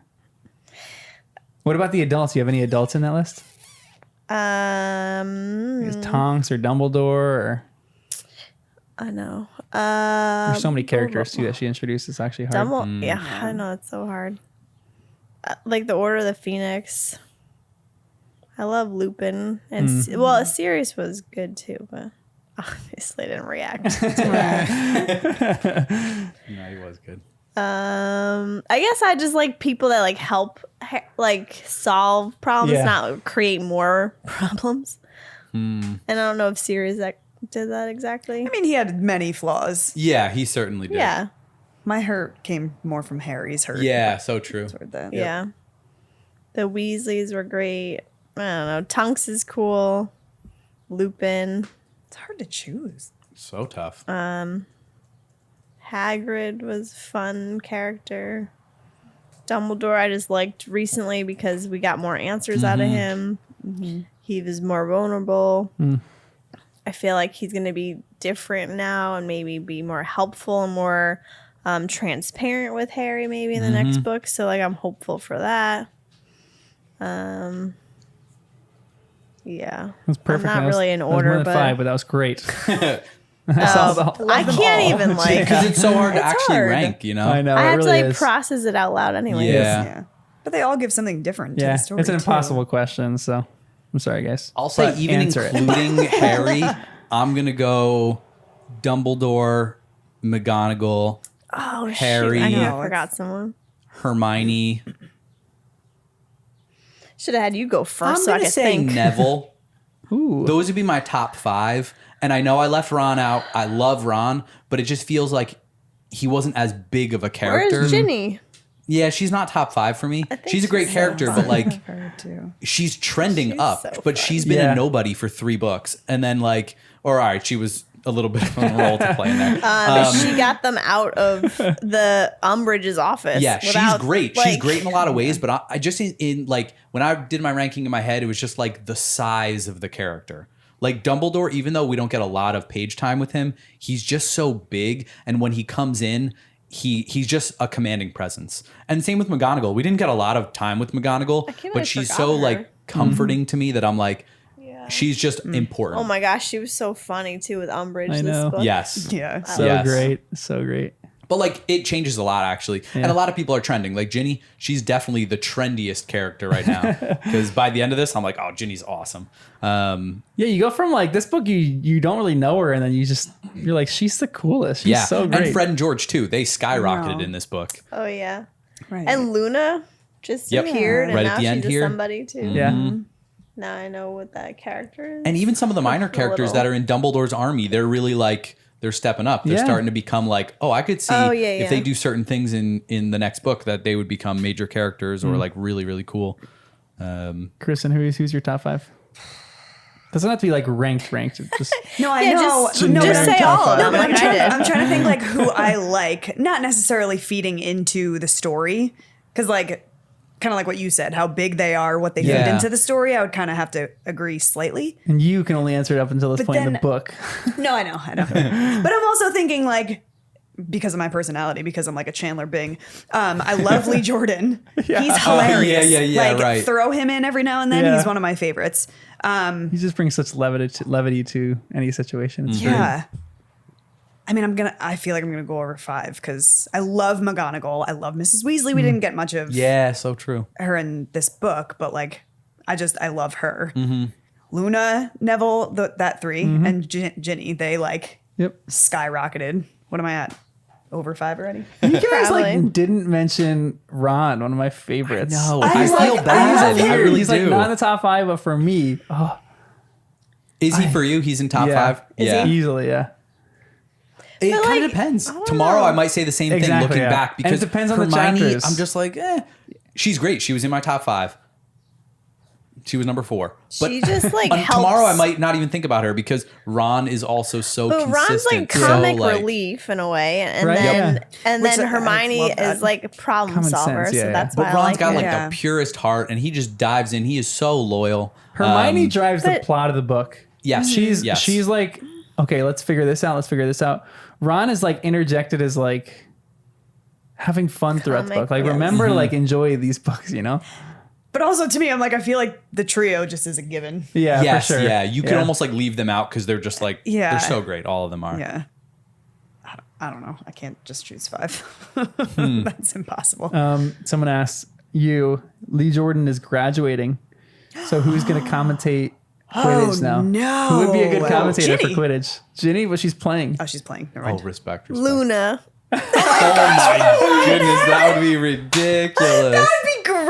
What about the adults? Do you have any adults in that list? Is Tonks or Dumbledore or... I know. There's so many characters too that she introduced. It's actually hard. Yeah, I know, it's so hard. Like the Order of the Phoenix. I love Lupin. And Sirius was good too, but obviously I didn't react to that. No, he was good. I guess I just like people that like help like solve problems, not create more problems. And I don't know if Sirius did that exactly. I mean, he had many flaws. Yeah, he certainly did. Yeah. My hurt came more from Harry's hurt. Yeah, so true. Yeah. The Weasleys were great. I don't know. Tonks is cool. Lupin. It's hard to choose. So tough. Hagrid was fun character. Dumbledore I just liked recently because we got more answers out of him. He was more vulnerable. I feel like he's going to be different now and maybe be more helpful and more transparent with Harry maybe in the next book. So like I'm hopeful for that. Yeah. That's perfect. I'm not really in order, more than but 5, but that was great. I can't even like because it's so hard to actually hard. rank, you know? I know. I have really to like is. process it out loud anyways. Yeah. But they all give something different to Yeah, the story. it's an impossible question, so I'm sorry, guys. I'll say even including Harry, I'm going to go Dumbledore, McGonagall, Harry, I know, I forgot someone. Hermione. Should have had you go first I'm so I going to could say think. Neville. Ooh. Those would be my top 5. And I know I left Ron out. I love Ron, but it just feels like he wasn't as big of a character. Where's Ginny? Yeah, she's not top 5 for me. She's a great character, but like she's trending up. so but fun. she's been a nobody for 3 books. And then like, or all right, she was a little bit of a role to play in there. She got them out of the Umbridge's office. Yeah, she's great. She's great in a lot of ways, but I just in like when I did my ranking in my head, it was just like the size of the character. Like Dumbledore, even though we don't get a lot of page time with him, he's just so big, and when he comes in, he's just a commanding presence. And same with McGonagall. We didn't get a lot of time with McGonagall, but she's so like comforting to me that I'm like, she's just important. Oh my gosh, she was so funny too with Umbridge. I know. This book. Yes. Yeah. So great. So great. But like it changes a lot actually. And a lot of people are trending. Like Ginny, she's definitely the trendiest character right now. Because by the end of this, I'm like, oh, Ginny's awesome. Yeah, you go from like this book, you don't really know her, and then you're like, she's the coolest. She's so great. And Fred and George too. They skyrocketed in this book. Oh yeah. Right. And Luna just appeared, and right now at the end she's here. somebody too. Yeah. Now I know what that character is. And even some of the minor characters that are in Dumbledore's army, they're really like, they're stepping up. They're starting to become like, oh, I could see if they do certain things in the next book that they would become major characters or like really, really cool. Kristen, who's your top 5? Doesn't have to be like ranked. Just No, I know. Just say all of them. I'm trying to think like who I like, not necessarily feeding into the story, because like kind of like what you said, how big they are, what they fit into the story, I would kind of have to agree slightly. And you can only answer it up until this point in the book. No, I know. But I'm also thinking like, because of my personality, because I'm like a Chandler Bing, I love Lee Jordan. He's hilarious. Like, throw him in every now and then. He's one of my favorites. He just brings such levity to any situation. It's great. I mean, I feel like I'm gonna go over 5 because I love McGonagall. I love Mrs. Weasley. We didn't get much of so true her in this book, but like, I love her. Luna, Neville, that 3, and Ginny, they like skyrocketed. What am I at? Over 5 already? You guys like didn't mention Ron, one of my favorites. No, I feel bad. I really he's do. Like not in the top 5, but for me, is he for you? He's in top 5. Yeah, easily. Yeah. It kind of depends. Tomorrow I might say the same thing looking back because it depends on Hermione, the chapters. I'm just like, she's great. She was in my top 5. She was number 4. But she just like helps. Tomorrow I might not even think about her because Ron is also so consistent. Ron's like comic relief in a way, and then Hermione is like a problem solver. So that's why. But Ron's got like a purest heart, and he just dives in. He is so loyal. Hermione drives the plot of the book. Yes, she's like, okay, let's figure this out. Ron is like interjected as like having fun throughout the book. Like remember, like enjoy these books, you know. But also to me, I'm like, I feel like the trio just is a given. Yeah, yes, for sure. Yeah, you could almost like leave them out because they're just like, they're so great. All of them are. Yeah. I don't know. I can't just choose 5. That's impossible. Someone asks you, Lee Jordan is graduating. So who's going to commentate Quidditch now? No. Who would be a good commentator for Quidditch? Ginny, but she's playing. Oh, she's playing. Oh, respect. Luna. Oh my goodness, that would be ridiculous. That would be great.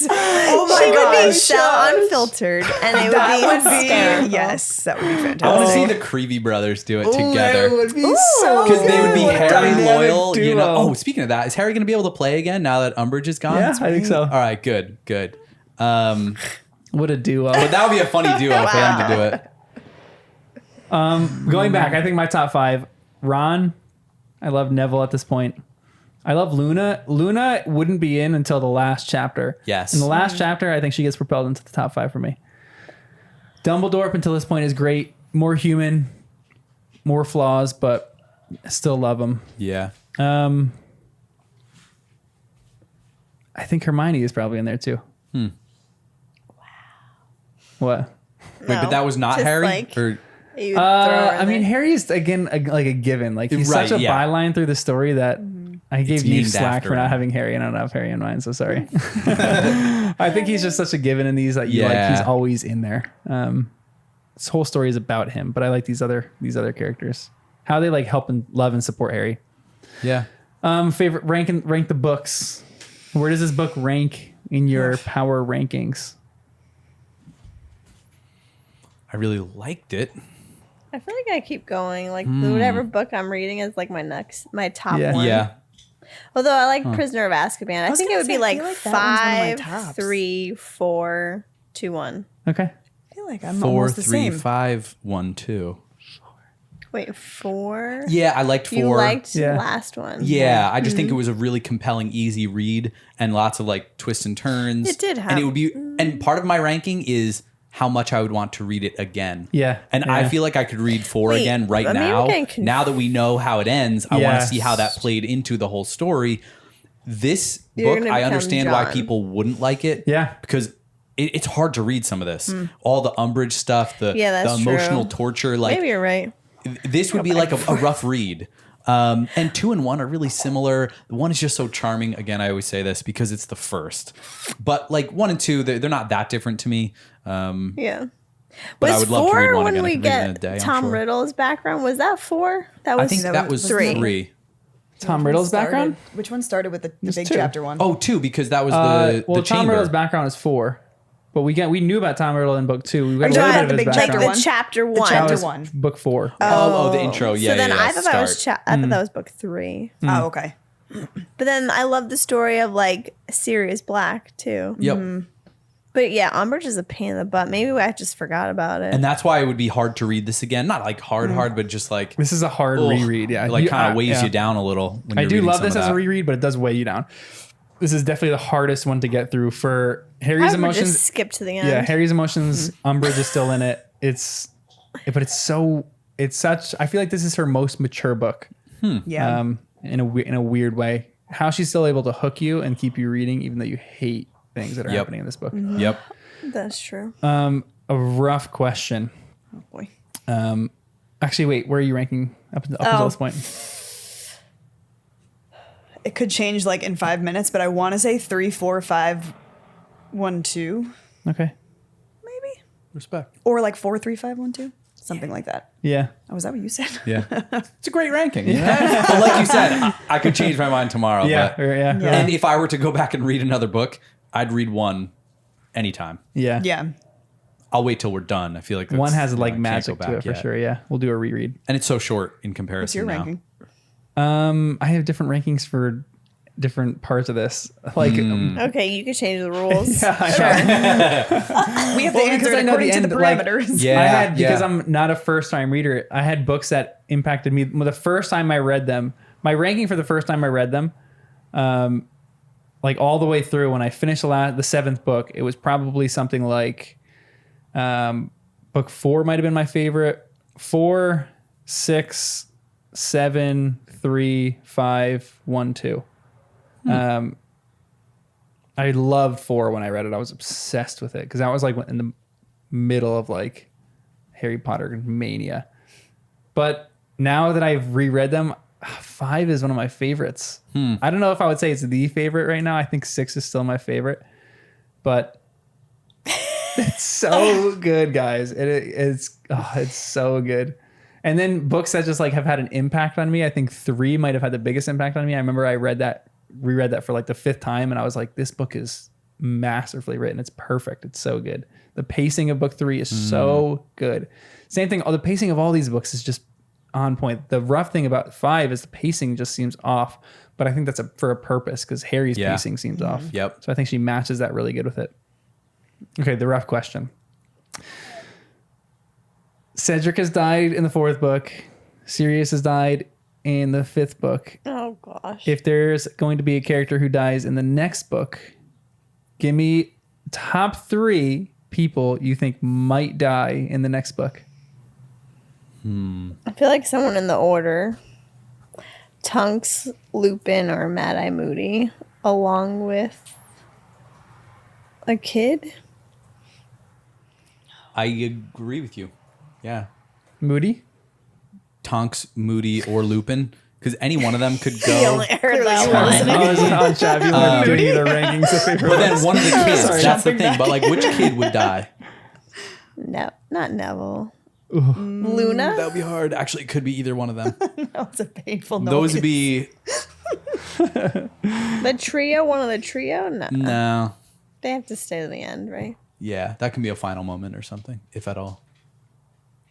Oh my she gosh. would be so unfiltered, and it would be hysterical. Yes, that would be fantastic. I want to see the Creevy brothers do it together. That would be so because they would be Harry Dynamic loyal. duo. You know. Oh, speaking of that, is Harry going to be able to play again now that Umbridge is gone? Yeah, I think so. All right, good. What a duo. But that would be a funny duo for them to do it. Going back, I think my top 5, Ron. I love Neville at this point. I love Luna. Luna wouldn't be in until the last chapter. Yes. In the last chapter, I think she gets propelled into the top 5 for me. Dumbledore up until this point is great. More human, more flaws, but I still love him. Yeah. I think Hermione is probably in there too. Wow. What? Wait, but that was not Harry? Like, or I mean, Harry is again like a given. Like he's such a byline through the story that I gave you slack for not having Harry, and I don't have Harry in mine, so sorry. I think he's just such a given in these that you like. He's always in there. This whole story is about him, but I like these other characters. How they like help and love and support Harry. Yeah. Favorite rank the books. Where does this book rank in your power rankings? I really liked it. I feel like I keep going. Like whatever book I'm reading is like my top one. Yeah. Although I like Prisoner of Azkaban. I think it would be like 5, 3, 4, 2, 1. Okay. I feel like I'm almost the same. 4, 3, 5, 1, 2. Wait, 4? Yeah, I liked 4. You liked the last one. Yeah, I just think it was a really compelling, easy read and lots of like twists and turns. It did have. And it would be, and part of my ranking is how much I would want to read it again. Yeah. And I feel like I could read 4 again right now. Now that we know how it ends, I want to see how that played into the whole story. This book, I understand why people wouldn't like it. Yeah. Because it's hard to read some of this. All the Umbridge stuff, the emotional torture. Like, maybe you're right. This would be like a rough read. And 2 and 1 are really similar. 1 is just so charming. Again, I always say this because it's the first. But like 1 and 2, they're not that different to me. Yeah. But was I would love to read 1 when again. we get Tom Riddle's background? Was that 4? I think that was 3. Tom Riddle's background? Which one started with the big 2. chapter one? Oh, 2, because that was the Tom chamber. Riddle's background is 4. But we knew about Tom Riddle in book 2. We got a little bit of his background. Like the chapter 1. The chapter 1. Book 4. Oh, the intro. Yeah. So then I thought that was start. I thought that was book 3. Oh, okay. But then I love the story of like Sirius Black too. Yep. But yeah, Umbridge is a pain in the butt. Maybe I just forgot about it. And that's why it would be hard to read this again. Not like hard, but just like this is a hard reread. Yeah, like kind of weighs you down a little. When I you're do reading love some this of as a that. reread, but it does weigh you down. this is definitely the hardest one to get through. For Harry's emotions, just skip to the end. Yeah, Harry's emotions. Umbridge is still in it. But it's such. I feel like this is her most mature book. Yeah. In a weird way, how she's still able to hook you and keep you reading, even though you hate things that are happening in this book. Yep, that's true. A rough question. Oh boy. Actually, wait. Where are you ranking up until this point? It could change like in 5 minutes, but I want to say 3, 4, 5, 1, 2. Okay. Maybe. respect. Or like 4, 3, 5, 1, 2. Something like that. Yeah. Oh, is that what you said? Yeah. It's a great ranking. Yeah. But like you said, I could change my mind tomorrow. Yeah. But, Yeah. And if I were to go back and read another book, I'd read one anytime. Yeah. Yeah. I'll wait till we're done. I feel like one has I like can't magic go to back it for yet. sure. Yeah. We'll do a reread. And it's so short in What's comparison your now. ranking? I have different rankings for different parts of this. Like, Okay, you could change the rules. We have to answer it according to the parameters. Yeah, because I'm not a first time reader. I had books that impacted me. The first time I read them, my ranking for the first time I read them, like all the way through when I finished the seventh book, it was probably something like book 4 might have been my favorite. 4, 6, 7, 3, 5, 1, 2. I loved 4 when I read it. I was obsessed with it because that was like in the middle of like Harry Potter mania. But now that I've reread them, 5 is one of my favorites. I don't know if I would say it's the favorite right now. I think 6 is still my favorite, but it's so good, guys. It's so good. And then books that just like have had an impact on me. I think 3 might have had the biggest impact on me. I remember I reread that for like the 5th time, and I was like, this book is masterfully written. It's perfect. It's so good. The pacing of book 3 is so good. Same thing. The pacing of all these books is just on point. The rough thing about 5 is the pacing just seems off, but I think that's for a purpose because Harry's pacing seems off. Yep. So I think she matches that really good with it. Okay, the rough question. Cedric has died in the 4th book. Sirius has died in the 5th book. Oh, gosh. If there's going to be a character who dies in the next book, give me top 3 people you think might die in the next book. I feel like someone in the order. Tonks, Lupin, or Mad-Eye Moody, along with a kid. I agree with you. Yeah. Moody? Tonks, Moody, or Lupin. Because any one of them could go. You only heard that one. I was on chat. You weren't doing either rankings. But then one of the kids, that's the thing. But like, which kid would die? No, not Neville. Luna? That would be hard. Actually, it could be either one of them. That was a painful noise. Those would be... The trio? One of the trio? No. They have to stay to the end, right? Yeah, that can be a final moment or something, if at all.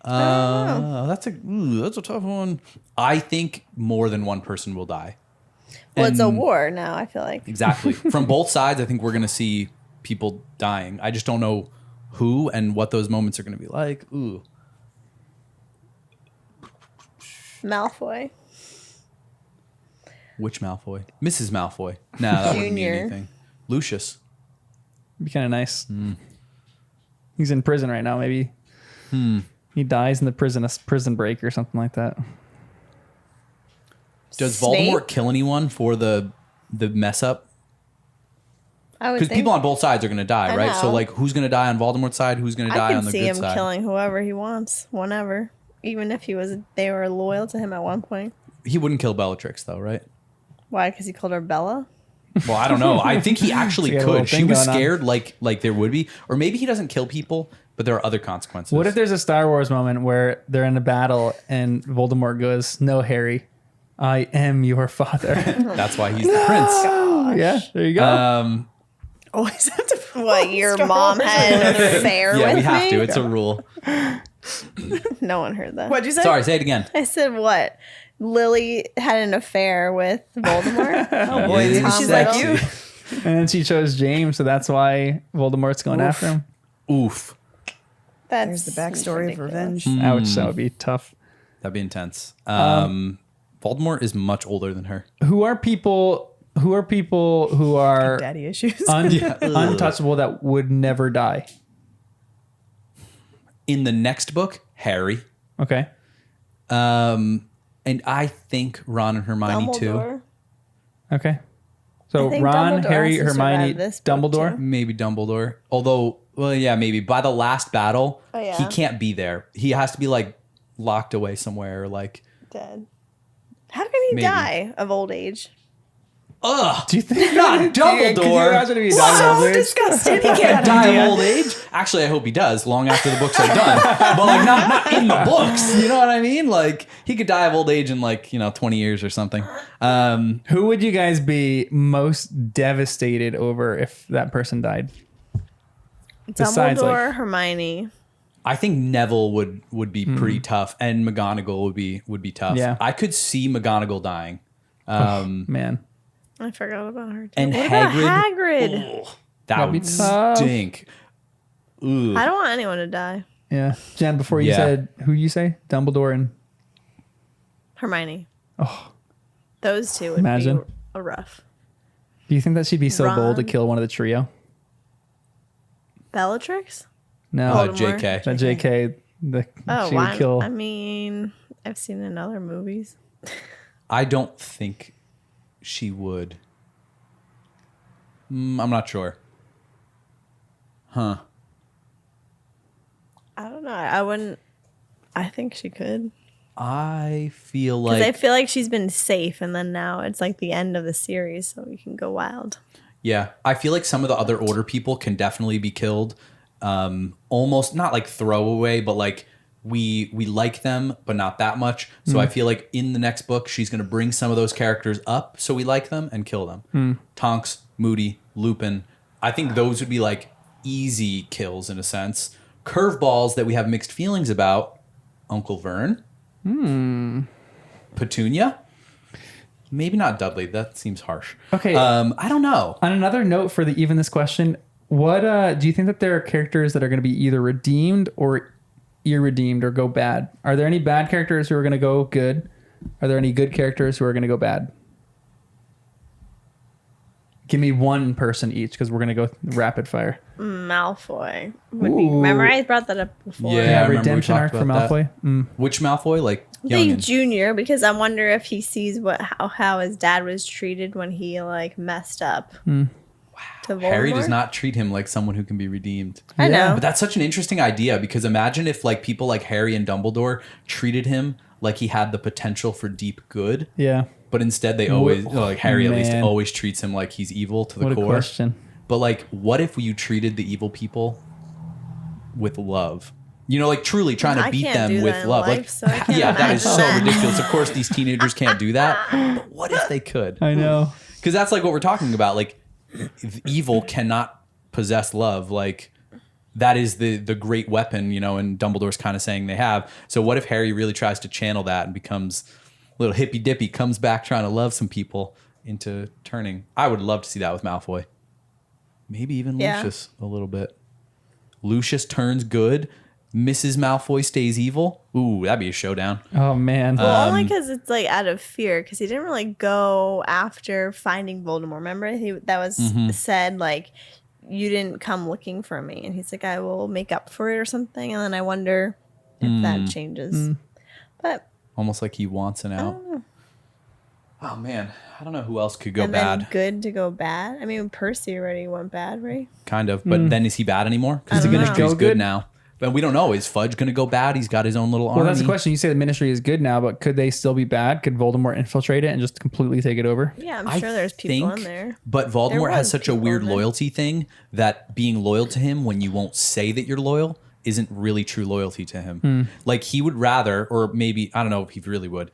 That's a tough one. I think more than one person will die. Well, it's a war now, I feel like. Exactly. From both sides, I think we're going to see people dying. I just don't know who and what those moments are going to be like. Ooh. Malfoy. Which Malfoy? Mrs. Malfoy. No, that wouldn't mean anything. Lucius. Be kind of nice. He's in prison right now. Maybe he dies in the prison break or something like that. Does Snape? Voldemort kill anyone for the mess up? I would Because think. people on both sides are going to die, I right? So know. like, who's going to die on Voldemort's side? Who's going to die I on could the see good him side? killing whoever he wants, whenever. Even if they were loyal to him at one point. He wouldn't kill Bellatrix, though, right? Why? Because he called her Bella? Well, I don't know. I think he actually He had a little could. She thing was going on. scared, like there would be, or maybe he doesn't kill people, but there are other consequences. What if there's a Star Wars moment where they're in a battle and Voldemort goes, "No, Harry, I am your father." That's why he's the prince. Yeah, there you go. Always have to. What, your mom had an affair with me? Yeah, we have to. It's a rule. No one heard that. What'd you say? Sorry, say it again. I said what? Lily had an affair with Voldemort? Oh boy, Yeah, maybe she's sexy. like you. And then she chose James, so that's why Voldemort's going after him. Oof. That's There's the backstory of ridiculous. revenge. Ouch, that would be tough. That'd be intense. Voldemort is much older than her. Who are people Who are people who are daddy issues untouchable that would never die? In the next book, Harry. Okay. And I think Ron and Hermione Dumbledore. too. Okay. So Ron, Harry, Hermione, Dumbledore? Maybe Dumbledore. Although, well, yeah, maybe. By the last battle, he can't be there. He has to be like locked away somewhere or like dead. How can he die of old age? Ugh. Do you think not Dumbledore? Could you imagine if he died of old age? Disgusting. He can't die of old age. Actually, I hope he does long after the books are done. But like not in the books. You know what I mean? Like he could die of old age in like 20 years or something. Who would you guys be most devastated over if that person died? Dumbledore, Hermione. I think Neville would be pretty tough, and McGonagall would be tough. Yeah. I could see McGonagall dying. Man. I forgot about her too. And what Hagrid? about Hagrid? Ugh, that would stink. Ugh. I don't want anyone to die. Yeah. Jen, before you said, who you say? Dumbledore and Hermione. Oh. Those two would be a rough. Do you think that she'd be so bold to kill one of the trio? Bellatrix? No. JK. That JK. She would kill. I mean, I've seen in other movies. I don't think she would. I'm not sure. Huh. I don't know. I wouldn't. I think she could. I feel like. Because I feel like she's been safe, and then now it's like the end of the series, so we can go wild. Yeah. I feel like some of the other Order people can definitely be killed. Almost not like throwaway, but like we like them, but not that much. So I feel like in the next book, she's going to bring some of those characters up so we like them and kill them. Tonks, Moody, Lupin. I think those would be like easy kills in a sense. Curveballs that we have mixed feelings about. Uncle Vern. Petunia. Maybe not Dudley. That seems harsh. Okay. I don't know. On another note for even this question, what do you think that there are characters that are going to be either redeemed or irredeemed or go bad? Are there any bad characters who are going to go good? Are there any good characters who are going to go bad? Give me one person each because we're going to go rapid fire. Malfoy. Remember I brought that up before. Yeah, redemption arc for Malfoy. Which Malfoy? Like the junior, because I wonder if he sees how his dad was treated when he like messed up. Wow. Harry does not treat him like someone who can be redeemed. I know. But that's such an interesting idea because imagine if like people like Harry and Dumbledore treated him like he had the potential for deep good. Yeah. But instead they always, like Harry at least always treats him like he's evil to the core. What a question. But like, what if you treated the evil people with love? You know, like truly trying to beat them with love. Like, yeah, that is so ridiculous. Of course, these teenagers can't do that. But what if they could? I know. Because that's like what we're talking about. Like, evil cannot possess love. Like, that is the great weapon, you know, and Dumbledore's kind of saying they have. So what if Harry really tries to channel that and becomes a little hippy dippy, comes back trying to love some people into turning? I would love to see that with Malfoy. Maybe even Lucius a little bit. Lucius turns good. Mrs. Malfoy stays evil. Ooh, that'd be a showdown. Oh, man. Well, only because it's like out of fear, because he didn't really go after finding Voldemort. Remember? That was said, like, you didn't come looking for me. And he's like, I will make up for it or something. And then I wonder if that changes. But almost like he wants an out. Oh, man. I don't know who else could go bad. Then good to go bad? I mean, Percy already went bad, right? Kind of. But then is he bad anymore? Because the ministry is good now. But we don't know. Is Fudge going to go bad? He's got his own little army. Well, that's the question. You say the ministry is good now, but could they still be bad? Could Voldemort infiltrate it and just completely take it over? Yeah, I'm sure there's people in there. But Voldemort has such a weird loyalty thing that being loyal to him when you won't say that you're loyal isn't really true loyalty to him. Like he would rather, or maybe, I don't know if he really would.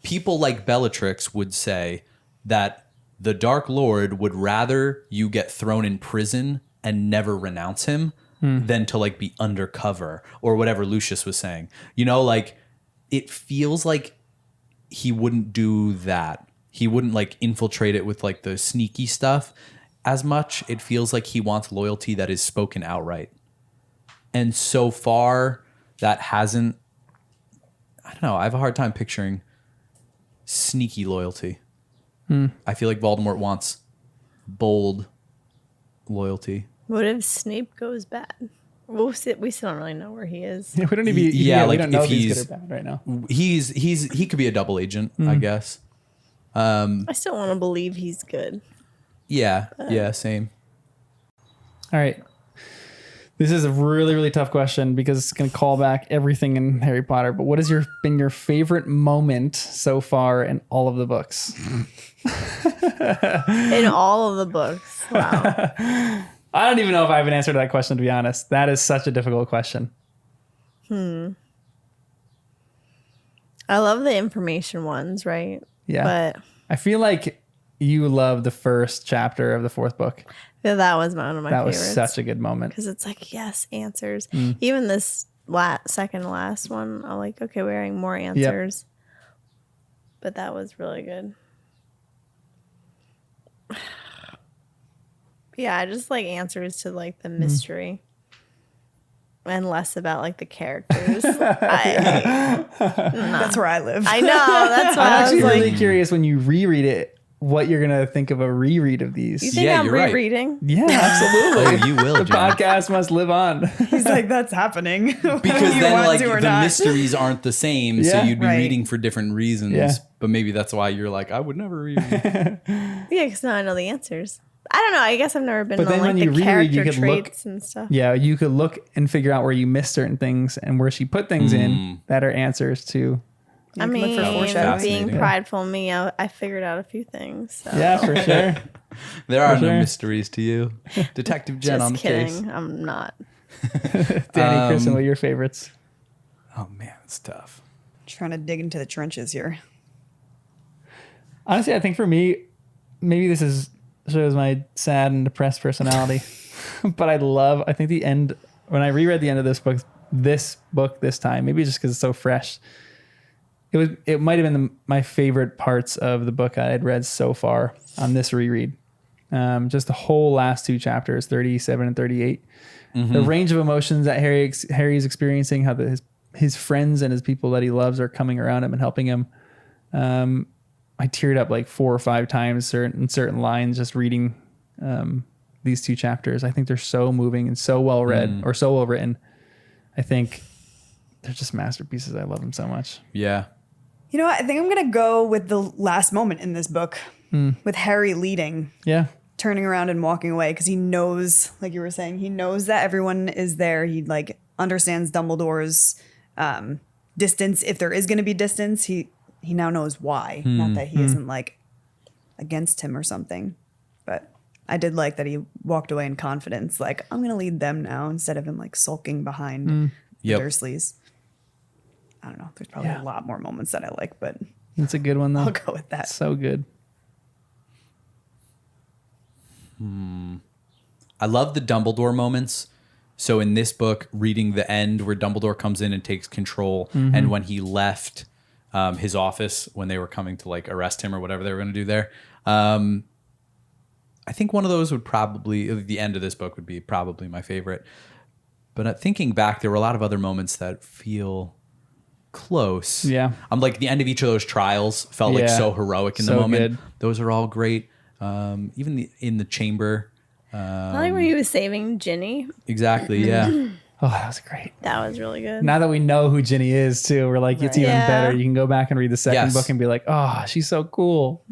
People like Bellatrix would say that the Dark Lord would rather you get thrown in prison and never renounce him than to like be undercover or whatever Lucius was saying. You know, like it feels like he wouldn't do that. He wouldn't like infiltrate it with like the sneaky stuff as much. It feels like he wants loyalty that is spoken outright. And so far that hasn't, I don't know, I have a hard time picturing sneaky loyalty. I feel like Voldemort wants bold loyalty. What if Snape goes bad? We still don't really know where he is. Yeah, we don't even. We don't know if he's good or bad right now. He could be a double agent, I guess. I still want to believe he's good. Yeah, same. All right. This is a really, really tough question because it's going to call back everything in Harry Potter. But what has been your favorite moment so far in all of the books? In all of the books. Wow. I don't even know if I have an answer to that question, to be honest. That is such a difficult question. I love the information ones, right? Yeah. But I feel like you love the first chapter of the fourth book. Yeah, that was one of my favorites. That was such a good moment. Because it's like, yes, answers. Even this second to last one, I'm like, okay, we're getting more answers. Yep. But that was really good. Yeah, I just like answers to like the mystery and less about like the characters. That's where I live. I know. That's why I'm actually really curious when you reread it, what you're going to think of a reread of these. You think I'm rereading? Right. Yeah, absolutely. Oh, you will, The podcast must live on. He's like, that's happening. Because then like the mysteries aren't the same. So you'd be reading for different reasons. Yeah. But maybe that's why you're like, I would never read. Yeah, because now I know the answers. I don't know. I guess I've never been on like the character traits and stuff. Yeah, you could look and figure out where you missed certain things and where she put things in that are answers to. I mean, being prideful me, I figured out a few things. So. Yeah, for sure. There are no mysteries to you. Detective Jenn on the case. Just kidding. I'm not. Danny, Kristen, what are your favorites? Oh, man, it's tough. Trying to dig into the trenches here. Honestly, I think for me, maybe this shows my sad and depressed personality. But I think the end, when I reread the end of this book this time, maybe just because it's so fresh, it might have been my favorite parts of the book I had read so far on this reread. Just the whole last two chapters, 37 and 38. The range of emotions that Harry's experiencing, how his friends and his people that he loves are coming around him and helping him. I teared up like 4 or 5 times certain lines just reading these two chapters. I think they're so moving and so well read or so well written. I think they're just masterpieces. I love them so much. Yeah. You know what? I think I'm going to go with the last moment in this book with Harry leading. Yeah. Turning around and walking away because he knows, like you were saying, he knows that everyone is there. He like understands Dumbledore's distance. If there is going to be distance, he now knows why. Not that he isn't like against him or something. But I did like that he walked away in confidence. Like, I'm going to lead them now instead of him like sulking behind the Dursleys. I don't know. There's probably a lot more moments that I like, but it's a good one though. I'll go with that. So good. I love the Dumbledore moments. So in this book, reading the end where Dumbledore comes in and takes control, and when he left his office when they were coming to like arrest him or whatever they were going to do there, I think one of those would probably, the end of this book would be probably my favorite. But thinking back, there were a lot of other moments that feel close. Yeah. I'm like the end of each of those trials felt like so heroic in the moment. Good. Those are all great. Even in the chamber. I like when he was saving Ginny. Exactly, yeah. Oh, that was great. That was really good. Now that we know who Ginny is too, we're like, it's even better. You can go back and read the second book and be like, oh, she's so cool.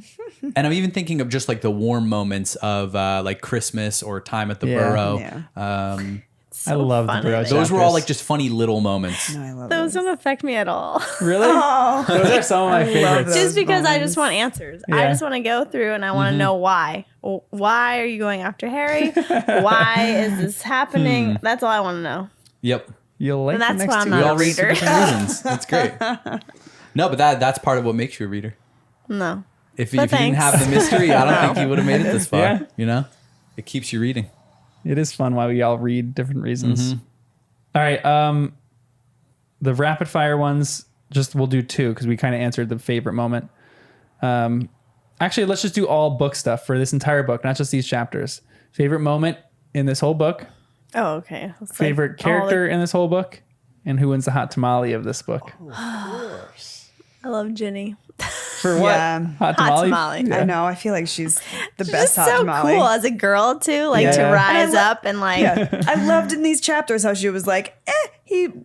And I'm even thinking of just like the warm moments of like Christmas or time at the Burrow. Yeah. I love the Burrow. Those were all like just funny little moments. No, I love those. Don't affect me at all. Really? Oh. Those are some of my favorites. Just because moments. I just want answers. Yeah. I just want to go through and I want to know why. Why are you going after Harry? Why is this happening? That's all I want to know. Yep. You'll like. And that's why I'm not a reader. Reasons. That's great. No, but that's part of what makes you a reader. No. If you didn't have the mystery, I don't think you would have made it this far. Yeah. You know, it keeps you reading. It is fun why we all read different reasons. All right. The rapid fire ones, we'll do 2 because we kind of answered the favorite moment. Actually, let's just do all book stuff for this entire book, not just these chapters. Favorite moment in this whole book. Oh, okay. Favorite character in this whole book, and who wins the hot tamale of this book. Oh, of course. I love Ginny. For what? Yeah. Hot tamale? Yeah. I know. I feel like she's the best hot so tamale. Cool as a girl too, like to rise up and like. Yeah. I loved in these chapters how she was like,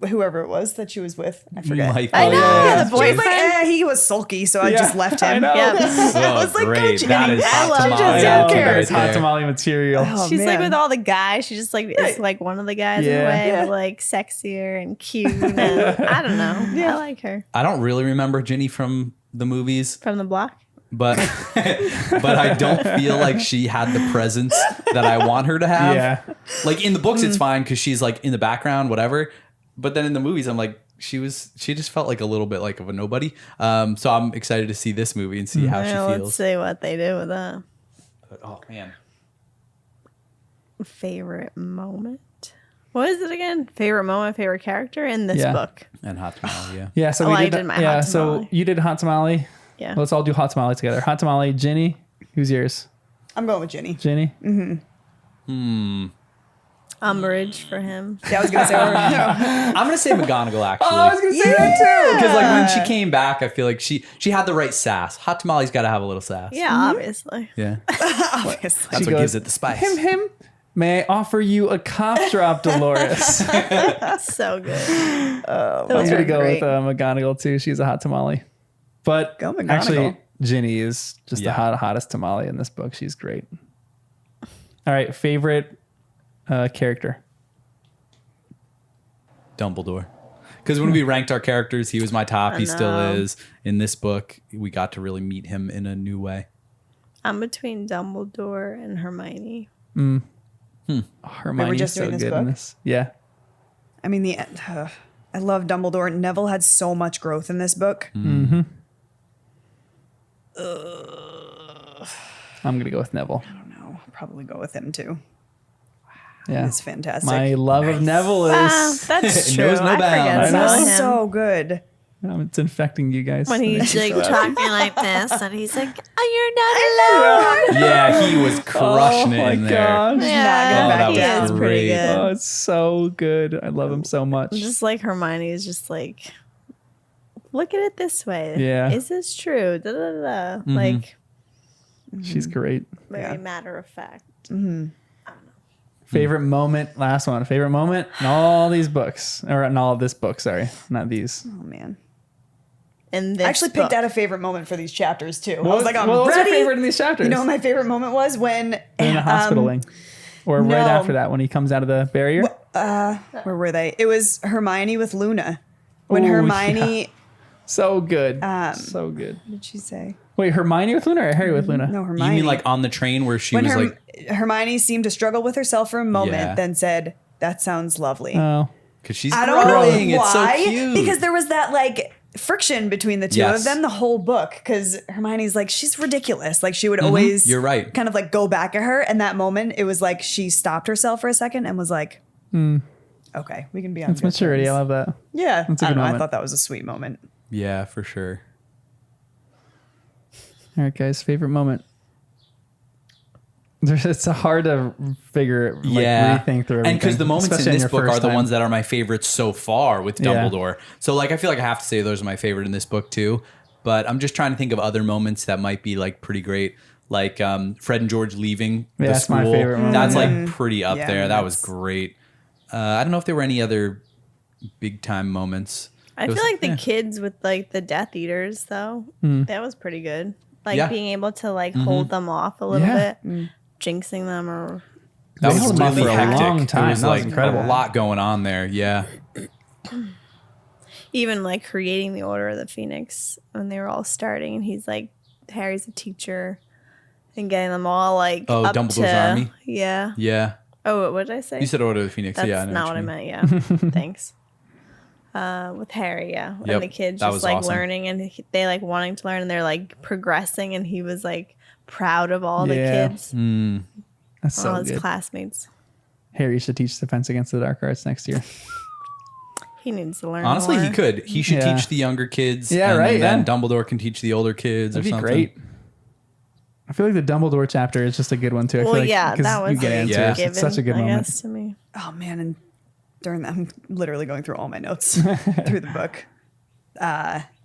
whoever it was that she was with, I forget. I know the boyfriend. She was like, he was sulky, so I just left him. Yeah. I was like, great. That is hot tamale. That is hot tamale material. Oh, she's like with all the guys. She just like is like one of the guys in a way, but like sexier and cute. And I don't know. I like her. I don't really remember Ginny from the movies. From the block? But I don't feel like she had the presence that I want her to have. Yeah. Like in the books, it's fine because she's like in the background, whatever. But then in the movies, I'm like, she just felt like a little bit like of a nobody. So I'm excited to see this movie and see how she feels. Let's see what they do with that. But, oh man. Favorite moment? What is it again? Favorite moment, favorite character in this book? And hot tamale, yeah. Yeah, so I did my hot tamale. So you did hot tamale. Yeah. Let's all do hot tamale together. Hot tamale, Ginny. Who's yours? I'm going with Ginny. Ginny? Umbrage for him. Yeah, I was going to say I'm going to say McGonagall, actually. Oh, I was going to say that too. Because like when she came back, I feel like she had the right sass. Hot tamale's got to have a little sass. Yeah, obviously. Yeah. Obviously. That's what gives it the spice. Him. May I offer you a cough drop, Dolores? So good. I'm going to go with McGonagall too. She's a hot tamale. But Go McGonagall. actually, Ginny is just the hottest tamale in this book. She's great. All right, favorite character? Dumbledore. Because when we ranked our characters, he was my top. He still is. In this book, we got to really meet him in a new way. I'm between Dumbledore and Hermione. Hermione's just so doing this good book? in this. Yeah. I mean, I love Dumbledore. Neville had so much growth in this book. Mm-hmm. I'm going to go with Neville. I don't know. I'll probably go with him too. Yeah. It's fantastic. My love of Neville is... That's It true. knows no I forget bounds. about him. so good. It's infecting you guys. When he's like talking like this, and he's like, "Oh, you're not alone." Yeah, he was crushing it in there. Gosh. Yeah, Oh, he that was is pretty great. good. Oh, it's so good. I love him so much. Just like Hermione is just like, look at it this way. Yeah. Is this true? Da, da, da, da. Like, She's great. very matter of fact. Favorite moment, last one. Favorite moment in all these books. Or in all of this book, sorry. Not these. Oh, man. In this I actually book. picked out a favorite moment for these chapters too. I What was like, I'm was your ready. favorite in these chapters? You know what my favorite moment was? When in the hospitaling. Or no. right after that when he comes out of the barrier. where were they? It was Hermione with Luna. When Ooh, Hermione, So good. So good. what did she say? Wait, Hermione with Luna or Harry with Luna? No, You Hermione. mean like on the train where she when was like... Hermione seemed to struggle with herself for a moment, Yeah. then said, "That sounds lovely." Oh. Because she's I don't growing. know It's so why, cute. because there was that like friction between the two Yes. of them the whole book. Because Hermione's like, she's ridiculous. Like she would alys You're right. kind of like go back at her. And that moment, it was like she stopped herself for a second and was like, "Okay, we can be on." It's good maturity. terms." I love that. Yeah, That's a I good don't know. I moment. thought that was a sweet moment. Yeah, for sure. All right, guys. Favorite moment. It's hard to figure, rethink through everything. And because the moments especially in this your book first are the time. ones that are my favorites so far with Yeah. Dumbledore. So like I feel like I have to say those are my favorite in this book too. But I'm just trying to think of other moments that might be like pretty great. Like Fred and George leaving Yeah, the that's school. my favorite moment. That's like pretty up Yeah, there. That was that's- great. I don't know if there were any other big time moments. I It feel was- like the yeah. kids with like the Death Eaters though, that was pretty good. Like Yeah. being able to like hold them off a little Yeah. bit, jinxing them or That They was held them off really for a hectic. long time. It was That was like incredible. a lot going on there. Yeah. even like creating the Order of the Phoenix when they were all starting, and he's like, Harry's a teacher, and getting them all like up Dumbledore's to, army? Yeah. Yeah. Oh, what did I say? You said Order of the Phoenix. That's yeah, I know not what I you meant. Yeah. Thanks. With Harry, yeah, Yep, and the kids that just was like awesome. learning, and they like wanting to learn, and they're like progressing, and he was like proud of all the Yeah. kids, That's all so his good. classmates. Harry should teach Defense Against the Dark Arts next year. He needs to learn. Honestly, more. he could. He should Yeah. teach the younger kids. Yeah, and right, Then yeah. Dumbledore can teach the older kids That'd or be something. great. I feel like the Dumbledore chapter is just a good one too. I Well, feel like, yeah, 'cause that was you get answers. Yeah. given, It's such a good I moment. guess, to me. Oh man, and during that, I'm literally going through all my notes through the book.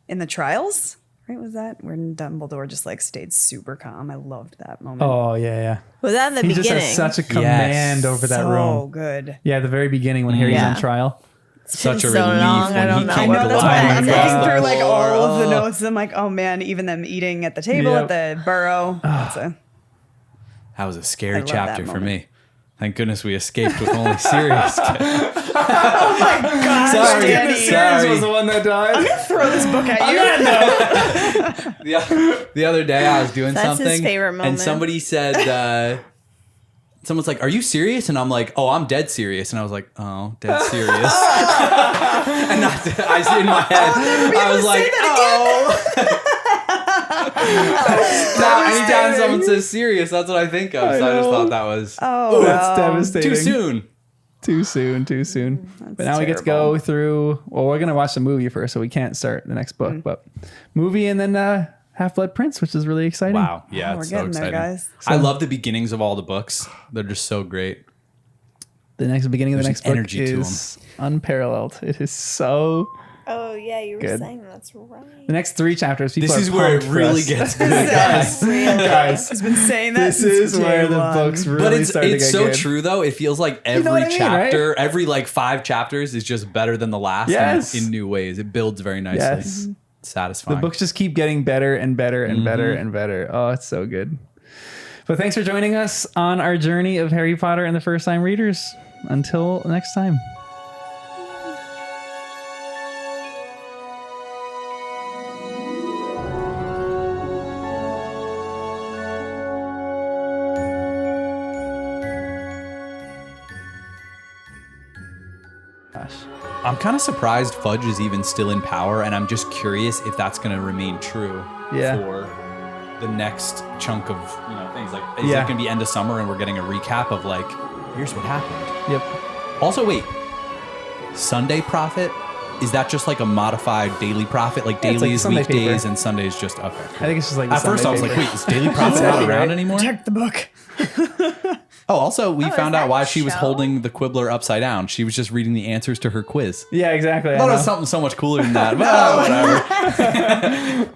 in the trials. Right, was that when Dumbledore just like stayed super calm? I loved that moment. Oh yeah. Was that in the beginning? He just has such a command over that room. So good. Yeah, the very beginning when Harry's on trial. Such a relief when he came to life. I'm looking through like all of the notes. I'm like, oh man, even them eating at the table at the Burrow. That was a scary chapter for me. Thank goodness we escaped with only Sirius. Oh my gosh, Sorry. Sirius was the one that died. I'm going to throw this book at you. The other day I was doing something. That's his favorite moment. And somebody said, someone's like, are you serious? And I'm like, oh, I'm dead serious. And I was like, oh, dead serious. And I in my head, I was like, now, anytime someone says serious, that's what I think of. So I just thought that was that's devastating. Too soon. Too soon. But now we get to go through. Well, we're gonna watch the movie first, so we can't start the next book. But movie and then Half-Blood Prince, which is really exciting. Wow, yeah, it's so exciting. There, guys. I love the beginnings of all the books. They're just so great. The beginning of the next book is unparalleled. It is so. Oh yeah, you were saying that's right. The next 3 chapters. This is where it really gets good, guys. Guys, he's been saying that. This is where the books really start to get good. It's so true though. It feels like every chapter, right? Every like 5 chapters is just better than the last in new ways. It builds very nicely. Yes. Satisfying. The books just keep getting better and better and better and better. Oh, it's so good. But thanks for joining us on our journey of Harry Potter and the First Time Readers. Until next time. I'm kind of surprised Fudge is even still in power, and I'm just curious if that's going to remain true for the next chunk of things. Like, is that going to be end of summer, and we're getting a recap of like, here's what happened. Yep. Also, wait, Sunday Prophet, is that just like a modified Daily Prophet? Like dailies, like weekdays, paper. And Sundays just okay. I think it's just like at first I was like, wait, is Daily Prophet not around anymore? Check the book. Oh, also, we found out why she was holding the Quibbler upside down. She was just reading the answers to her quiz. Yeah, exactly. I thought it was something so much cooler than that. But whatever.